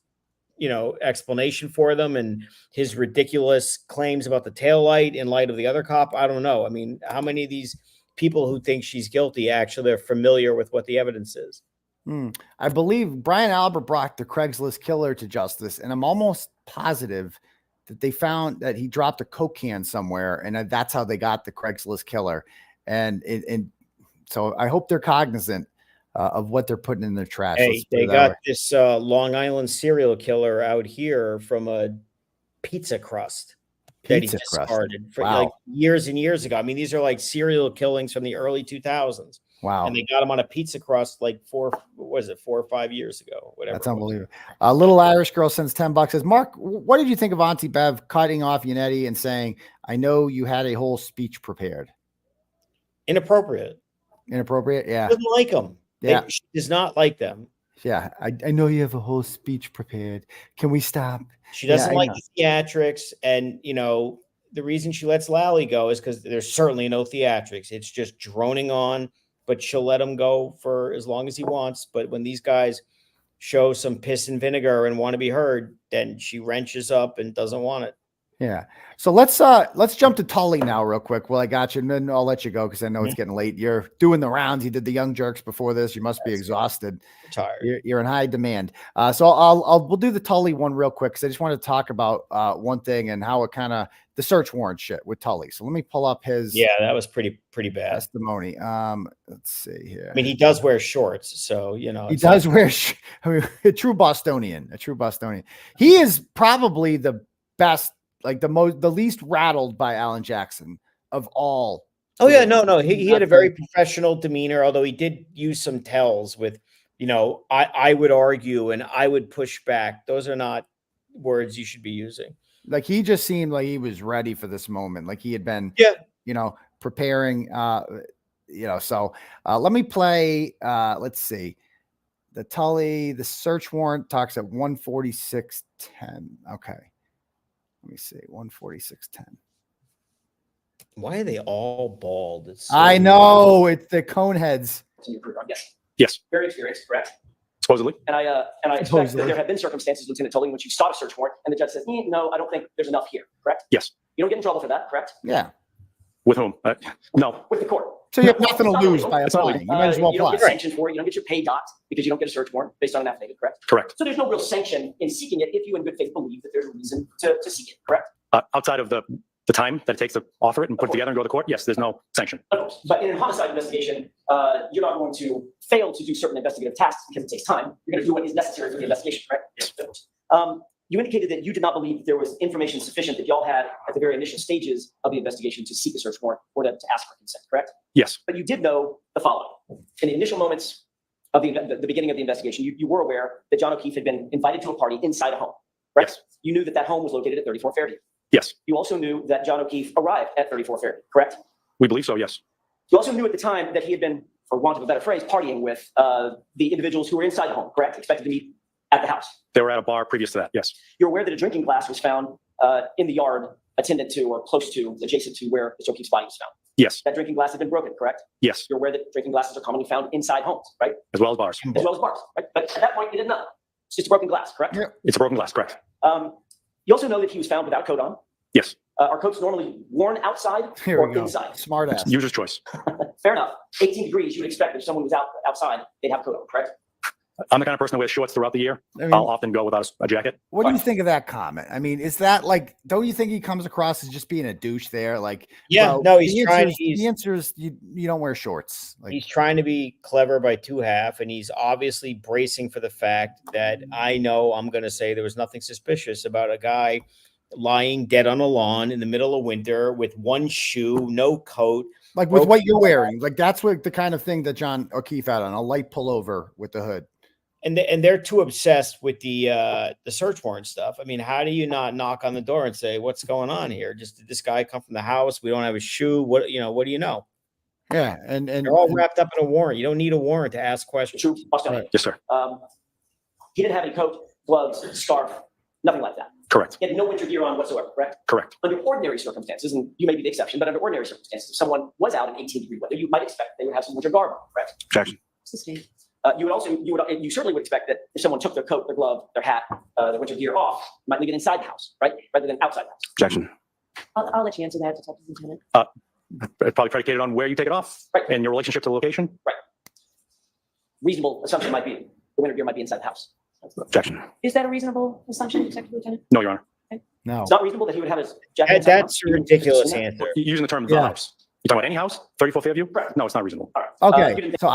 you know, explanation for them and his ridiculous claims about the taillight in light of the other cop? I don't know. I mean, how many of these people who think she's guilty actually are familiar with what the evidence is? I believe Brian Albert brought the Craigslist killer to justice, and I'm almost positive that they found that he dropped a Coke can somewhere, and that's how they got the Craigslist killer. And so I hope they're cognizant of what they're putting in their trash. Hey, they got this Long Island serial killer out here from a pizza crust that he discarded for like years and years ago. I mean, these are like serial killings from the early 2000s. Wow. And they got him on a pizza crust like 4 or 5 years ago, whatever. That's unbelievable. A little Irish girl sends $10. Says, Mark, what did you think of Auntie Bev cutting off Yannetti and saying, I know you had a whole speech prepared? Inappropriate. Inappropriate? Yeah. She doesn't like them. Yeah. She does not like them. Yeah. I know you have a whole speech prepared. Can we stop? She doesn't like the theatrics. And, you know, the reason she lets Lally go is because there's certainly no theatrics. It's just droning on, but she'll let him go for as long as he wants. But when these guys show some piss and vinegar and want to be heard, then she wrenches up and doesn't want it. Yeah. So let's jump to Tully now real quick. Well, I got you, and then I'll let you go because I know it's getting late. You're doing the rounds. You did the Young Jerks before this. You must be exhausted. Tired. You're in high demand. So we'll do the Tully one real quick because I just want to talk about one thing and how it kind of the search warrant shit with Tully. So let me pull up his. Yeah, that was pretty bad testimony. Let's see here. I mean, he does wear shorts, so you know he does wear. I mean, a true Bostonian. He is probably the best. Like the least rattled by Alan Jackson of all. Oh yeah, no. He had a very professional demeanor, although he did use some tells with, you know, I would argue and I would push back. Those are not words you should be using. Like he just seemed like he was ready for this moment. Like he had been, you know, preparing, you know, so let me play, let's see. The Tully, the search warrant talks at 146:10. Okay. Let me see, 146:10. Why are they all bald? I know it's the cone heads. Yes. Very experienced, correct? Supposedly. And I expect that there have been circumstances, Lieutenant Tully, in which you sought a search warrant and the judge says, no, I don't think there's enough here, correct? Yes. You don't get in trouble for that, correct? Yeah. With whom? No. With the court. So you have nothing to lose by applying. You might as well you don't apply. get sanctioned for it. You don't get your pay docked because you don't get a search warrant based on an affidavit, correct? Correct. So there's no real sanction in seeking it if you in good faith believe that there's a reason to seek it, correct? Outside of the time that it takes to offer it and put it together and go to court, yes, there's no sanction. Of course. But in a homicide investigation, you're not going to fail to do certain investigative tasks because it takes time. You're going to do what is necessary for the investigation, correct? Yes. You indicated that you did not believe there was information sufficient that y'all had at the very initial stages of the investigation to seek a search warrant or to ask for consent, correct? Yes. But you did know the following. In the initial moments of the beginning of the investigation, you were aware that John O'Keefe had been invited to a party inside a home, right? Yes. You knew that home was located at 34 Fairview. Yes. You also knew that John O'Keefe arrived at 34 Fairview, correct? We believe so, yes. You also knew at the time that he had been, for want of a better phrase, partying with the individuals who were inside the home, correct? Expected to meet at the house. They were at a bar previous to that, yes. You're aware that a drinking glass was found in the yard attendant to or close to, adjacent to where Mr. O'Keefe's body was found. Yes. That drinking glass had been broken, correct? Yes. You're aware that drinking glasses are commonly found inside homes, right? As well as bars. As well as bars, right? But at that point, you didn't know. It's just a broken glass, correct? Yeah. It's a broken glass, correct. You also know that he was found without coat on. Yes. Are coats normally worn outside or inside? Smart ass. User's choice. Fair enough. 18 degrees, you would expect if someone was outside, they'd have a coat on, correct? I'm the kind of person who wears shorts throughout the year. I mean, I'll often go without a jacket. What do you think of that comment? I mean, is that like, don't you think he comes across as just being a douche there? Like, yeah, well, no, he's trying. The answer is you don't wear shorts. Like, he's trying to be clever by 2.5, and he's obviously bracing for the fact that I know I'm going to say there was nothing suspicious about a guy lying dead on a lawn in the middle of winter with one shoe, no coat. Like with what you're wearing. Like that's what the kind of thing that John O'Keefe had on, a light pullover with the hood. And they're too obsessed with the search warrant stuff. I mean, how do you not knock on the door and say, what's going on here? Just did this guy come from the house? We don't have a shoe. What do you know? Yeah, and they're all wrapped up in a warrant. You don't need a warrant to ask questions. True. Right. Yes, sir. He didn't have any coat, gloves, scarf, nothing like that. Correct. He had no winter gear on whatsoever, correct? Correct. Under ordinary circumstances, and you may be the exception, but under ordinary circumstances, if someone was out in 18-degree weather, you might expect they would have some winter garb on, correct? Objection. You certainly would expect that if someone took their coat, their glove, their hat, their winter gear off, you might leave it inside the house, right? Rather than outside the house. Objection. I'll let you answer that, Detective Lieutenant. Probably predicated on where you take it off, right, and your relationship to the location. Right. Reasonable assumption might be the winter gear might be inside the house. Objection. Is that a reasonable assumption, Detective Lieutenant? No, Your Honor. Okay. No. It's not reasonable that he would have his jacket. That's a ridiculous answer. You're using the term the house. You talking about any house? 34 Fairview? No, it's not reasonable. Okay, so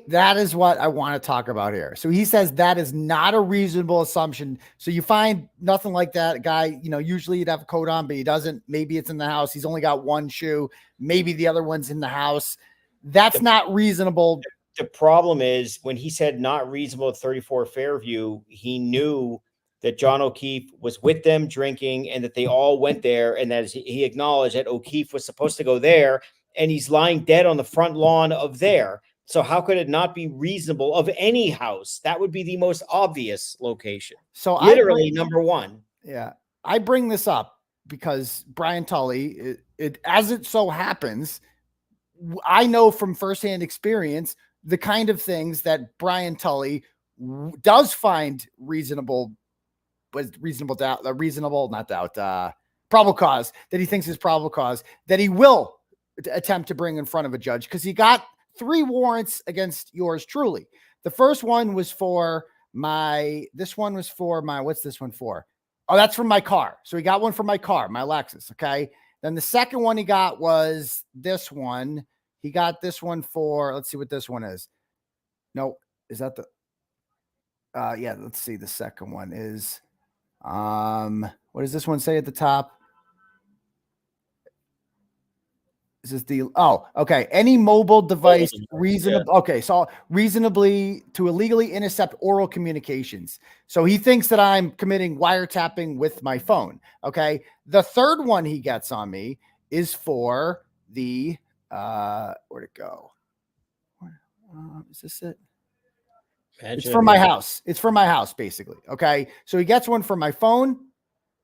that is what I want to talk about here. So he says that is not a reasonable assumption. So you find nothing like that guy, usually you'd have a coat on, but he doesn't. Maybe it's in the house. He's only got one shoe. Maybe the other one's in the house. That's not reasonable. The problem is when he said not reasonable at 34 Fairview, he knew that John O'Keefe was with them drinking and that they all went there. And that he acknowledged that O'Keefe was supposed to go there, and he's lying dead on the front lawn of there. So how could it not be reasonable of any house? That would be the most obvious location. So literally number one. Yeah. I bring this up because Brian Tully, as it so happens, I know from firsthand experience the kind of things that Brian Tully does find reasonable probable cause, that he thinks is probable cause, that he will attempt to bring in front of a judge, because he got 3 warrants against yours truly. The first one was for what's this one for? Oh, that's from my car. So he got one for my car, my Lexus. Okay. Then the second one he got was this one. He got this one for, let's see what this one is. No, is that the, yeah, let's see. The second one is, what does this one say at the top? Is this the, oh, okay. Any mobile device reasonable. Okay. So reasonably to illegally intercept oral communications. So he thinks that I'm committing wiretapping with my phone. Okay. The third one he gets on me is for the, where'd it go? Is this it? It's from my house. It's from my house, basically. Okay. So he gets one for my phone,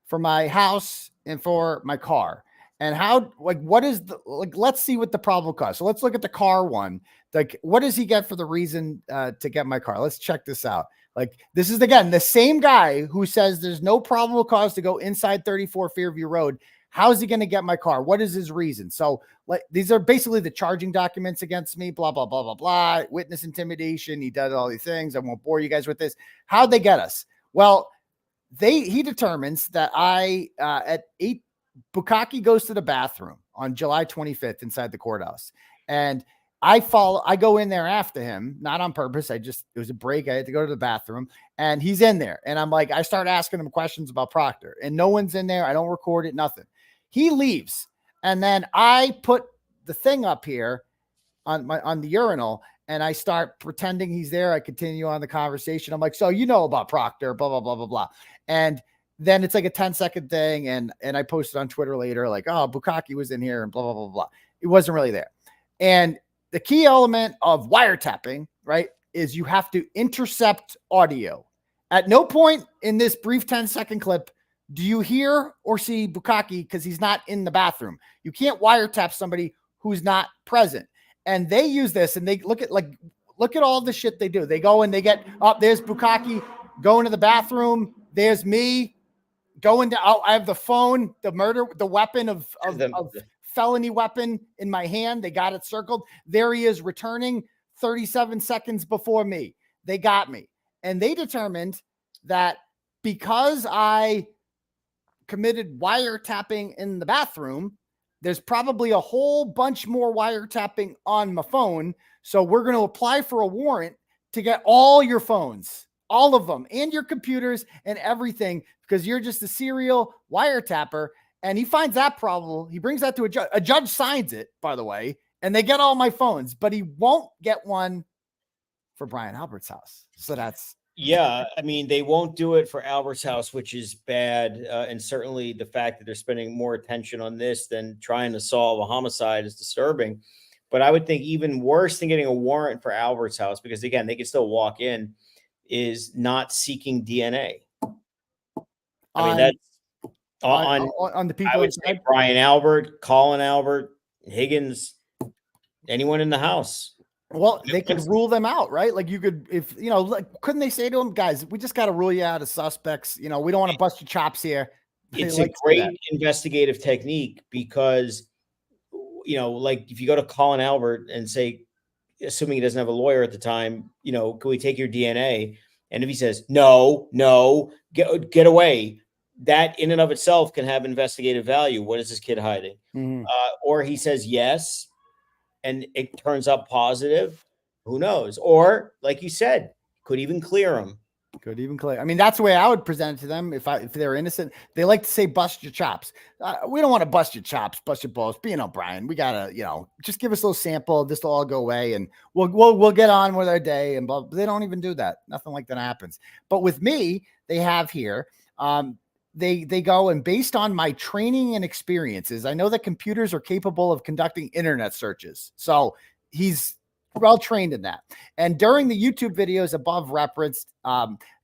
for my house, and for my car. And how, like, what is the, like, let's see what the probable cause. So let's look at the car one. Like, what does he get for the reason to get my car? Let's check this out. Like, this is, again, the same guy who says there's no probable cause to go inside 34 Fairview Road. How is he going to get my car? What is his reason? So, like, these are basically the charging documents against me, blah, blah, blah, blah, blah, witness intimidation. He did all these things. I won't bore you guys with this. How'd they get us? Well, he determines that at 8, 𝗏𝗏𝗃 goes to the bathroom on July 25th inside the courthouse. And I go in there after him, not on purpose. It was a break. I had to go to the bathroom, and he's in there. And I'm like, I start asking him questions about Proctor, and no one's in there. I don't record it, nothing. He leaves. And then I put the thing up here on the urinal, and I start pretending he's there. I continue on the conversation. I'm like, so you know about Proctor, blah, blah, blah, blah, blah. And then it's like a 10-second thing. And I posted on Twitter later, like, oh, 𝗏𝗏𝗃 was in here and blah, blah, blah, blah. It wasn't really there. And the key element of wiretapping, right, is you have to intercept audio. At no point in this brief 10-second clip do you hear or see 𝗏𝗏𝗃 because he's not in the bathroom. You can't wiretap somebody who's not present. And they use this, and they look at all the shit they do. They go and they get, oh, there's 𝗏𝗏𝗃 going to the bathroom. There's me going to, oh, I have the phone, the weapon of felony weapon in my hand. They got it circled. There he is returning 37 seconds before me. They got me. And they determined that because I committed wiretapping in the bathroom, there's probably a whole bunch more wiretapping on my phone. So we're going to apply for a warrant to get all your phones, all of them, and your computers and everything, because you're just a serial wiretapper. And he finds that probable. He brings that to a judge. A judge signs it, by the way, and they get all my phones, but he won't get one for Brian Albert's house. So that's... Yeah, I mean, they won't do it for Albert's house, which is bad. And certainly the fact that they're spending more attention on this than trying to solve a homicide is disturbing. But I would think even worse than getting a warrant for Albert's house, because again, they can still walk in, is not seeking DNA. I mean, that's on the people. I would say Brian Albert, Colin Albert, Higgins, anyone in the house. Well, they could rule them out, right? Like you could, if you know, like, couldn't they say to them, guys, we just got to rule you out as suspects. You know, we don't want to bust your chops here. It's a great investigative technique because, you know, like if you go to Colin Albert and say, assuming he doesn't have a lawyer at the time, you know, can we take your DNA? And if he says, no, get away, that in and of itself can have investigative value. What is this kid hiding? Mm-hmm. Or he says yes, and it turns up positive, who knows? Or like you said, could even clear him. Could even clear. I mean, that's the way I would present it to them if they're innocent. They like to say bust your chops. We don't want to bust your chops, bust your balls. Being O'Brien, we gotta, you know, just give us a little sample. This will all go away, and we'll get on with our day. And blah. They don't even do that. Nothing like that happens. But with me, they have here. They go, and based on my training and experiences, I know that computers are capable of conducting internet searches. So he's well trained in that. And during the YouTube videos above referenced,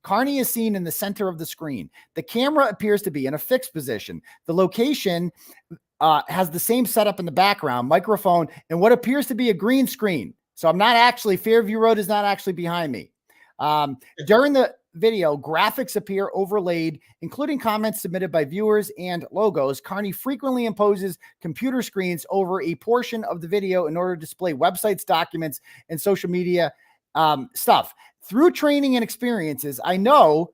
Kearney is seen in the center of the screen. The camera appears to be in a fixed position. The location has the same setup in the background, microphone, and what appears to be a green screen. So I'm not actually, Fairview Road is not actually behind me. During the video, graphics appear overlaid, including comments submitted by viewers and logos. Kearney frequently imposes computer screens over a portion of the video in order to display websites, documents, and social media stuff. Through training and experiences, I know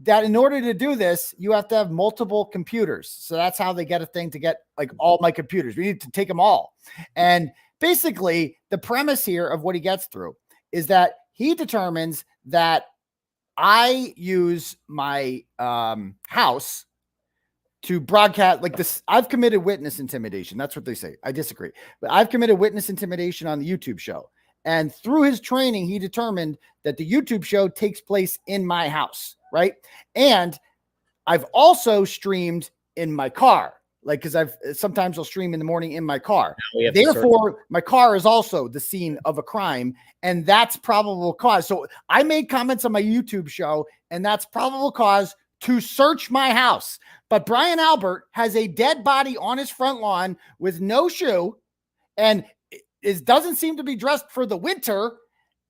that in order to do this, you have to have multiple computers. So that's how they get a thing to get like all my computers. We need to take them all. And basically, the premise here of what he gets through is that he determines that I use my house to broadcast like this. I've committed witness intimidation. That's what they say. I disagree, but I've committed witness intimidation on the YouTube show. And through his training, he determined that the YouTube show takes place in my house, right? And I've also streamed in my car, like, because sometimes I'll stream in the morning in my car. Therefore, my car is also the scene of a crime, and that's probable cause. So I made comments on my YouTube show, and that's probable cause to search my house. But Brian Albert has a dead body on his front lawn with no shoe, and doesn't seem to be dressed for the winter.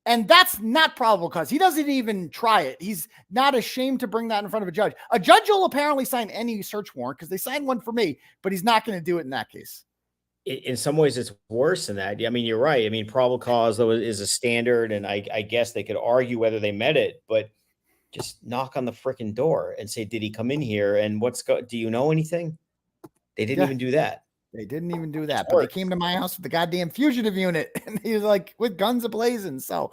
And that's not probable cause. He doesn't even try it. He's not ashamed to bring that in front of a judge. A judge will apparently sign any search warrant because they signed one for me, but he's not going to do it in that case. In some ways, it's worse than that. I mean, you're right. I mean, probable cause, though, is a standard, and I guess they could argue whether they met it, but just knock on the freaking door and say, did he come in here? And do you know anything? They didn't even do that. They didn't even do that, but they came to my house with the goddamn fugitive unit, and he was like with guns ablazing. So,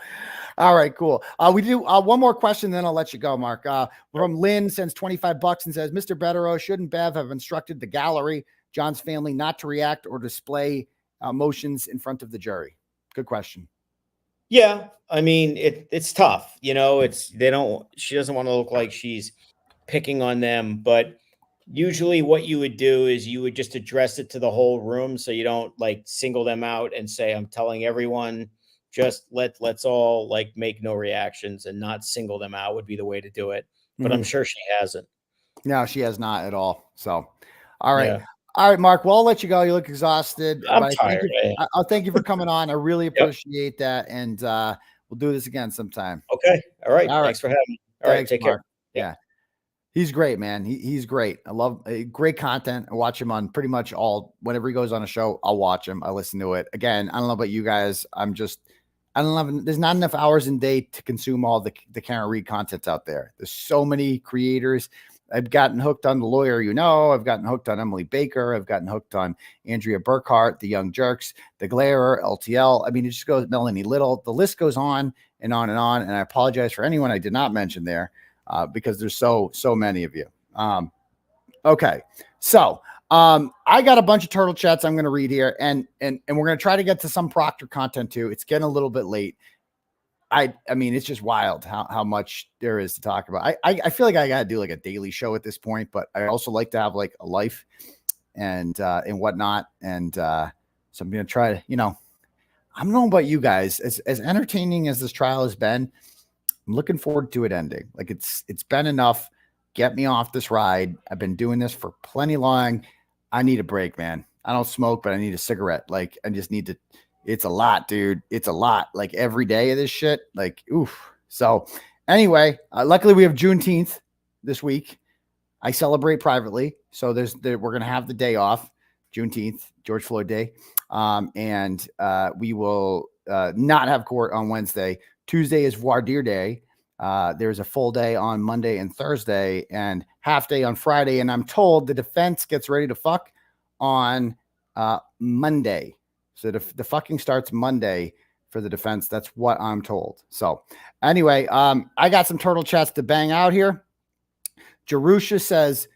all right, cool. We do one more question, then I'll let you go, Mark. From Lynn, sends $25 and says, Mr. Bederow, shouldn't Bev have instructed the gallery, John's family, not to react or display motions in front of the jury? Good question. Yeah, I mean, it's tough. You know, she doesn't want to look like she's picking on them, but usually what you would do is you would just address it to the whole room. So you don't like single them out and say, I'm telling everyone, just let's all like make no reactions and not single them out would be the way to do it. But I'm sure she hasn't. No, she has not at all. So, all right. Yeah. All right, Mark. Well, I'll let you go. You look exhausted. I'm tired. I'll thank you for coming on. I really appreciate that. And we'll do this again sometime. Okay. All right. Thanks for having me. All right. Take care. Yeah. He's great, man. He's great. I love great content. I watch him on pretty much whenever he goes on a show, I'll watch him. I listen to it. Again, I don't know about you guys. there's not enough hours in day to consume all the Karen Read content out there. There's so many creators. I've gotten hooked on The Lawyer, I've gotten hooked on Emily Baker. I've gotten hooked on Andrea Burkhart, The Young Jerks, The Glarer, LTL. I mean, it just goes, Melanie Little. The list goes on and on and on. And I apologize for anyone I did not mention there because there's so many of you. Okay. So I got a bunch of turtle chats I'm going to read here, and we're going to try to get to some Proctor content too. It's getting a little bit late. I mean, it's just wild how much there is to talk about. I feel like I got to do like a daily show at this point, but I also like to have like a life and whatnot. And so I'm going to try to, I don't know about you guys, as entertaining as this trial has been, I'm looking forward to it ending. Like it's been enough. Get me off this ride. I've been doing this for plenty long. I need a break, man. I don't smoke, but I need a cigarette. Like I just need to. It's a lot, dude. It's a lot. Like every day of this shit. Like, oof. So anyway, luckily we have Juneteenth this week. I celebrate privately. So we're going to have the day off, Juneteenth, George Floyd Day. And we will not have court on Wednesday. Tuesday is voir dire day. There's a full day on Monday and Thursday and half day on Friday. And I'm told the defense gets ready to fuck on Monday. So the fucking starts Monday for the defense. That's what I'm told. So anyway, I got some turtle chats to bang out here. Jerusha says,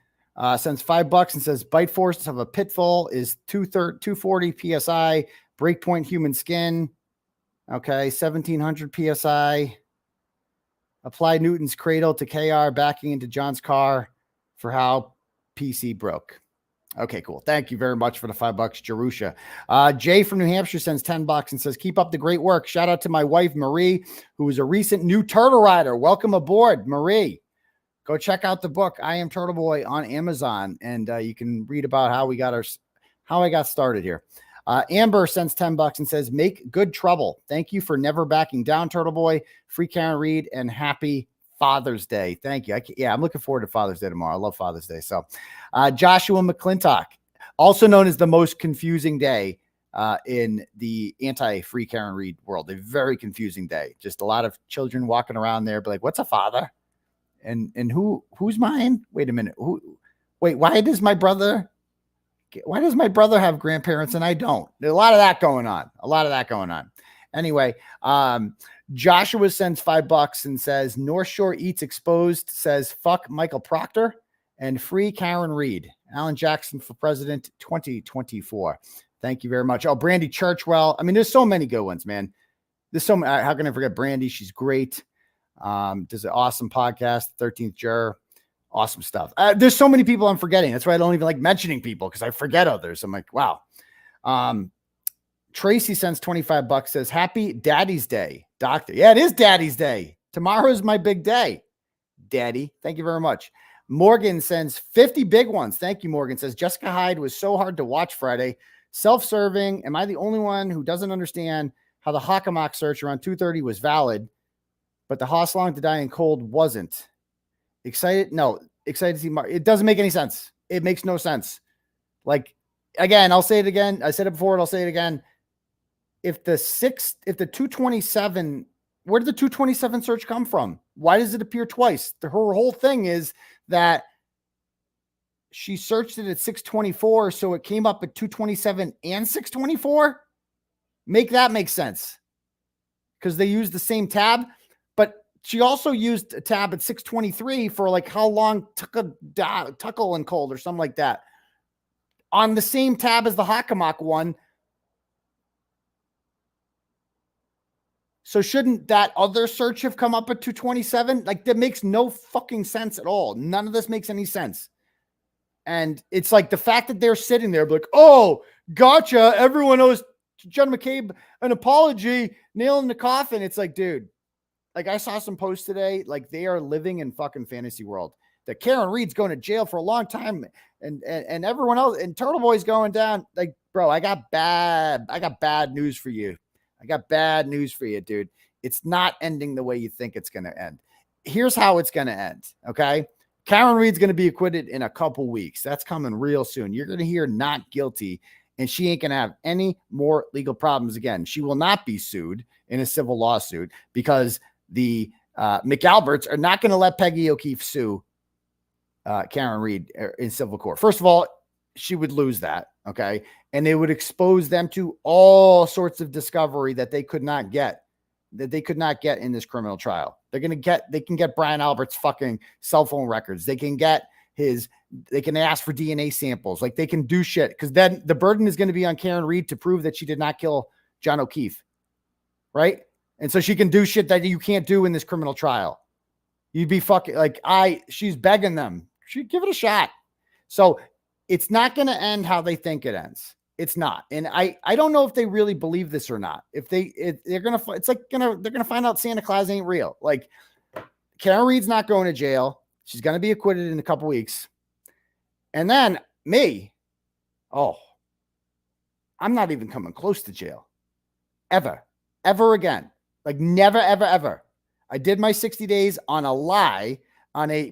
sends $5 and says, bite force of a pitfall is 240 PSI, breakpoint human skin. Okay. 1700 PSI. Apply Newton's cradle to KR backing into John's car for how PC broke. Okay, cool. Thank you very much for the $5, Jerusha. Jay from New Hampshire sends $10 and says, keep up the great work. Shout out to my wife, Marie, who is a recent new turtle rider. Welcome aboard, Marie. Go check out the book, I Am Turtleboy, on Amazon. And you can read about how I got started here. Amber sends $10 and says, make good trouble. Thank you for never backing down, Turtleboy. Free Karen Read and happy Father's Day. Thank you. I'm looking forward to Father's Day tomorrow. I love Father's Day. So Joshua McClintock, also known as the most confusing day in the anti-Free Karen Read world. A very confusing day. Just a lot of children walking around there, be like, what's a father? And who's mine? Wait a minute. Why does my brother have grandparents and I don't? There's a lot of that going on. Anyway, Joshua sends $5 and says, North Shore Eats Exposed says, fuck Michael Proctor and free Karen Read. Alan Jackson for president 2024. Thank you very much. Oh, Brandy Churchwell. I mean, there's so many good ones, man. There's so many. How can I forget Brandy? She's great. Does an awesome podcast, 13th Juror. Awesome stuff. There's so many people I'm forgetting. That's why I don't even like mentioning people because I forget others. I'm like, wow. Tracy sends $25, says, happy Daddy's Day, Doctor. Yeah, it is Daddy's Day. Tomorrow is my big day. Daddy. Thank you very much. Morgan sends 50 big ones. Thank you, Morgan. Says, Jessica Hyde was so hard to watch Friday. Self-serving. Am I the only one who doesn't understand how the Hockomock search around 2:30 was valid, but the Hosslong to die in cold wasn't? Excited to see Mark. It doesn't make any sense. It makes no sense. Like, again, I'll say it again. I said it before, and I'll say it again. If the 227, where did the 227 search come from? Why does it appear twice? Her whole thing is that she searched it at 624, so it came up at 227 and 624. Make that make sense. Because they used the same tab, but she also used a tab at 623 for like how long Tuckle and Cold or something like that. On the same tab as the Hockomock one. So shouldn't that other search have come up at 227? Like, that makes no fucking sense at all. None of this makes any sense. And it's like the fact that they're sitting there like, oh, gotcha. Everyone owes John McCabe an apology, nail in the coffin. It's like, dude, like I saw some posts today, like they are living in fucking fantasy world. That Karen Read's going to jail for a long time and everyone else and Turtleboy's going down. Like, bro, I got bad news for you. I got bad news for you, dude. It's not ending the way you think it's going to end. Here's how it's going to end. Okay. Karen Read's going to be acquitted in a couple weeks. That's coming real soon. You're going to hear not guilty and she ain't going to have any more legal problems again. She will not be sued in a civil lawsuit because the McAlberts are not going to let Peggy O'Keefe sue Karen Reed in civil court. First of all, she would lose that, okay? And they would expose them to all sorts of discovery that they could not get, in this criminal trial. They can get Brian Albert's fucking cell phone records. They can get they can ask for DNA samples. Like, they can do shit, because then the burden is going to be on Karen Reed to prove that she did not kill John O'Keefe, right? And so she can do shit that you can't do in this criminal trial. You'd be fucking like, she's begging them. She'd give it a shot. So it's not going to end how they think it ends. It's not. And I don't know if they really believe this or not. If they're going to, it's like they're going to find out Santa Claus ain't real. Like, Karen Reed's not going to jail. She's going to be acquitted in a couple weeks. And then me, I'm not even coming close to jail. Ever again. Like, never, ever, ever. I did my 60 days on a lie,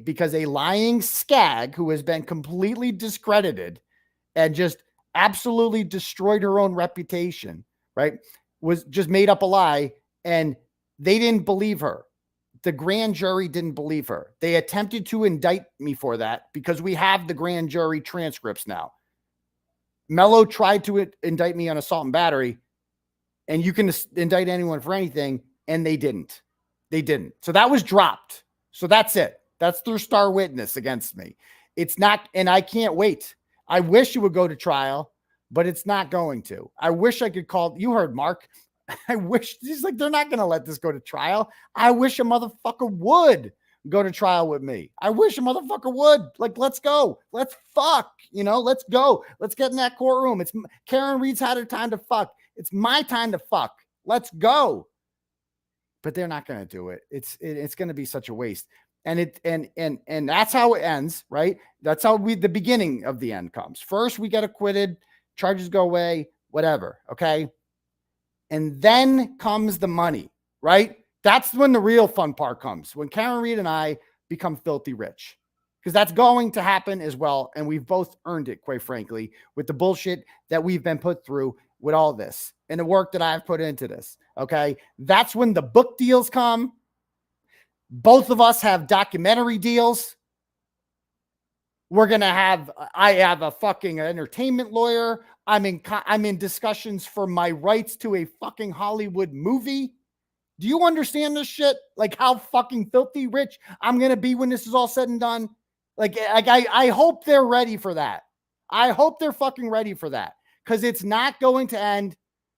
because a lying scag who has been completely discredited and just absolutely destroyed her own reputation, right? Was just made up a lie, and they didn't believe her. The grand jury didn't believe her. They attempted to indict me for that because we have the grand jury transcripts now. Mello tried to indict me on assault and battery, and you can indict anyone for anything, and they didn't. So that was dropped. So that's it. That's their star witness against me. It's not, and I can't wait. I wish it would go to trial, but it's not going to. I wish I could call. You heard Mark. I wish, he's like, they're not going to let this go to trial. I wish a motherfucker would go to trial with me. I wish a motherfucker would. Like, let's go. Let's fuck. Let's go. Let's get in that courtroom. It's Karen Reed's had her time to fuck. It's my time to fuck. Let's go. But they're not going to do it. It's going to be such a waste. And that's how it ends, right? That's how the beginning of the end comes. First, we get acquitted, charges go away, whatever. Okay. And then comes the money, right? That's when the real fun part comes, when Karen Reed and I become filthy rich, because that's going to happen as well. And we've both earned it, quite frankly, with the bullshit that we've been put through with all this and the work that I've put into this. Okay. That's when the book deals come. Both of us have documentary deals. I have a fucking entertainment lawyer. I'm in discussions for my rights to a fucking Hollywood movie. Do you understand this shit? Like, how fucking filthy rich I'm going to be when this is all said and done. I hope they're ready for that. I hope they're fucking ready for that, because it's not going to end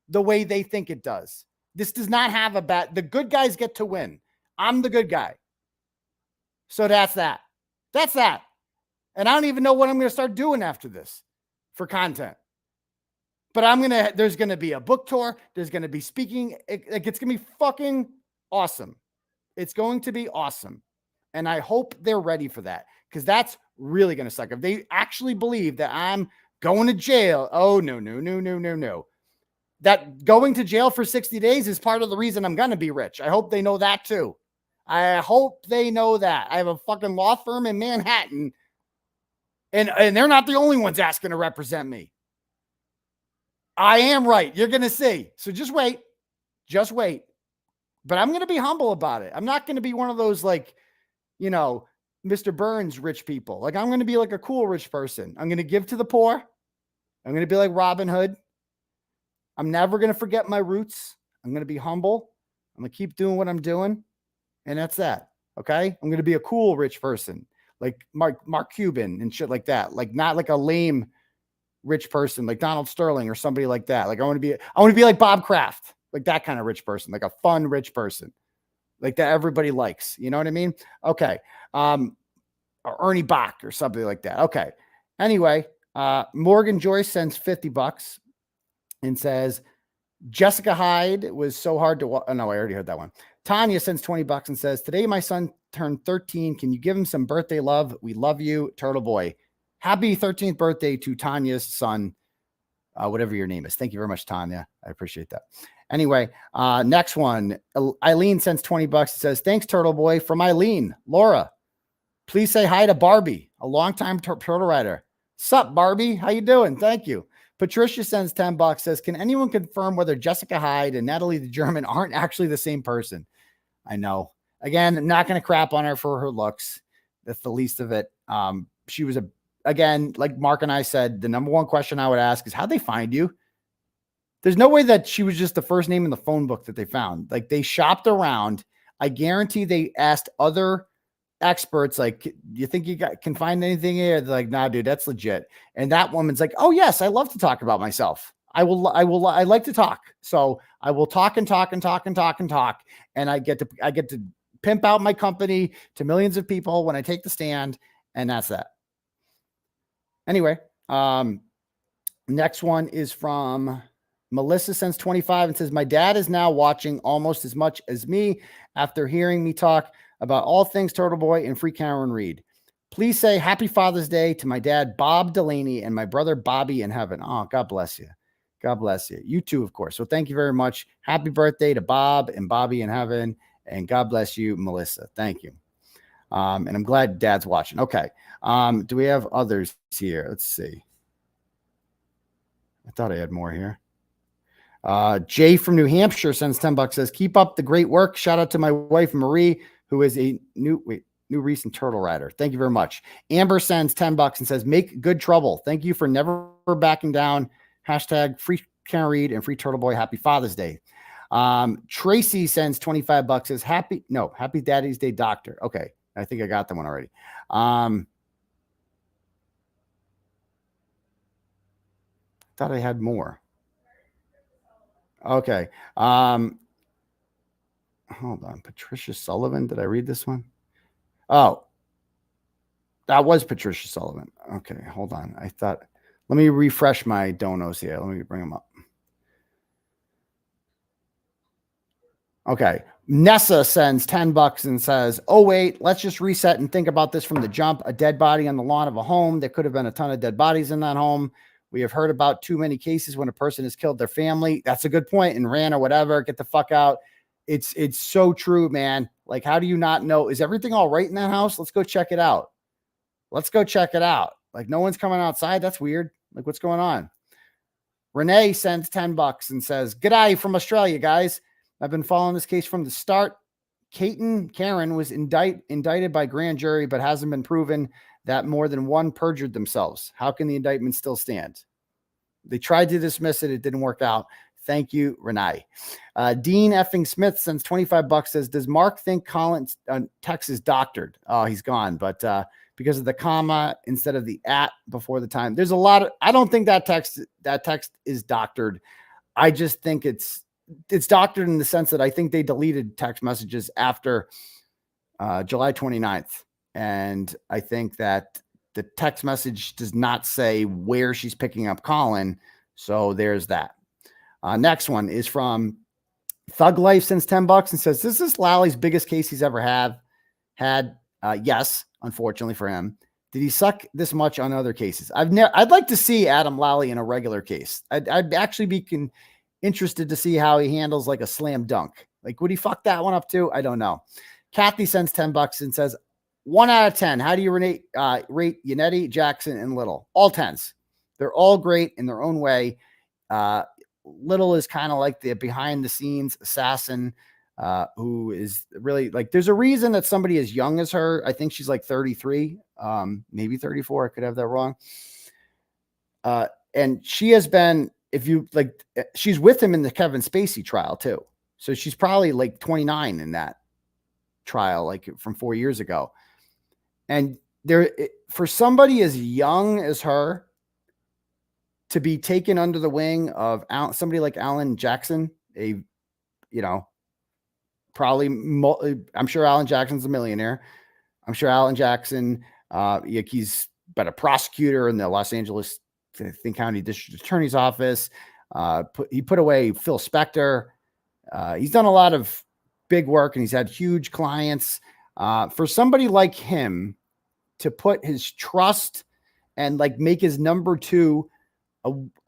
the way they think it does. This does not have the good guys get to win. I'm the good guy. So that's that. That's that. And I don't even know what I'm going to start doing after this for content. But there's going to be a book tour. There's going to be speaking. It's going to be fucking awesome. It's going to be awesome. And I hope they're ready for that, because that's really going to suck. If they actually believe that I'm going to jail, no. That going to jail for 60 days is part of the reason I'm going to be rich. I hope they know that too. I hope they know that. I have a fucking law firm in Manhattan, and they're not the only ones asking to represent me. I am right. You're going to see. So just wait. Just wait. But I'm going to be humble about it. I'm not going to be one of those, like, Mr. Burns rich people. Like, I'm going to be like a cool rich person. I'm going to give to the poor. I'm going to be like Robin Hood. I'm never going to forget my roots. I'm going to be humble. I'm going to keep doing what I'm doing. And that's that. Okay. I'm going to be a cool rich person, like Mark Cuban and shit like that. Like, not like a lame rich person, like Donald Sterling or somebody like that. Like, I want to be like Bob Kraft, like that kind of rich person, like a fun rich person, like that everybody likes. You know what I mean? Okay. Or Ernie Bach or something like that. Okay. Anyway, Morgan Joyce sends $50 and says, Jessica Hyde was so hard to watch. Oh, no, I already heard that one. Tanya sends $20 and says, today my son turned 13. Can you give him some birthday love? We love you, Turtleboy. Happy 13th birthday to Tanya's son, whatever your name is. Thank you very much, Tanya. I appreciate that. Anyway, next one. Eileen sends $20 and says, thanks, Turtleboy. From Eileen. Laura, please say hi to Barbie, a longtime turtle rider. Sup, Barbie? How you doing? Thank you. Patricia sends $10, says, can anyone confirm whether Jessica Hyde and Natalie the German aren't actually the same person? I know. Again, I'm not going to crap on her for her looks. That's the least of it. She was again, like Mark and I said, the number one question I would ask is, how'd they find you? There's no way that she was just the first name in the phone book that they found. Like, they shopped around. I guarantee they asked other experts, like, you think you can find anything here? They're like, nah, dude, that's legit. And that woman's like, oh yes, I love to talk about myself. I like to talk. So I will talk and talk and talk and talk and talk. And I get to pimp out my company to millions of people when I take the stand. And that's that. Anyway, next one is from Melissa sends 25 and says, my dad is now watching almost as much as me after hearing me talk about all things Turtleboy and Free Karen Reed. Please say happy Father's Day to my dad, Bob Delaney, and my brother, Bobby, in heaven. Oh, God bless you. God bless you. You too, of course. So thank you very much. Happy birthday to Bob and Bobby in heaven. And God bless you, Melissa. Thank you. And I'm glad Dad's watching. Okay. Do we have others here? Let's see. I thought I had more here. Jay from New Hampshire sends $10, says, keep up the great work. Shout out to my wife, Marie, who is a new recent turtle rider. Thank you very much. Amber sends $10 and says, make good trouble. Thank you for never backing down. Hashtag Free Karen Reed and Free Turtleboy. Happy Father's Day. Tracy sends $25, says, happy Daddy's Day, doctor. Okay. I think I got that one already. Thought I had more. Okay. Hold on. Patricia Sullivan. Did I read this one? Oh, that was Patricia Sullivan. Okay. Hold on. Let me refresh my donos here. Let me bring them up. Okay. Nessa sends $10 and says, oh, wait, let's just reset and think about this from the jump. A dead body on the lawn of a home. There could have been a ton of dead bodies in that home. We have heard about too many cases when a person has killed their family. That's a good point. And ran or whatever. Get the fuck out. It's so true, man. Like, how do you not know? Is everything all right in that house? Let's go check it out. Let's go check it out. Like, no one's coming outside. That's weird. Like, what's going on? Renee sends $10 and says, g'day from Australia, guys. I've been following this case from the start. Karen was indicted by grand jury, but hasn't been proven that more than one perjured themselves. How can the indictment still stand? They tried to dismiss it. It didn't work out. Thank you, Renee. Dean effing Smith sends $25, says, does Mark think Collins text is doctored? Oh, he's gone. But because of the comma instead of the at before the time, there's a lot of, I don't think that text is doctored. I just think it's doctored in the sense that I think they deleted text messages after July 29th. And I think that the text message does not say where she's picking up Colin. So there's that. Next one is from Thug Life sends $10 and says, this is Lally's biggest case he's ever had. Yes, unfortunately for him. Did he suck this much on other cases? I'd like to see Adam Lally in a regular case. I'd actually be interested to see how he handles like a slam dunk. Like, would he fuck that one up too? I don't know. Kathy sends $10 and says, 1 out of 10. How do you rate Yannetti, Jackson, and Little? All 10s. They're all great in their own way. Little is kind of like the behind the scenes assassin who is really like, there's a reason that somebody as young as her, I think she's like 33, maybe 34. I could have that wrong. And she has been, if you like, she's with him in the Kevin Spacey trial too. So she's probably like 29 in that trial, like from 4 years ago. And there, for somebody as young as her to be taken under the wing of somebody like Alan Jackson, probably, I'm sure Alan Jackson's a millionaire. I'm sure Alan Jackson, he's been a prosecutor in the Los Angeles County District Attorney's Office. He put away Phil Spector. He's done a lot of big work and he's had huge clients. For somebody like him to put his trust and like make his number two,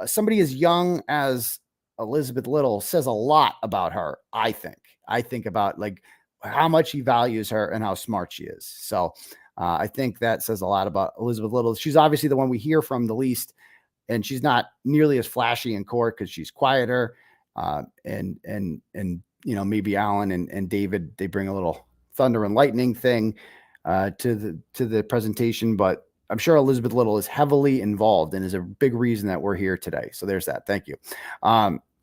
somebody as young as Elizabeth Little says a lot about her. I think about like how much he values her and how smart she is. So I think that says a lot about Elizabeth Little. She's obviously the one we hear from the least. and she's not nearly as flashy in court because she's quieter. And maybe Alan and David, they bring a little thunder and lightning thing to the presentation, but I'm sure Elizabeth Little is heavily involved and is a big reason that we're here today. So there's that. Thank you.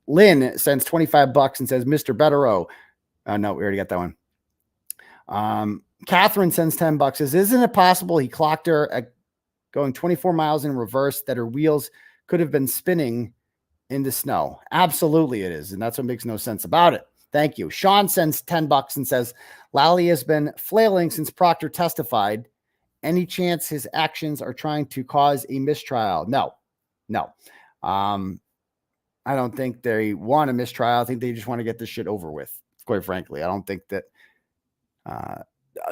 Lynn sends $25 and says, Mr. Bederow. No, we already got that one. Catherine sends $10, says, isn't it possible he clocked her at going 24 miles in reverse, that her wheels could have been spinning in the snow? Absolutely it is. And that's what makes no sense about it. Thank you. Sean sends $10 and says, Lally has been flailing since Proctor testified. Any chance his actions are trying to cause a mistrial? No. I don't think they want a mistrial. I think they just want to get this shit over with, quite frankly. I don't think that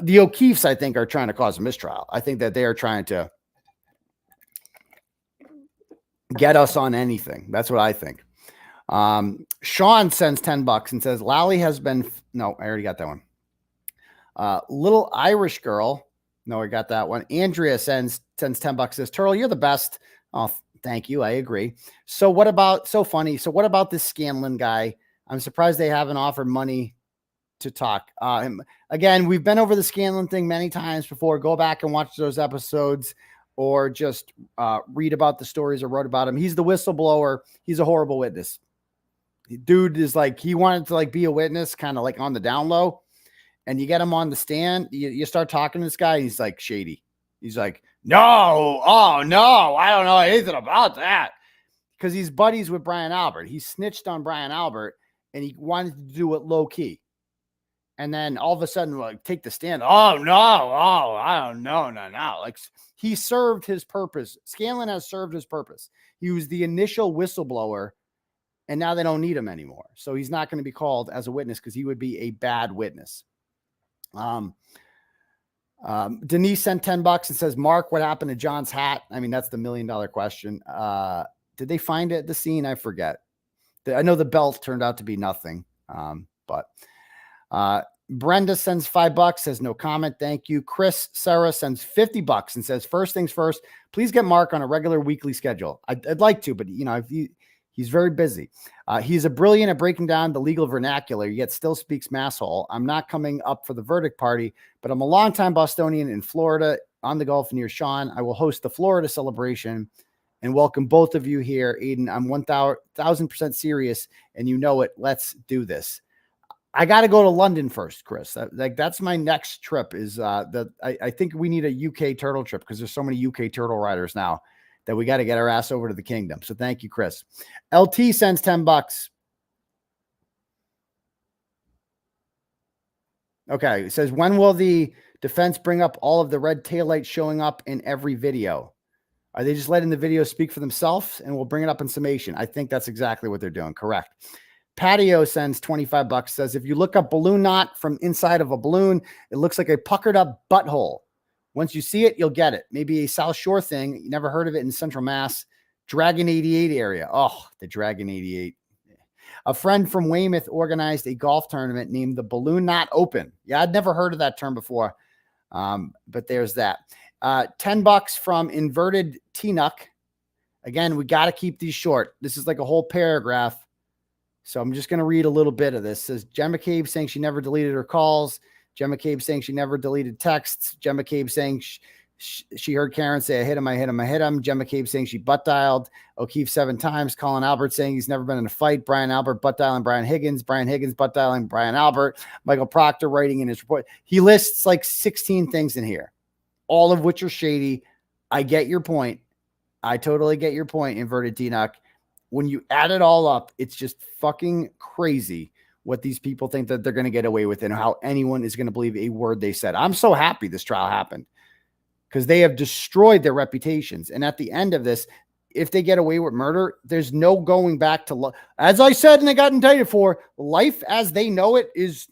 the O'Keefes, I think, are trying to cause a mistrial. I think that they are trying to get us on anything. That's what I think. Sean sends $10 and says, Lally has been, no, I already got that one. Little Irish girl. No, I got that one. Andrea sends $10, says, Turtle, you're the best. Oh, thank you. I agree. So what about, so funny. So what about this Scanlon guy? I'm surprised they haven't offered money to talk. Again, we've been over the Scanlon thing many times before. Go back and watch those episodes, or just read about the stories I wrote about him. He's the whistleblower. He's a horrible witness. Dude is like, he wanted to like be a witness, kind of like on the down low. And you get him on the stand, you start talking to this guy, he's like shady. He's like, no, oh no, I don't know anything about that. Because he's buddies with Brian Albert. He snitched on Brian Albert and he wanted to do it low key. And then all of a sudden, like, take the stand. Oh no, I don't know, no. Like, he served his purpose. Scanlon has served his purpose. He was the initial whistleblower, and now they don't need him anymore. So he's not going to be called as a witness because he would be a bad witness. Denise sent $10 and says, Mark, what happened to John's hat? I mean, that's the $1 million question. Did they find it at the scene? I forget. I know the belt turned out to be nothing. But Brenda sends $5, says no comment. Thank you. Chris Sarah sends $50 and says, first things first, please get Mark on a regular weekly schedule. I'd like to, but he's very busy. He's a brilliant at breaking down the legal vernacular, yet still speaks masshole. I'm not coming up for the verdict party, but I'm a longtime Bostonian in Florida on the Gulf near Sean. I will host the Florida celebration and welcome both of you here. Aidan, I'm 1,000% serious, and you know it. Let's do this. I got to go to London first, Chris. That's my next trip. I think we need a UK turtle trip because there's so many UK turtle riders now that we got to get our ass over to the kingdom. So thank you, Chris. LT sends $10. Okay. It says, when will the defense bring up all of the red taillights showing up in every video? Are they just letting the videos speak for themselves, and we'll bring it up in summation? I think that's exactly what they're doing. Correct. Patio sends $25, says, if you look up balloon knot from inside of a balloon, it looks like a puckered up butthole. Once you see it, you'll get it. Maybe a South Shore thing. You never heard of it in Central Mass. Dragon 88 area. Oh, the Dragon 88. A friend from Weymouth organized a golf tournament named the Balloon Knot Open. Yeah, I'd never heard of that term before. But there's that. $10 from Inverted T-Nuck. Again, we got to keep these short. This is like a whole paragraph. So I'm just going to read a little bit of this. It says, Jen McCabe saying she never deleted her calls. Jen McCabe saying she never deleted texts. Jen McCabe saying she heard Karen say, I hit him. Jen McCabe saying she butt dialed O'Keefe 7 times. Colin Albert saying he's never been in a fight. Brian Albert butt dialing Brian Higgins. Brian Higgins butt dialing Brian Albert. Michael Proctor writing in his report. He lists like 16 things in here, all of which are shady. I get your point. I totally get your point, Inverted T-Nuck. When you add it all up, it's just fucking crazy what these people think that they're going to get away with and how anyone is going to believe a word they said. I'm so happy this trial happened because they have destroyed their reputations. And at the end of this, if they get away with murder, there's no going back to, as I said, and they got indicted for, life as they know it is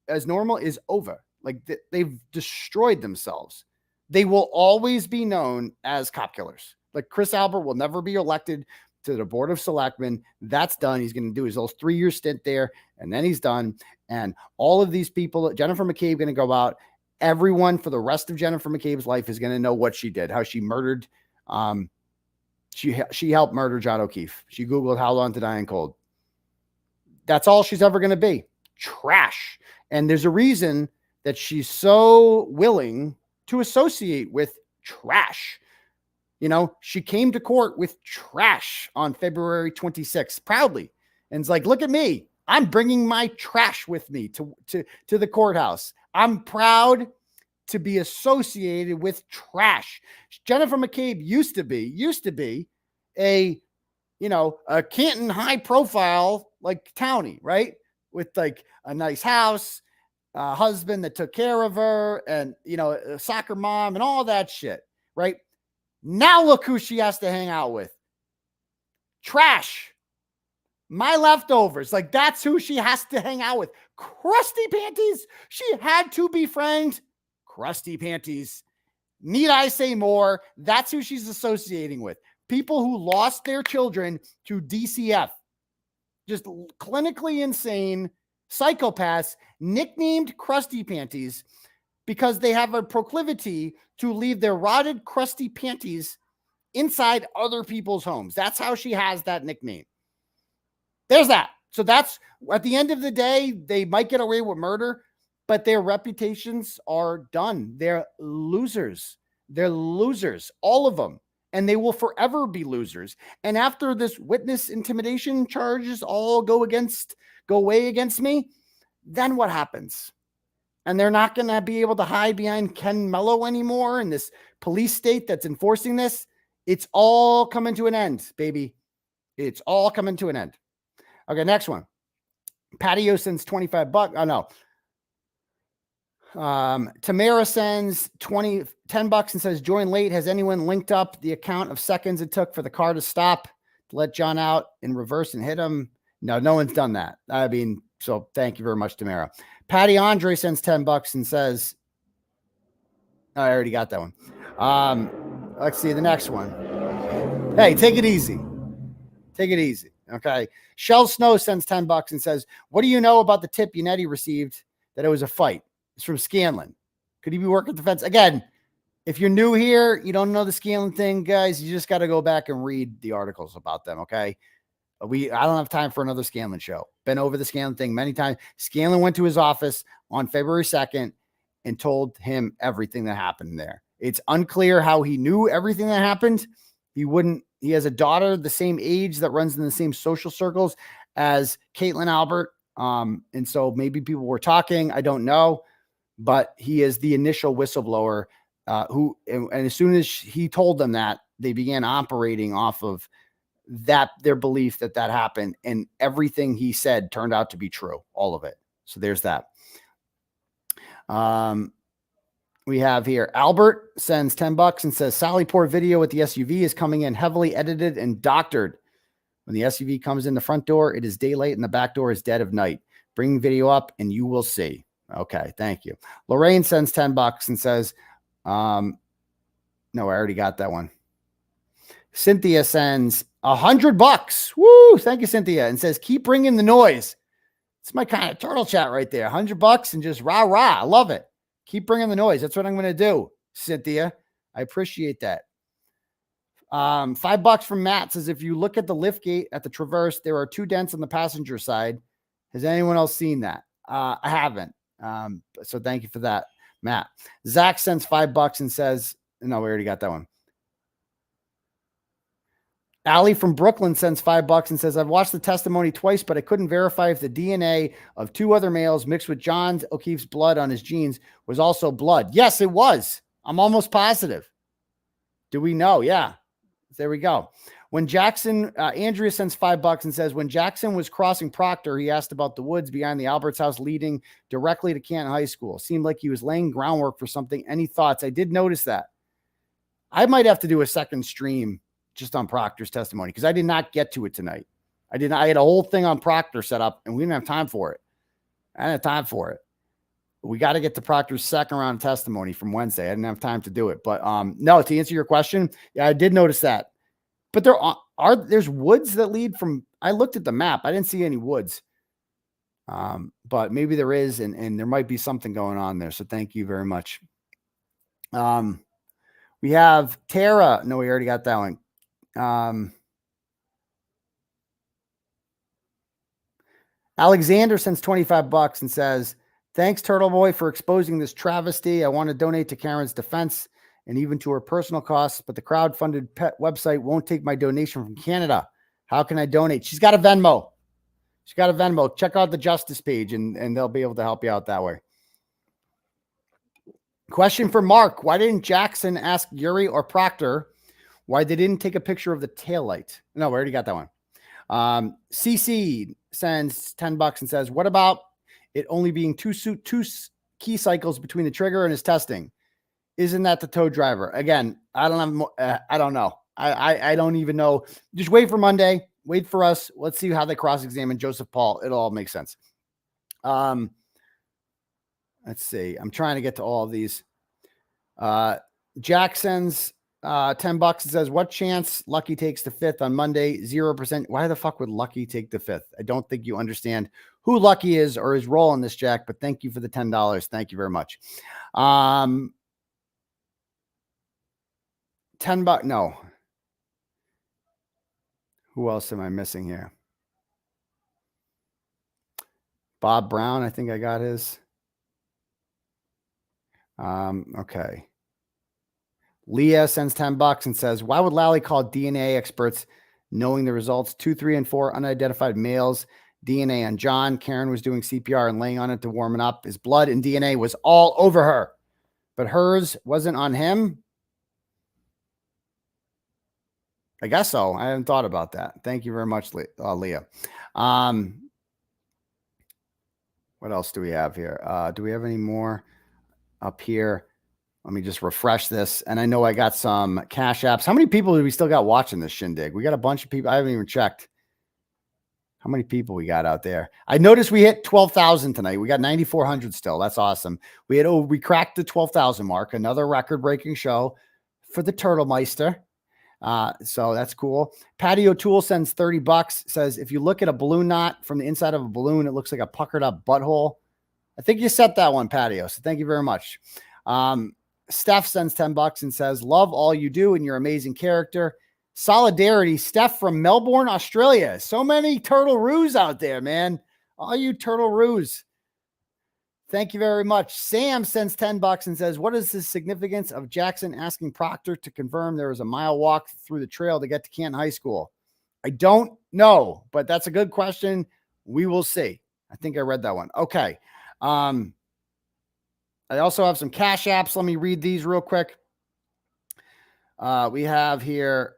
as normal is over. Like they've destroyed themselves. They will always be known as cop killers. Like Chris Albert will never be elected to the Board of Selectmen. That's done. He's going to do his little 3-year stint there, and then he's done. And all of these people, Jennifer McCabe going to go out. Everyone for the rest of Jennifer McCabe's life is going to know what she did, how she murdered She helped murder John O'Keefe. She Googled how long to die in cold. That's all she's ever going to be. Trash. And there's a reason that she's so willing to associate with trash. You know, she came to court with trash on February 26th, proudly. And it's like, look at me. I'm bringing my trash with me to the courthouse. I'm proud to be associated with trash. Jennifer McCabe used to be a, you know, a Canton high profile, like townie, right? With like a nice house, a husband that took care of her, and, you know, a soccer mom and all that shit, right? Now look who she has to hang out with. Trash. My leftovers. Like, that's who she has to hang out with. Crusty panties. She had to befriend crusty panties. Need I say more? That's who she's associating with. People who lost their children to DCF. Just clinically insane psychopaths nicknamed crusty panties because they have a proclivity to leave their rotted crusty panties inside other people's homes. That's how she has that nickname. There's that. So that's, at the end of the day, they might get away with murder, but their reputations are done. They're losers. They're losers, all of them. And they will forever be losers. And after this witness intimidation charges all go away against me, then what happens? And they're not going to be able to hide behind Ken Mello anymore in this police state that's enforcing this. It's all coming to an end, baby. It's all coming to an end. Okay, next one. Patio sends $25. Oh, no. Tamara sends $10 and says, join late. Has anyone linked up the account of seconds it took for the car to stop to let John out in reverse and hit him? No, no one's done that. I mean, so thank you very much, Tamara. Patty Andre sends $10 and says, oh, I already got that one. Let's see the next one. Hey, take it easy. Take it easy. Okay. Shell Snow sends $10 and says, what do you know about the tip Yannetti received that it was a fight? It's from Scanlon. Could he be working defense? Again, if you're new here, you don't know the Scanlon thing, guys, you just got to go back and read the articles about them, okay? I don't have time for another Scanlon show. Been over the Scanlon thing many times. Scanlon went to his office on February 2nd and told him everything that happened there. It's unclear how he knew everything that happened. He has a daughter the same age that runs in the same social circles as Caitlin Albert. And so maybe people were talking. I don't know. But he is the initial whistleblower and as soon as he told them that, they began operating off of that, their belief that happened, and everything he said turned out to be true, all of it. So there's that. We have here, Albert sends $10 and says, Sallyport video with the SUV is coming in heavily edited and doctored. When the SUV comes in the front door, it is daylight and the back door is dead of night. Bring video up and you will see. Okay, thank you. Lorraine sends $10 and says, no, I already got that one. Cynthia sends $100. Woo, thank you, Cynthia. And says, keep bringing the noise. It's my kind of turtle chat right there. $100 and just rah, rah. I love it. Keep bringing the noise. That's what I'm going to do, Cynthia. I appreciate that. $5 from Matt says, if you look at the lift gate at the Traverse, there are 2 dents on the passenger side. Has anyone else seen that? I haven't. So thank you for that, Matt. Zach sends $5 and says, no, we already got that one. Allie from Brooklyn sends $5 and says, I've watched the testimony twice, but I couldn't verify if the DNA of 2 other males mixed with John O'Keefe's blood on his jeans was also blood. Yes, it was. I'm almost positive. Do we know? Yeah. There we go. When Jackson, Andrea sends $5 and says, when Jackson was crossing Proctor, he asked about the woods behind the Albert's house leading directly to Canton High School. Seemed like he was laying groundwork for something. Any thoughts? I did notice that. I might have to do a second stream just on Proctor's testimony because I did not get to it tonight. I had a whole thing on Proctor set up and we didn't have time for it. I didn't have time for it. We got to get to Proctor's second round of testimony from Wednesday. I didn't have time to do it. But no, to answer your question, yeah, I did notice that. But there's woods that lead from, I looked at the map. I didn't see any woods. But maybe there is, and there might be something going on there. So thank you very much. We have Tara. No, we already got that one. Alexander sends $25 and says, thanks, Turtleboy, for exposing this travesty. I want to donate to Karen's defense and even to her personal costs, but the crowd-funded pet website won't take my donation from Canada. How can I donate? She's got a Venmo. She's got a Venmo. Check out the Justice page, and they'll be able to help you out that way. Question for Mark. Why didn't Jackson ask Yuri or Proctor why they didn't take a picture of the taillight? No, we already got that one. CC sends $10 and says, what about it only being two key cycles between the trigger and his testing? Isn't that the tow driver? Again, I don't know. I don't even know. Just wait for Monday. Wait for us. Let's see how they cross-examine Joseph Paul. It'll all make sense. Let's see. I'm trying to get to all of these. Jack sends $10 and says, what chance Lucky takes the 5th on Monday? 0%. Why the fuck would Lucky take the 5th? I don't think you understand who Lucky is or his role in this, Jack, but thank you for the $10. Thank you very much. $10. No. Who else am I missing here? Bob Brown. I think I got his. Okay. Leah sends $10 and says, why would Lally call DNA experts knowing the results? 2, 3, and 4 unidentified males. DNA on John. Karen was doing CPR and laying on it to warm it up. His blood and DNA was all over her, but hers wasn't on him. I guess so. I haven't thought about that. Thank you very much, Leah. What else do we have here? Do we have any more up here? Let me just refresh this. And I know I got some Cash Apps. How many people do we still got watching this shindig? We got a bunch of people. I haven't even checked how many people we got out there. I noticed we hit 12,000 tonight. We got 9,400 still. That's awesome. We cracked the 12,000 mark. Another record-breaking show for the Turtlemeister. So that's cool. Patty O'Toole sends $30, says, if you look at a balloon knot from the inside of a balloon, it looks like a puckered up butthole. I think you set that one, Patty. So thank you very much. Steph sends $10 and says, love all you do and your amazing character. Solidarity. Steph from Melbourne, Australia. So many turtle-roos out there, man. All you turtle-roos. Thank you very much. Sam sends $10 and says, what is the significance of Jackson asking Proctor to confirm there is a mile walk through the trail to get to Canton High School? I don't know, but that's a good question. We will see. I think I read that one. Okay. I also have some Cash Apps. Let me read these real quick. We have here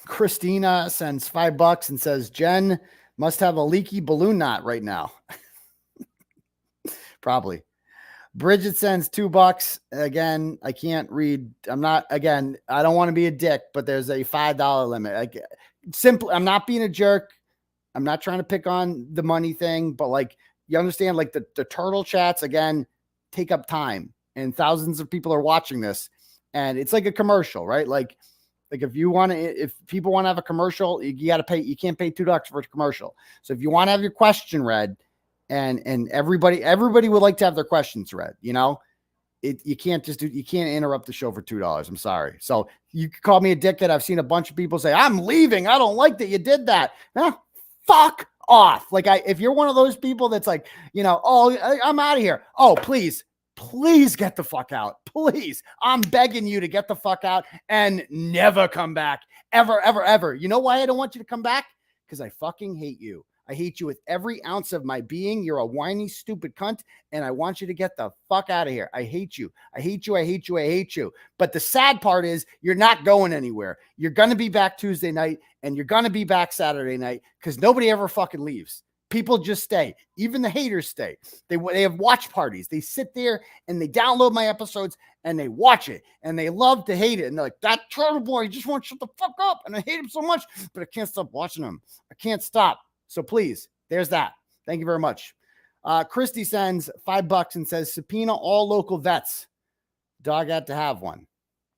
Christina sends $5 and says, Jen must have a leaky balloon knot right now. Probably. Bridget sends $2. Again, I can't read. I don't want to be a dick, but there's a $5 limit. Simply, I'm not being a jerk. I'm not trying to pick on the money thing, but you understand, the turtle chats, again, take up time, and thousands of people are watching this, and it's like a commercial, right? If people want to have a commercial, you got to pay. You can't pay $2 for a commercial. So if you want to have your question read, and everybody would like to have their questions read, you can't interrupt the show for $2. I'm sorry. So you can call me a dickhead. I've seen a bunch of people say, I'm leaving. I don't like that you did that. Fuck off. If you're one of those people that's oh, I'm out of here. Oh, please get the fuck out. Please. I'm begging you to get the fuck out and never come back. Ever, ever, ever. You know why I don't want you to come back? Because I fucking hate you. I hate you with every ounce of my being. You're a whiny, stupid cunt, and I want you to get the fuck out of here. I hate you. I hate you. I hate you. I hate you. But the sad part is you're not going anywhere. You're going to be back Tuesday night, and you're going to be back Saturday night because nobody ever fucking leaves. People just stay. Even the haters stay. They have watch parties. They sit there, and they download my episodes, and they watch it, and they love to hate it. And they're like, that Turtleboy just won't shut the fuck up, and I hate him so much, but I can't stop watching him. I can't stop. So please, there's that. Thank you very much. Christy sends $5 and says, subpoena all local vets. Dog had to have one.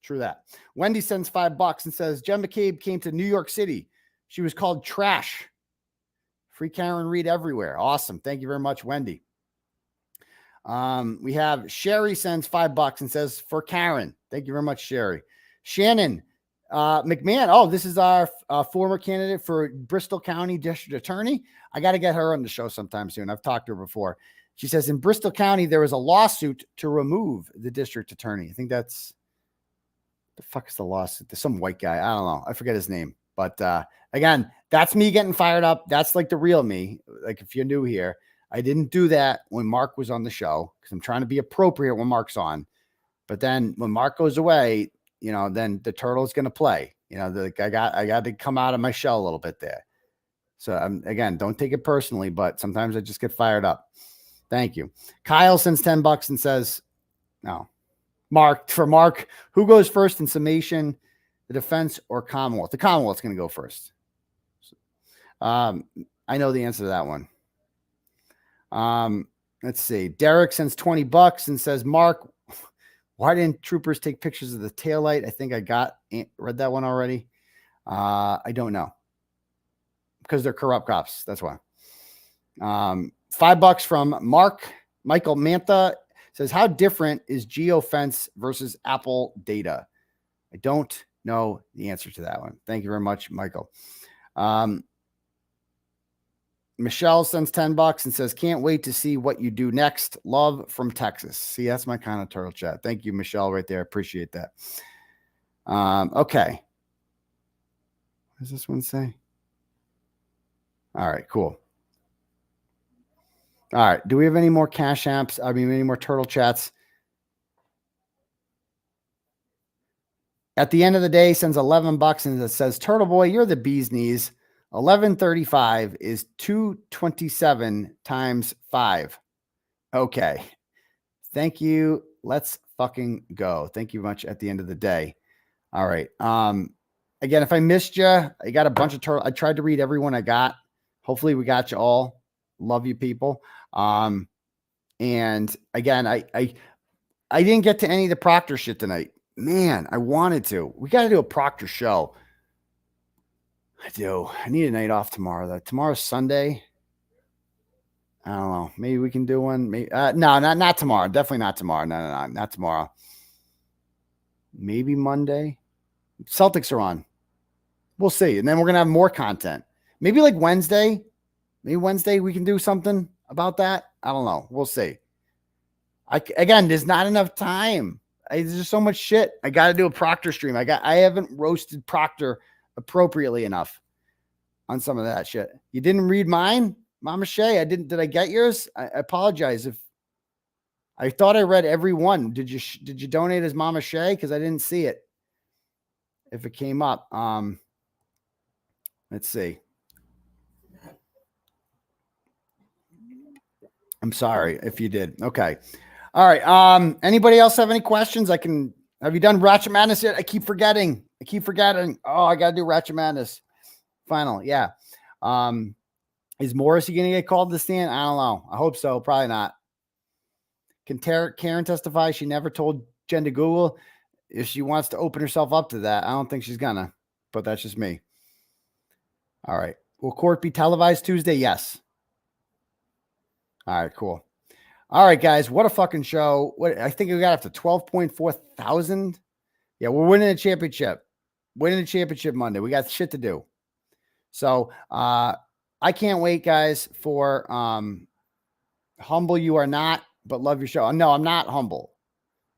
True that. Wendy sends $5 and says, Jen McCabe came to New York City. She was called trash. Free Karen Reed everywhere. Awesome. Thank you very much, Wendy. We have Sherry sends $5 and says, for Karen. Thank you very much, Sherry. Shannon McMahon. Oh, this is our former candidate for Bristol County District Attorney. I got to get her on the show sometime soon. I've talked to her before. She says in Bristol County, there was a lawsuit to remove the district attorney. I think that's the fuck is the lawsuit? There's some white guy. I don't know. I forget his name. But again, that's me getting fired up. That's like the real me. Like if you're new here, I didn't do that when Mark was on the show because I'm trying to be appropriate when Mark's on. But then when Mark goes away, you know, then the turtle's going to play. You know, I got to come out of my shell a little bit there. So again, don't take it personally, but sometimes I just get fired up. Thank you. Kyle sends $10 and says, no, Mark, who goes first in summation, the defense or Commonwealth? The Commonwealth's going to go first. I know the answer to that one. Let's see. Derek sends $20 and says, Mark, why didn't troopers take pictures of the taillight? I think I read that one already. I don't know. Because they're corrupt cops. That's why. $5 from Michael Mantha says, how different is geofence versus Apple data? I don't know the answer to that one. Thank you very much, Michael. Michelle sends $10 and says, can't wait to see what you do next. Love from Texas. See, that's my kind of turtle chat. Thank you, Michelle, right there. Appreciate that. Okay. What does this one say? All right, cool. All right. Do we have any more cash apps? I mean, any more turtle chats? At the end of the day, sends $11 and it says, Turtle Boy, you're the bee's knees. 1135 is 227 times 5. Okay. Thank you. Let's fucking go. Thank you much at the end of the day. All right. Again, if I missed you, I got a bunch of turtle. I tried to read everyone I got. Hopefully we got you all. Love you people. And again, I didn't get to any of the Proctor shit tonight. Man, I wanted to. We got to do a Proctor show. I do. I need a night off tomorrow, though. Tomorrow's Sunday. I don't know. Maybe we can do one. Maybe, no, not tomorrow. Definitely not tomorrow. No, not tomorrow. Maybe Monday. Celtics are on. We'll see. And then we're going to have more content. Maybe like Wednesday. Maybe Wednesday we can do something about that. I don't know. We'll see. Again, there's not enough time. There's just so much shit. I got to do a Proctor stream. I haven't roasted Proctor appropriately enough on some of that shit. You didn't read mine, Mama Shay? Did I get yours? I apologize if I thought I read every one. Did you donate as Mama Shay? Because I didn't see it. If it came up. Let's see. I'm sorry if you did. Okay. All right. Anybody else have any questions? Have you done Ratchet Madness yet? I keep forgetting. Oh, I got to do Ratchet Madness. Final. Yeah. Is Morrissey going to get called to the stand? I don't know. I hope so. Probably not. Can Karen testify? She never told Jen to Google. If she wants to open herself up to that, I don't think she's gonna, but that's just me. All right. Will court be televised Tuesday? Yes. All right, cool. All right, guys. What a fucking show. I think we got up to 12.4 thousand. Yeah, we're winning a championship. Winning a championship Monday. We got shit to do. So I can't wait, guys, for humble you are not, but love your show. No, I'm not humble.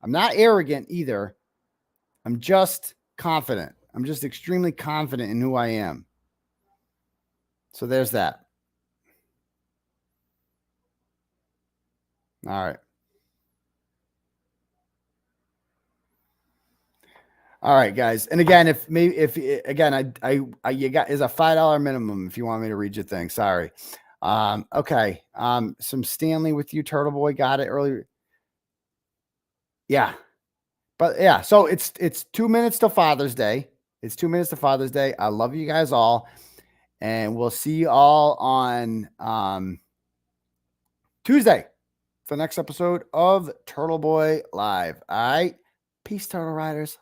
I'm not arrogant either. I'm just confident. I'm just extremely confident in who I am. So there's that. All right. All right, guys. And again, you got is a $5 minimum if you want me to read your thing. Sorry. Okay. Some Stanley with you, Turtle Boy. Got it earlier. Yeah. But yeah, so it's 2 minutes to Father's Day. It's 2 minutes to Father's Day. I love you guys all. And we'll see you all on Tuesday for the next episode of Turtle Boy Live. All right. Peace, Turtle Riders.